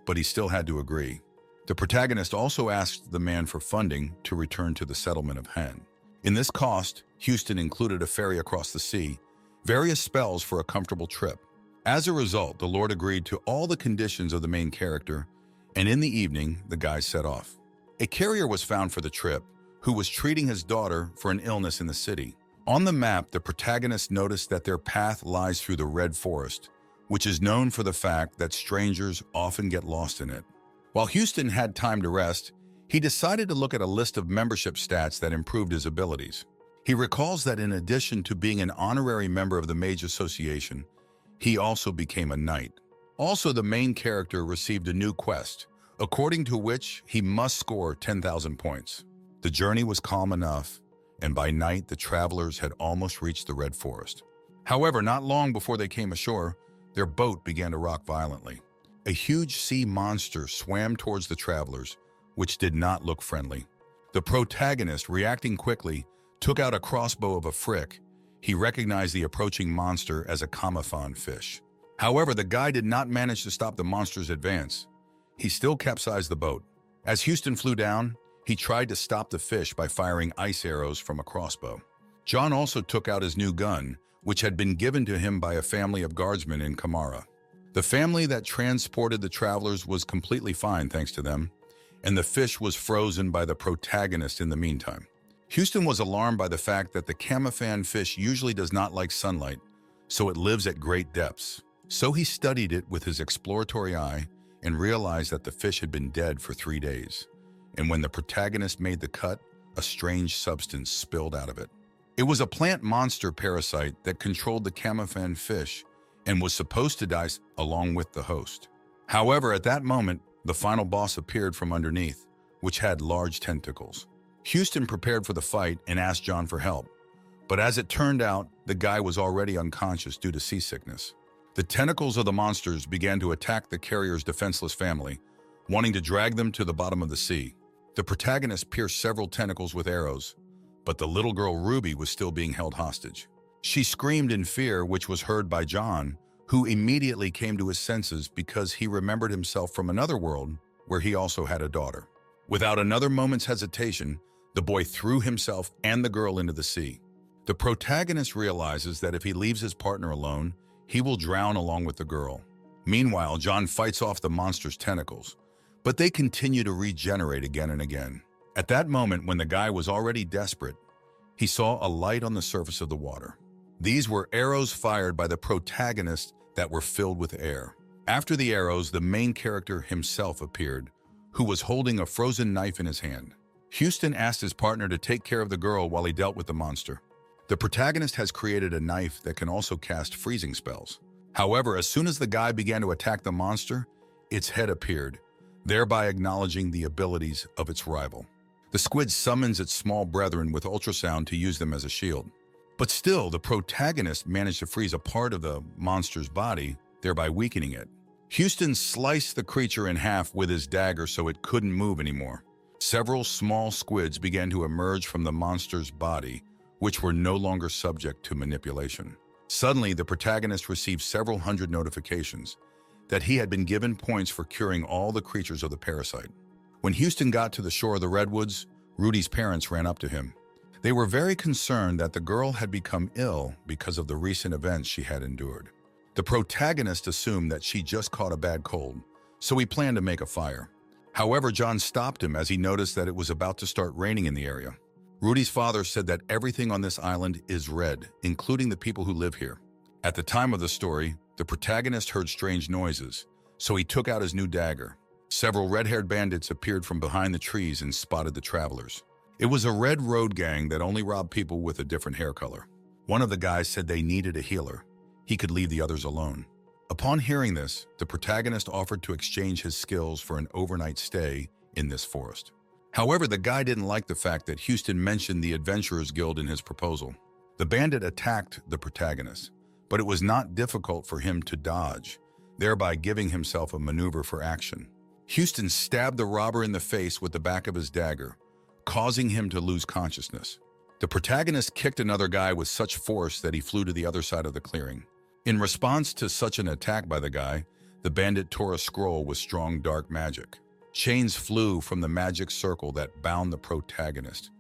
but he still had to agree. The protagonist also asked the man for funding to return to the settlement of Hind. In this cost, Houston included a ferry across the sea, various spells for a comfortable trip. As a result, the Lord agreed to all the conditions of the main character, and in the evening, the guys set off. A carrier was found for the trip, who was treating his daughter for an illness in the city. On the map, the protagonist noticed that their path lies through the Red Forest, which is known for the fact that strangers often get lost in it. While Houston had time to rest, he decided to look at a list of membership stats that improved his abilities. He recalls that in addition to being an honorary member of the Mage Association, he also became a knight. Also, the main character received a new quest, according to which he must score 10,000 points. The journey was calm enough, and by night the travelers had almost reached the Red Forest. However, not long before they came ashore, their boat began to rock violently. A huge sea monster swam towards the travelers, which did not look friendly. The protagonist, reacting quickly, took out a crossbow of a frick. He recognized the approaching monster as a kamafan fish. However, the guy did not manage to stop the monster's advance. He still capsized the boat. As Houston flew down, he tried to stop the fish by firing ice arrows from a crossbow. John also took out his new gun, which had been given to him by a family of guardsmen in Kamara. The family that transported the travelers was completely fine thanks to them, and the fish was frozen by the protagonist in the meantime. Houston was alarmed by the fact that the kamafan fish usually does not like sunlight, so it lives at great depths. So he studied it with his exploratory eye and realized that the fish had been dead for 3 days. And when the protagonist made the cut, a strange substance spilled out of it. It was a plant monster parasite that controlled the kamafan fish and was supposed to die along with the host. However, at that moment, the final boss appeared from underneath, which had large tentacles. Houston prepared for the fight and asked John for help. But as it turned out, the guy was already unconscious due to seasickness. The tentacles of the monsters began to attack the carrier's defenseless family, wanting to drag them to the bottom of the sea. The protagonist pierced several tentacles with arrows, but the little girl Ruby was still being held hostage. She screamed in fear, which was heard by John, who immediately came to his senses because he remembered himself from another world where he also had a daughter. Without another moment's hesitation, the boy threw himself and the girl into the sea. The protagonist realizes that if he leaves his partner alone, he will drown along with the girl. Meanwhile, John fights off the monster's tentacles, but they continue to regenerate again and again. At that moment, when the guy was already desperate, he saw a light on the surface of the water. These were arrows fired by the protagonist that were filled with air. After the arrows, the main character himself appeared, who was holding a frozen knife in his hand. Houston asked his partner to take care of the girl while he dealt with the monster. The protagonist has created a knife that can also cast freezing spells. However, as soon as the guy began to attack the monster, its head appeared, thereby acknowledging the abilities of its rival. The squid summons its small brethren with ultrasound to use them as a shield. But still, the protagonist managed to freeze a part of the monster's body, thereby weakening it. Houston sliced the creature in half with his dagger so it couldn't move anymore. Several small squids began to emerge from the monster's body, which were no longer subject to manipulation. Suddenly, the protagonist received several hundred notifications that he had been given points for curing all the creatures of the parasite. When Houston got to the shore of the redwoods, Rudy's parents ran up to him. They were very concerned that the girl had become ill because of the recent events she had endured. The protagonist assumed that she just caught a bad cold, so he planned to make a fire. However, John stopped him as he noticed that it was about to start raining in the area. Rudy's father said that everything on this island is red, including the people who live here. At the time of the story, the protagonist heard strange noises, so he took out his new dagger. Several red-haired bandits appeared from behind the trees and spotted the travelers. It was a red road gang that only robbed people with a different hair color. One of the guys said they needed a healer. He could leave the others alone. Upon hearing this, the protagonist offered to exchange his skills for an overnight stay in this forest. However, the guy didn't like the fact that Houston mentioned the Adventurers Guild in his proposal. The bandit attacked the protagonist, but it was not difficult for him to dodge, thereby giving himself a maneuver for action. Houston stabbed the robber in the face with the back of his dagger, causing him to lose consciousness. The protagonist kicked another guy with such force that he flew to the other side of the clearing. In response to such an attack by the guy, the bandit tore a scroll with strong dark magic. Chains flew from the magic circle that bound the protagonist,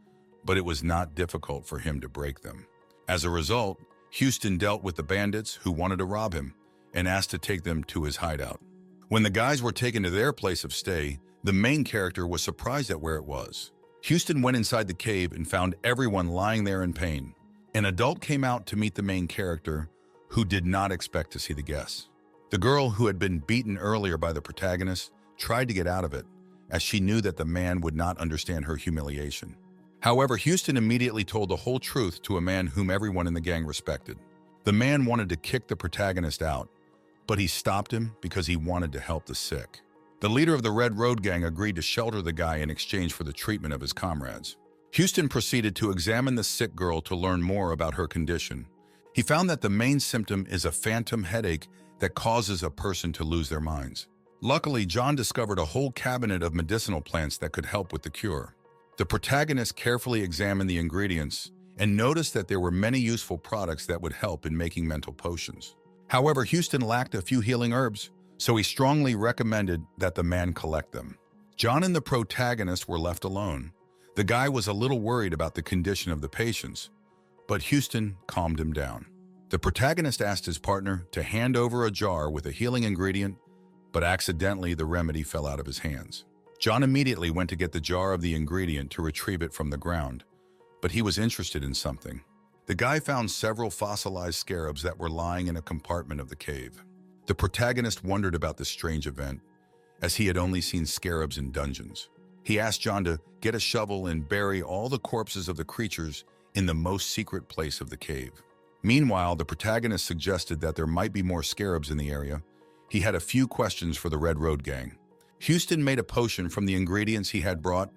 but it was not difficult for him to break them. As a result, Houston dealt with the bandits who wanted to rob him and asked to take them to his hideout. When the guys were taken to their place of stay, the main character was surprised at where it was. Houston went inside the cave and found everyone lying there in pain. An adult came out to meet the main character, who did not expect to see the guests. The girl, who had been beaten earlier by the protagonist, tried to get out of it, as she knew that the man would not understand her humiliation. However, Houston immediately told the whole truth to a man whom everyone in the gang respected. The man wanted to kick the protagonist out, but he stopped him because he wanted to help the sick. The leader of the Red Road Gang agreed to shelter the guy in exchange for the treatment of his comrades. Houston proceeded to examine the sick girl to learn more about her condition. He found that the main symptom is a phantom headache that causes a person to lose their minds. Luckily, John discovered a whole cabinet of medicinal plants that could help with the cure. The protagonist carefully examined the ingredients and noticed that there were many useful products that would help in making mental potions. However, Houston lacked a few healing herbs, so he strongly recommended that the man collect them. John and the protagonist were left alone. The guy was a little worried about the condition of the patients, but Houston calmed him down. The protagonist asked his partner to hand over a jar with a healing ingredient, but accidentally the remedy fell out of his hands. John immediately went to get the jar of the ingredient to retrieve it from the ground, but he was interested in something. The guy found several fossilized scarabs that were lying in a compartment of the cave. The protagonist wondered about this strange event, as he had only seen scarabs in dungeons. He asked John to get a shovel and bury all the corpses of the creatures in the most secret place of the cave. Meanwhile, the protagonist suggested that there might be more scarabs in the area. He had a few questions for the Red Road gang. Houston made a potion from the ingredients he had brought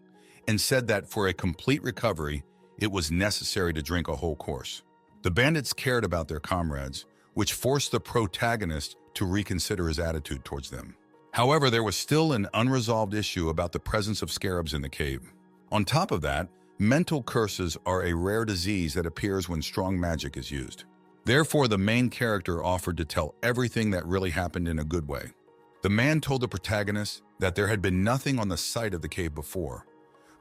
and said that for a complete recovery, it was necessary to drink a whole course. The bandits cared about their comrades, which forced the protagonist to reconsider his attitude towards them. However, there was still an unresolved issue about the presence of scarabs in the cave. On top of that, mental curses are a rare disease that appears when strong magic is used. Therefore, the main character offered to tell everything that really happened in a good way. The man told the protagonist that there had been nothing on the site of the cave before,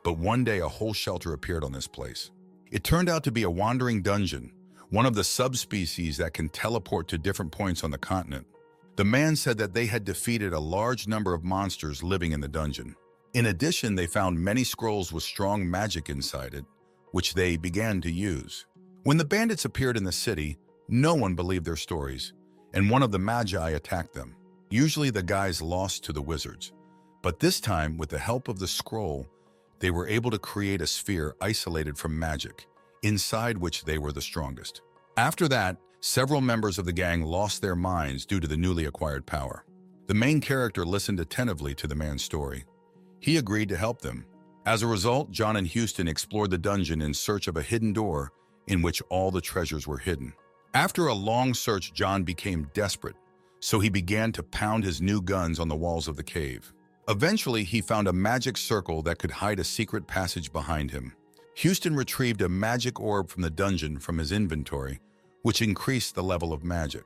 but one day a whole shelter appeared on this place. It turned out to be a wandering dungeon, one of the subspecies that can teleport to different points on the continent. The man said that they had defeated a large number of monsters living in the dungeon. In addition, they found many scrolls with strong magic inside it, which they began to use. When the bandits appeared in the city, no one believed their stories, and one of the magi attacked them. Usually the guys lost to the wizards, but this time, with the help of the scroll, they were able to create a sphere isolated from magic, inside which they were the strongest. After that, several members of the gang lost their minds due to the newly acquired power. The main character listened attentively to the man's story. He agreed to help them. As a result, John and Houston explored the dungeon in search of a hidden door in which all the treasures were hidden. After a long search, John became desperate, so he began to pound his new guns on the walls of the cave. Eventually, he found a magic circle that could hide a secret passage behind him. Houston retrieved a magic orb from the dungeon from his inventory, which increased the level of magic.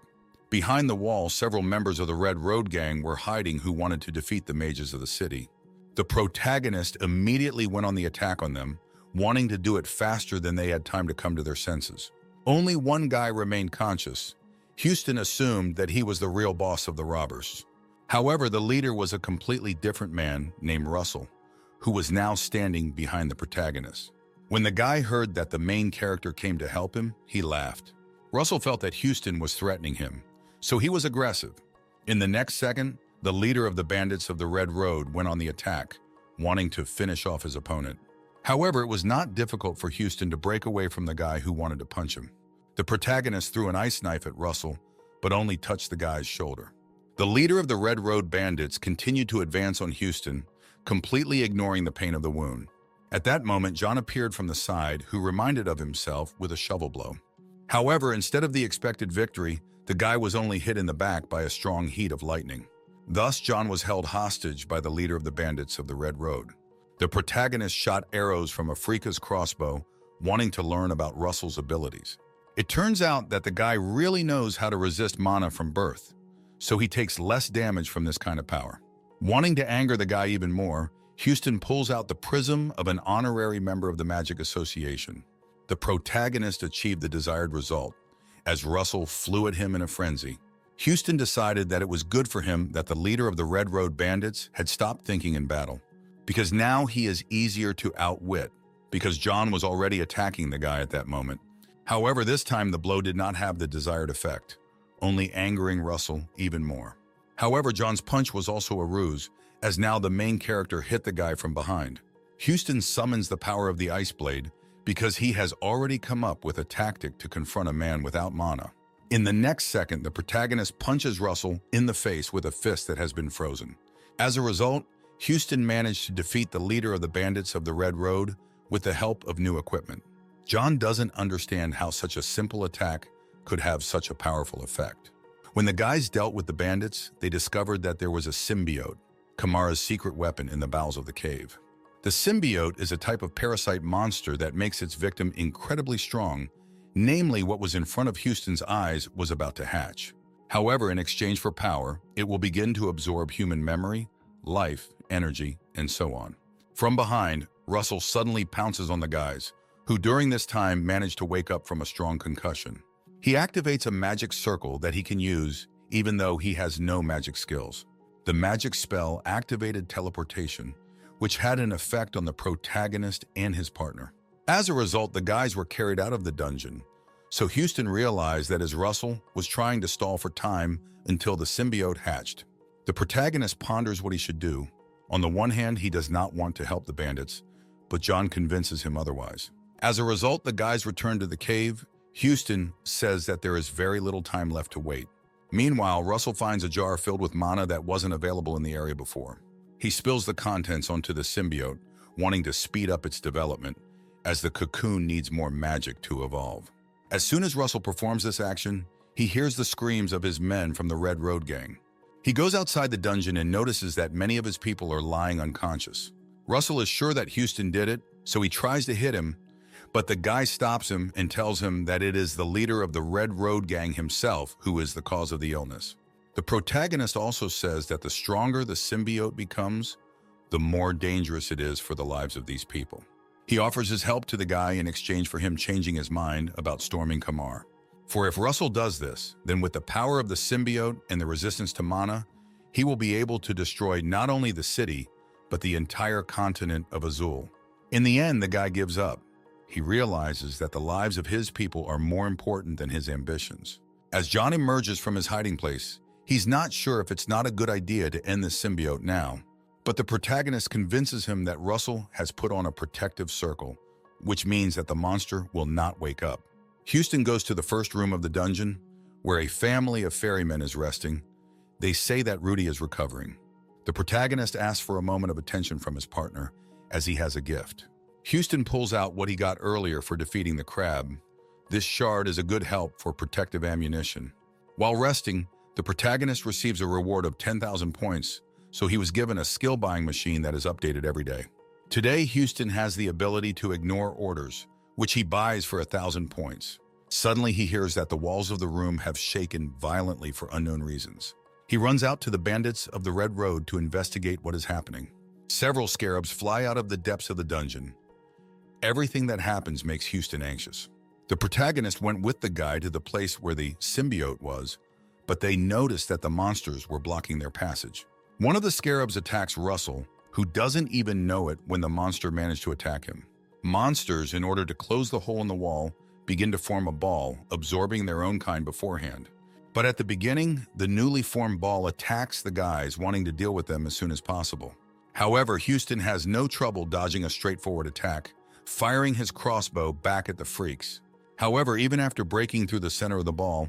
Behind the wall, several members of the Red Road gang were hiding who wanted to defeat the mages of the city. The protagonist immediately went on the attack on them, wanting to do it faster than they had time to come to their senses. Only one guy remained conscious. Houston assumed that he was the real boss of the robbers. However, the leader was a completely different man named Russell, who was now standing behind the protagonist. When the guy heard that the main character came to help him, he laughed. Russell felt that Houston was threatening him, so he was aggressive. In the next second, the leader of the bandits of the Red Road went on the attack, wanting to finish off his opponent. However, it was not difficult for Houston to break away from the guy who wanted to punch him. The protagonist threw an ice knife at Russell, but only touched the guy's shoulder. The leader of the Red Road bandits continued to advance on Houston, completely ignoring the pain of the wound. At that moment, John appeared from the side, who reminded of himself with a shovel blow. However, instead of the expected victory, the guy was only hit in the back by a strong heat of lightning. Thus, John was held hostage by the leader of the bandits of the Red Road. The protagonist shot arrows from a Freeka's crossbow, wanting to learn about Russell's abilities. It turns out that the guy really knows how to resist mana from birth, so he takes less damage from this kind of power. Wanting to anger the guy even more, Houston pulls out the prism of an honorary member of the Magic Association. The protagonist achieved the desired result, as Russell flew at him in a frenzy. Houston decided that it was good for him that the leader of the Red Road bandits had stopped thinking in battle, because now he is easier to outwit, because John was already attacking the guy at that moment. However, this time the blow did not have the desired effect, only angering Russell even more. However, John's punch was also a ruse, as now the main character hit the guy from behind. Houston summons the power of the Ice Blade because he has already come up with a tactic to confront a man without mana. In the next second, the protagonist punches Russell in the face with a fist that has been frozen. As a result, Houston managed to defeat the leader of the bandits of the Red Road with the help of new equipment. John doesn't understand how such a simple attack could have such a powerful effect. When the guys dealt with the bandits, they discovered that there was a symbiote, Kamara's secret weapon, in the bowels of the cave. The symbiote is a type of parasite monster that makes its victim incredibly strong, namely what was in front of Houston's eyes was about to hatch. However, in exchange for power, it will begin to absorb human memory, life, energy, and so on. From behind, Russell suddenly pounces on the guys, who during this time manage to wake up from a strong concussion. He activates a magic circle that he can use even though he has no magic skills. The magic spell activated teleportation, which had an effect on the protagonist and his partner. As a result, the guys were carried out of the dungeon, so Houston realized that as Russell was trying to stall for time until the symbiote hatched. The protagonist ponders what he should do. On the one hand, he does not want to help the bandits, but John convinces him otherwise. As a result, the guys return to the cave. Houston says that there is very little time left to wait. Meanwhile, Russell finds a jar filled with mana that wasn't available in the area before. He spills the contents onto the symbiote, wanting to speed up its development, as the cocoon needs more magic to evolve. As soon as Russell performs this action, he hears the screams of his men from the Red Road gang. He goes outside the dungeon and notices that many of his people are lying unconscious. Russell is sure that Houston did it, so he tries to hit him, but the guy stops him and tells him that it is the leader of the Red Road gang himself who is the cause of the illness. The protagonist also says that the stronger the symbiote becomes, the more dangerous it is for the lives of these people. He offers his help to the guy in exchange for him changing his mind about storming Kamar. For if Russell does this, then with the power of the symbiote and the resistance to mana, he will be able to destroy not only the city, but the entire continent of Azul. In the end, the guy gives up. He realizes that the lives of his people are more important than his ambitions. As John emerges from his hiding place, he's not sure if it's not a good idea to end the symbiote now, but the protagonist convinces him that Russell has put on a protective circle, which means that the monster will not wake up. Houston goes to the first room of the dungeon, where a family of ferrymen is resting. They say that Rudy is recovering. The protagonist asks for a moment of attention from his partner, as he has a gift. Houston pulls out what he got earlier for defeating the crab. This shard is a good help for protective ammunition. While resting, the protagonist receives a reward of 10,000 points, so he was given a skill buying machine that is updated every day. Today, Houston has the ability to ignore orders, which he buys for 1,000 points. Suddenly, he hears that the walls of the room have shaken violently for unknown reasons. He runs out to the bandits of the Red Road to investigate what is happening. Several scarabs fly out of the depths of the dungeon. Everything that happens makes Houston anxious. The protagonist went with the guy to the place where the symbiote was, but they noticed that the monsters were blocking their passage. One of the scarabs attacks Russell, who doesn't even know it when the monster managed to attack him. Monsters, in order to close the hole in the wall, begin to form a ball, absorbing their own kind beforehand. But at the beginning, the newly formed ball attacks the guys, wanting to deal with them as soon as possible. However, Houston has no trouble dodging a straightforward attack, firing his crossbow back at the freaks. However, even after breaking through the center of the ball,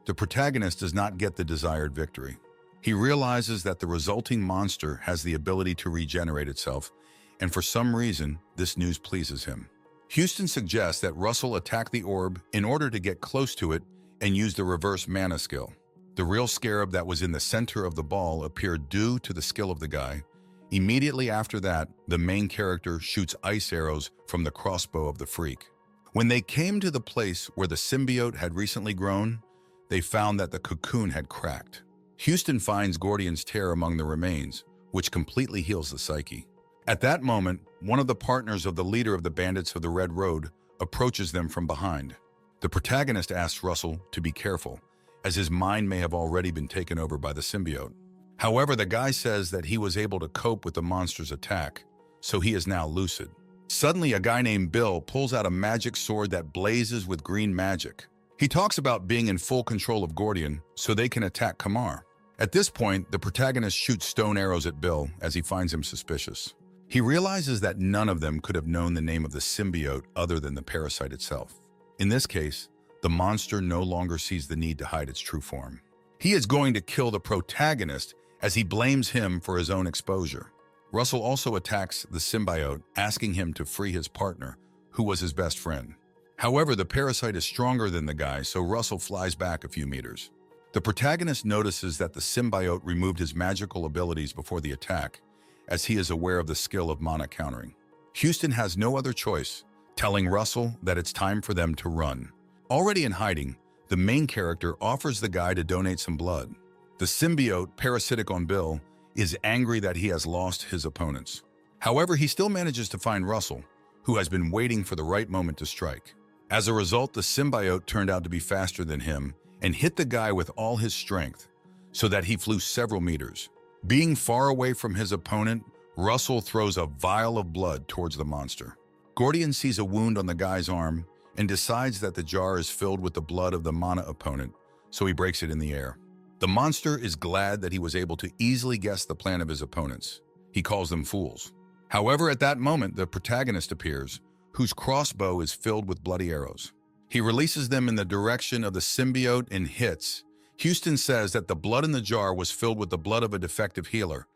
the protagonist does not get the desired victory. He realizes that the resulting monster has the ability to regenerate itself, and for some reason, this news pleases him. Houston suggests that Russell attack the orb in order to get close to it and use the reverse mana skill. The real scarab that was in the center of the ball appeared due to the skill of the guy. Immediately after that, the main character shoots ice arrows from the crossbow of the freak. When they came to the place where the symbiote had recently grown, they found that the cocoon had cracked. Houston finds Gordian's tear among the remains, which completely heals the psyche. At that moment, one of the partners of the leader of the bandits of the Red Road approaches them from behind. The protagonist asks Russell to be careful, as his mind may have already been taken over by the symbiote. However, the guy says that he was able to cope with the monster's attack, so he is now lucid. Suddenly, a guy named Bill pulls out a magic sword that blazes with green magic. He talks about being in full control of Gordian so they can attack Kamar. At this point, the protagonist shoots stone arrows at Bill as he finds him suspicious. He realizes that none of them could have known the name of the symbiote other than the parasite itself. In this case, the monster no longer sees the need to hide its true form. He is going to kill the protagonist as he blames him for his own exposure. Russell also attacks the symbiote, asking him to free his partner, who was his best friend. However, the parasite is stronger than the guy, so Russell flies back a few meters. The protagonist notices that the symbiote removed his magical abilities before the attack, as he is aware of the skill of mana countering. Houston has no other choice, telling Russell that it's time for them to run. Already in hiding, the main character offers the guy to donate some blood. The symbiote, parasitic on Bill, is angry that he has lost his opponents. However, he still manages to find Russell, who has been waiting for the right moment to strike. As a result, the symbiote turned out to be faster than him and hit the guy with all his strength, so that he flew several meters. Being far away from his opponent, Russell throws a vial of blood towards the monster. Gordian sees a wound on the guy's arm and decides that the jar is filled with the blood of the mana opponent, so he breaks it in the air. The monster is glad that he was able to easily guess the plan of his opponents. He calls them fools. However, at that moment, the protagonist appears, whose crossbow is filled with bloody arrows. He releases them in the direction of the symbiote and hits. Houston says that the blood in the jar was filled with the blood of a defective healer,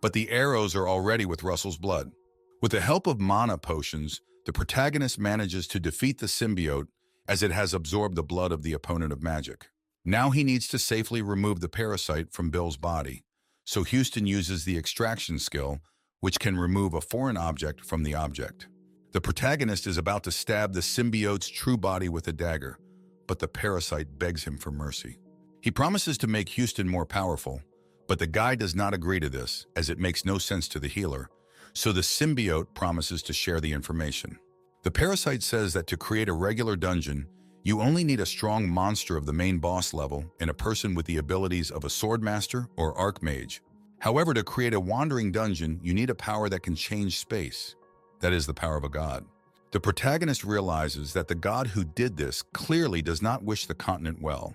but the arrows are already with Russell's blood. With the help of mana potions, the protagonist manages to defeat the symbiote as it has absorbed the blood of the opponent of magic. Now he needs to safely remove the parasite from Bill's body, so Houston uses the extraction skill, which can remove a foreign object from the object. The protagonist is about to stab the symbiote's true body with a dagger, but the parasite begs him for mercy. He promises to make Houston more powerful, but the guy does not agree to this, as it makes no sense to the healer, so the symbiote promises to share the information. The parasite says that to create a regular dungeon, you only need a strong monster of the main boss level and a person with the abilities of a swordmaster or archmage. However, to create a wandering dungeon, you need a power that can change space. That is the power of a god. The protagonist realizes that the god who did this clearly does not wish the continent well,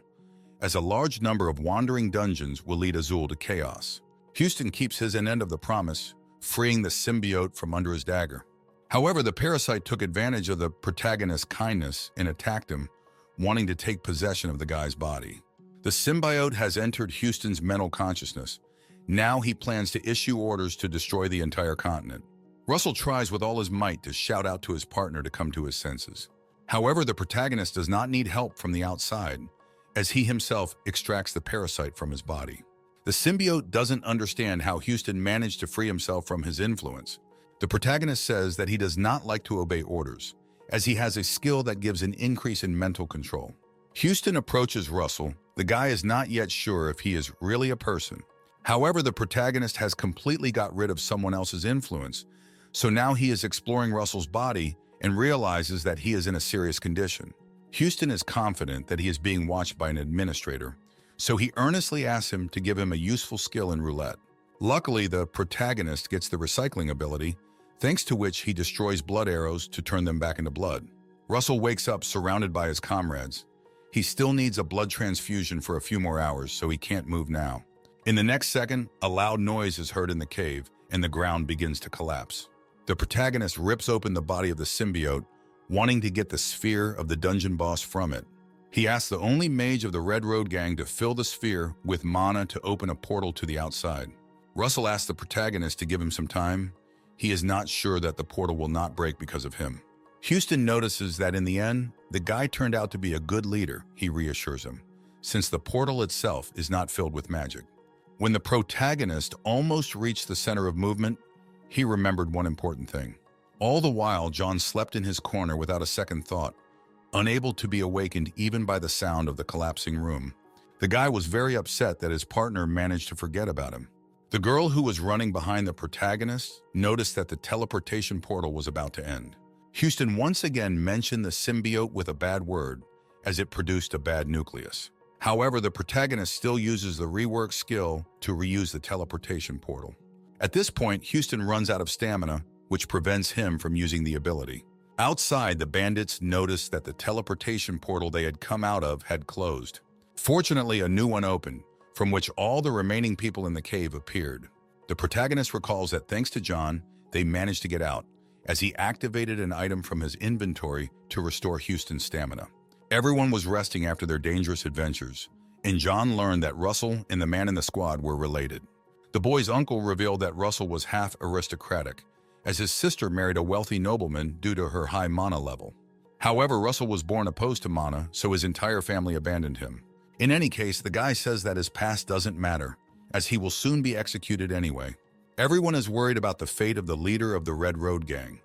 as a large number of wandering dungeons will lead Azul to chaos. Houston keeps his end of the promise, freeing the symbiote from under his dagger. However, the parasite took advantage of the protagonist's kindness and attacked him, wanting to take possession of the guy's body. The symbiote has entered Houston's mental consciousness. Now he plans to issue orders to destroy the entire continent. Russell tries with all his might to shout out to his partner to come to his senses. However, the protagonist does not need help from the outside, as he himself extracts the parasite from his body. The symbiote doesn't understand how Houston managed to free himself from his influence. The protagonist says that he does not like to obey orders, as he has a skill that gives an increase in mental control. Houston approaches Russell. The guy is not yet sure if he is really a person. However, the protagonist has completely got rid of someone else's influence, so now he is exploring Russell's body and realizes that he is in a serious condition. Houston is confident that he is being watched by an administrator, so he earnestly asks him to give him a useful skill in roulette. Luckily, the protagonist gets the recycling ability, thanks to which he destroys blood arrows to turn them back into blood. Russell wakes up surrounded by his comrades. He still needs a blood transfusion for a few more hours, so he can't move now. In the next second, a loud noise is heard in the cave, and the ground begins to collapse. The protagonist rips open the body of the symbiote, wanting to get the sphere of the dungeon boss from it. He asks the only mage of the Red Road gang to fill the sphere with mana to open a portal to the outside. Russell asks the protagonist to give him some time. He is not sure that the portal will not break because of him. Houston notices that in the end, the guy turned out to be a good leader, he reassures him, since the portal itself is not filled with magic. When the protagonist almost reached the center of movement, he remembered one important thing. All the while, John slept in his corner without a second thought, unable to be awakened even by the sound of the collapsing room. The guy was very upset that his partner managed to forget about him. The girl who was running behind the protagonist noticed that the teleportation portal was about to end. Houston once again mentioned the symbiote with a bad word, as it produced a bad nucleus. However, the protagonist still uses the rework skill to reuse the teleportation portal. At this point, Houston runs out of stamina, which prevents him from using the ability. Outside, the bandits noticed that the teleportation portal they had come out of had closed. Fortunately, a new one opened, from which all the remaining people in the cave appeared. The protagonist recalls that thanks to John, they managed to get out, as he activated an item from his inventory to restore Houston's stamina. Everyone was resting after their dangerous adventures, and John learned that Russell and the man in the squad were related. The boy's uncle revealed that Russell was half aristocratic, as his sister married a wealthy nobleman due to her high mana level. However, Russell was born opposed to mana, so his entire family abandoned him. In any case, the guy says that his past doesn't matter, as he will soon be executed anyway. Everyone is worried about the fate of the leader of the Red Road gang,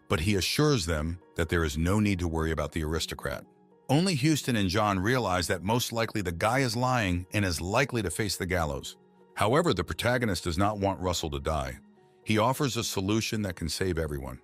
but he assures them that there is no need to worry about the aristocrat. Only Houston and John realize that most likely the guy is lying and is likely to face the gallows. However, the protagonist does not want Russell to die. He offers a solution that can save everyone.